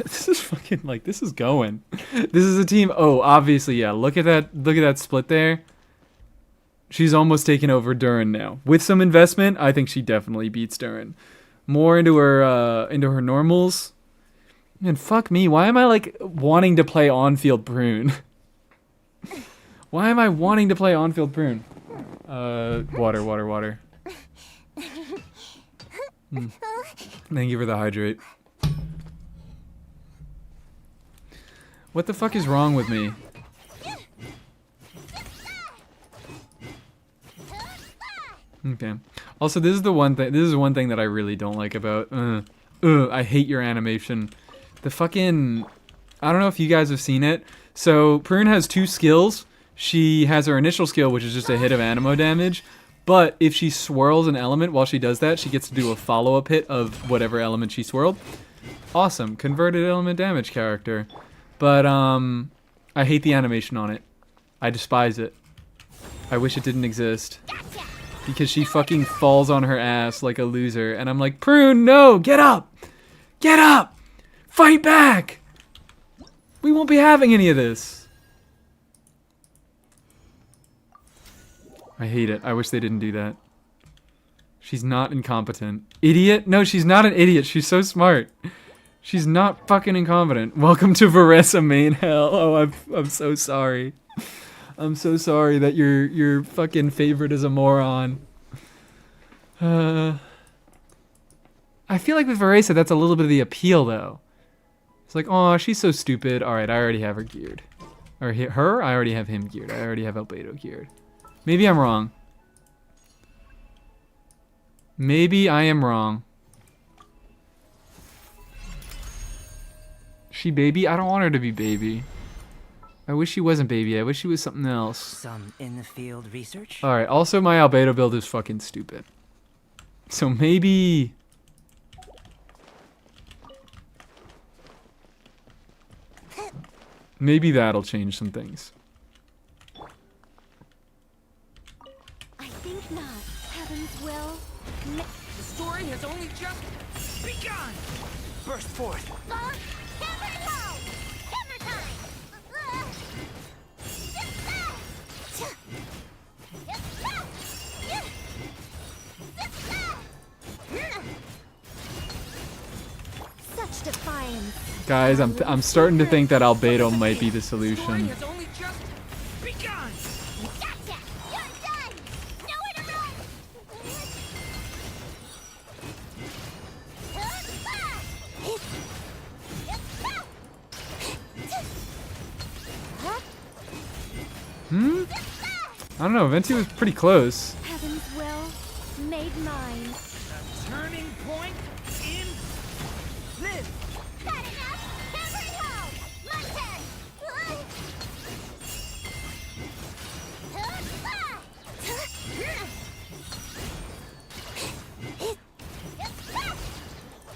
This is fucking, like, this is going. This is a team. Oh, obviously, yeah. Look at that split there. She's almost taken over Durin now. With some investment, I think she definitely beats Durin. More into her normals. And fuck me, why am I, like, wanting to play on-field Prune? Why am I wanting to play on-field Prune? Water. Thank you for the hydrate. What the fuck is wrong with me? Okay. Also, this is one thing that I really don't like about. I hate your animation. The fucking. I don't know if you guys have seen it. So Prune has 2 skills. She has her initial skill, which is just a hit of animo damage. But if she swirls an element while she does that, she gets to do a follow-up hit of whatever element she swirled. Awesome. Converted element damage character. But, I hate the animation on it. I despise it. I wish it didn't exist. Because she fucking falls on her ass like a loser. And I'm like, Prune, no! Get up! Get up! Fight back! We won't be having any of this. I hate it. I wish they didn't do that. She's not incompetent. Idiot? No, she's not an idiot. She's so smart. She's not fucking incompetent. Welcome to Varessa main hell. Oh, I'm so sorry. I'm so sorry that your fucking favorite is a moron. I feel like with Varesa, that's a little bit of the appeal, though. It's like, oh, she's so stupid. All right, I already have her geared. Or her? I already have him geared. I already have Albedo geared. Maybe I'm wrong. Maybe I am wrong. She baby? I don't want her to be baby. I wish she wasn't baby. I wish she was something else. Some in-the-field research? Alright, also my Albedo build is fucking stupid. So maybe... maybe that'll change some things. I think not. Heaven's will. The story has only just begun! Burst forth! Hammer time! Hammer time! Such defiance. Guys, I'm starting to think that Albedo might be the The story solution. has only just begun! Gotcha! You're done! Nowhere to run! Hmm? I don't know, Venti was pretty close. Heaven's will made mine. A turning point in this! Got enough? Hammer home! My turn!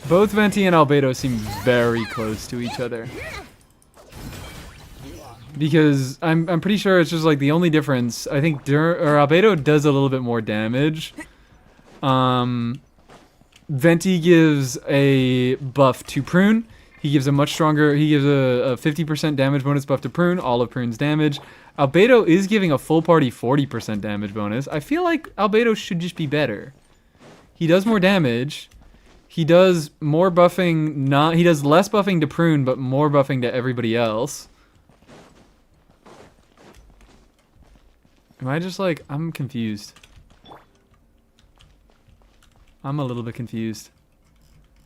Both Venti and Albedo seem very close to each other. Because I'm pretty sure it's just like the only difference. I think Albedo does a little bit more damage. Venti gives a buff to Prune. He gives a much stronger. He gives a 50% damage bonus buff to Prune. All of Prune's damage. Albedo is giving a full party 40% damage bonus. I feel like Albedo should just be better. He does more damage. He does more buffing. He does less buffing to Prune, but more buffing to everybody else. Am I just like, I'm confused. I'm a little bit confused.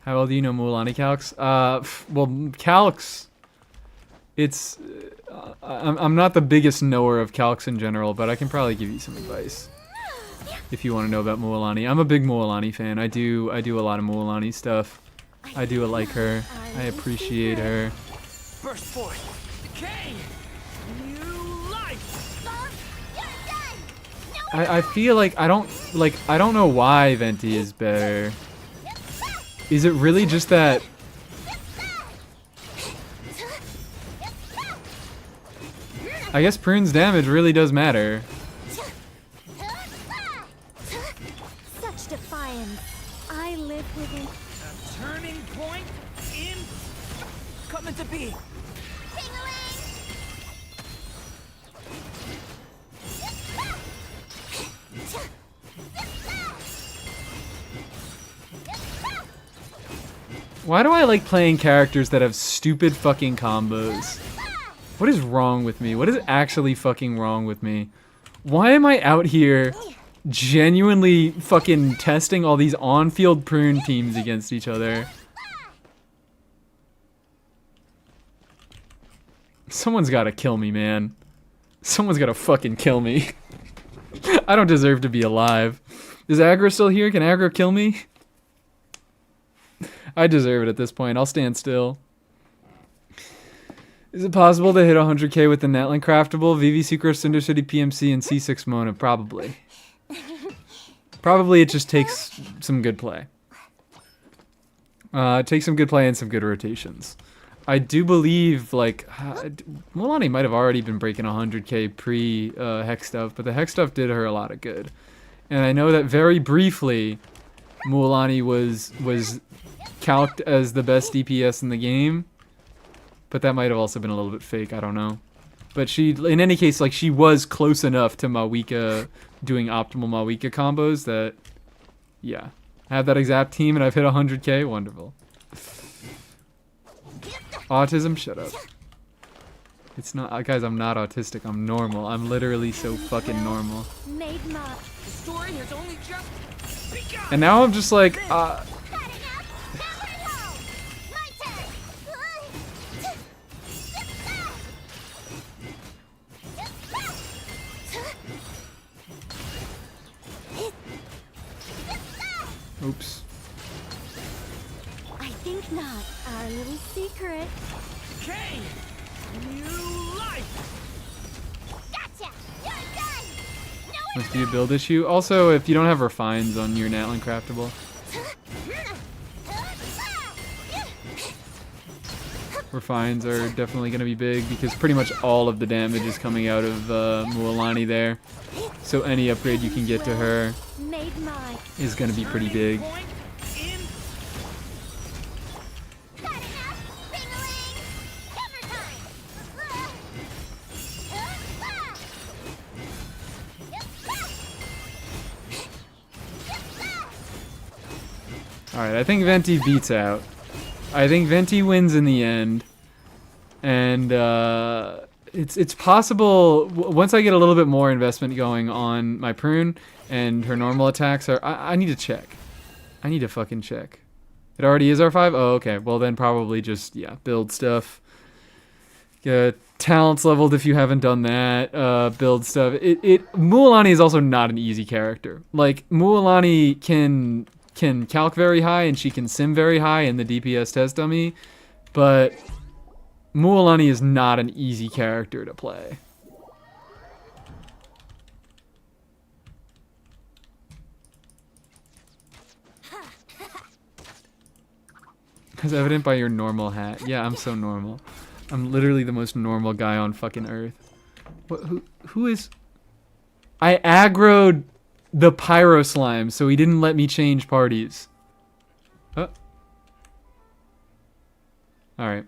How well do you know Mualani calcs? Well, calcs, it's, I'm not the biggest knower of calcs in general, but I can probably give you some advice if you want to know about Mualani. I'm a big Mualani fan. I do a lot of Mualani stuff. I do like her. I appreciate her. Burst forth! Decay! New life! I feel like I don't know why Venti is better. Is it really just that? I guess Prune's damage really does matter. Such defiance. I live within. A turning point in coming to be. Why do I like playing characters that have stupid fucking combos? What is wrong with me? What is actually fucking wrong with me? Why am I out here genuinely fucking testing all these on-field Prune teams against each other? Someone's gotta kill me, man. Someone's gotta fucking kill me. I don't deserve to be alive. Is Aggro still here? Can Aggro kill me? I deserve it at this point. I'll stand still. Is it possible to hit 100k with the Netlink craftable? VV Sucro, Cinder City PMC, and C6 Mona? Probably. Probably it just takes some good play. It takes some good play and some good rotations. I do believe, like, Mualani might have already been breaking 100k pre-Hex stuff, but the Hex stuff did her a lot of good. And I know that very briefly, Mualani was calced as the best DPS in the game, but that might have also been a little bit fake. I don't know. But she, in any case, like, she was close enough to Mawika doing optimal Mawika combos that, yeah. I have that exact team and I've hit 100k. Wonderful. Autism? Shut up. It's not, guys, I'm not autistic. I'm normal. I'm literally so fucking normal. Made my. The story has only just And now I'm just like, oops. I think not. Our little secret. Kane! New life! Gotcha! You're done! Must be a build issue. Also, if you don't have refines on your Natlan craftable, refines are definitely going to be big because pretty much all of the damage is coming out of Mualani there. So any upgrade you can get to her Made mine. is going to be pretty big. Point in. Got enough? Ring-a-ling! Hammer time! Alright, I think Venti beats out. I think Venti wins in the end. And it's possible, once I get a little bit more investment going on my Prune and her normal attacks, I need to check. I need to fucking check. It already is R5? Oh, okay. Well, then probably just, yeah, build stuff. Get talents leveled if you haven't done that. Build stuff. Mualani is also not an easy character. Like, Mualani can calc very high and she can sim very high in the DPS test dummy, but Mualani is not an easy character to play. As evident by your normal hat. Yeah, I'm so normal. I'm literally the most normal guy on fucking earth. What, who is... I aggroed the pyro slime, so he didn't let me change parties. Oh. Alright.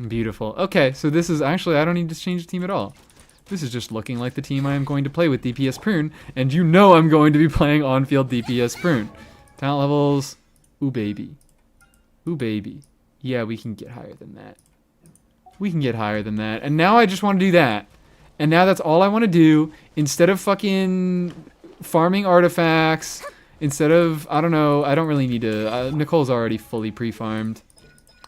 Beautiful. Okay, so this is actually, I don't need to change the team at all. This is just looking like the team I am going to play with DPS Prune, and you know I'm going to be playing on-field DPS Prune. Talent levels, ooh baby. Ooh baby. Yeah, we can get higher than that. We can get higher than that. And now I just want to do that. And now that's all I want to do. Instead of fucking farming artifacts, instead of, I don't know, I don't really need to, Nicole's already fully pre-farmed.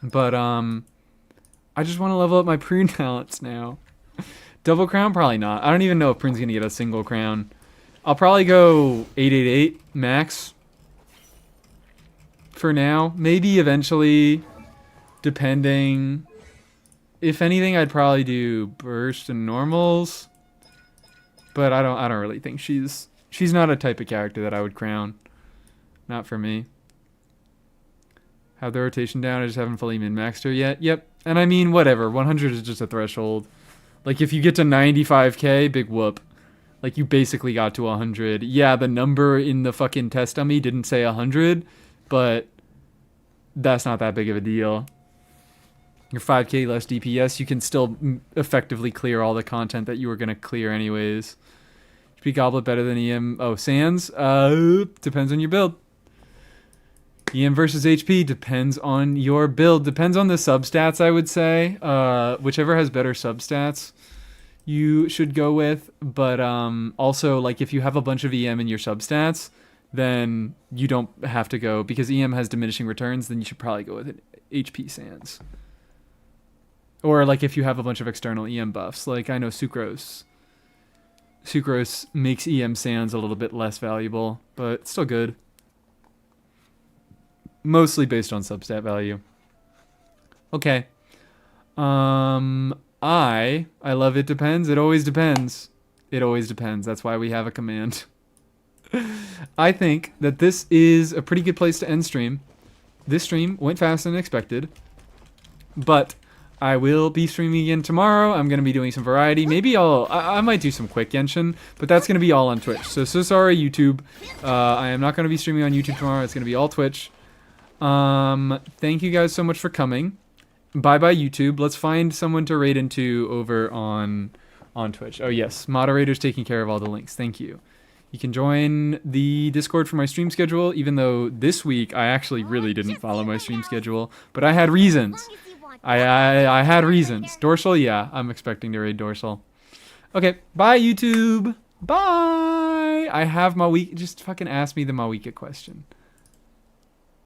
But, I just want to level up my Prune talents now. Double crown? Probably not. I don't even know if Prune's going to get a single crown. I'll probably go 888 max. For now. Maybe eventually, depending. If anything, I'd probably do burst and normals. But I don't really think she's not a type of character that I would crown. Not for me. Have the rotation down, I just haven't fully min-maxed her yet. Yep. And I mean, whatever. 100 is just a threshold. Like, if you get to 95k, big whoop. Like, you basically got to 100. Yeah, the number in the fucking test dummy didn't say 100, but that's not that big of a deal. Your 5k less DPS, you can still effectively clear all the content that you were going to clear anyways. Be Goblet better than EM? Oh, Sans? Depends on your build. EM versus HP depends on your build. Depends on the substats, I would say. Whichever has better substats, you should go with. But also, like, if you have a bunch of EM in your substats, then you don't have to go. Because EM has diminishing returns, then you should probably go with an HP Sans. Or, like, if you have a bunch of external EM buffs. Like, I know Sucrose. Sucrose makes EM Sans a little bit less valuable, but still good. Mostly based on substat value. Okay. I love it depends. It always depends. It always depends. That's why we have a command. I think that this is a pretty good place to end stream. This stream went faster than expected. But I will be streaming again tomorrow. I'm going to be doing some variety. Maybe I might do some quick Genshin, but that's going to be all on Twitch. So sorry, YouTube. I am not going to be streaming on YouTube tomorrow. It's going to be all Twitch. Thank you guys so much for coming. Bye YouTube. Let's find someone to raid into over on Twitch. Oh yes, moderator's taking care of all the links. Thank you. You can join the Discord for my stream schedule, even though this week I actually really didn't follow my stream schedule, but I had reasons. I had reasons. Dorsal, yeah, I'm expecting to raid Dorsal. Okay, bye YouTube. Bye. I have Mawika. Just fucking ask me the Mawika question.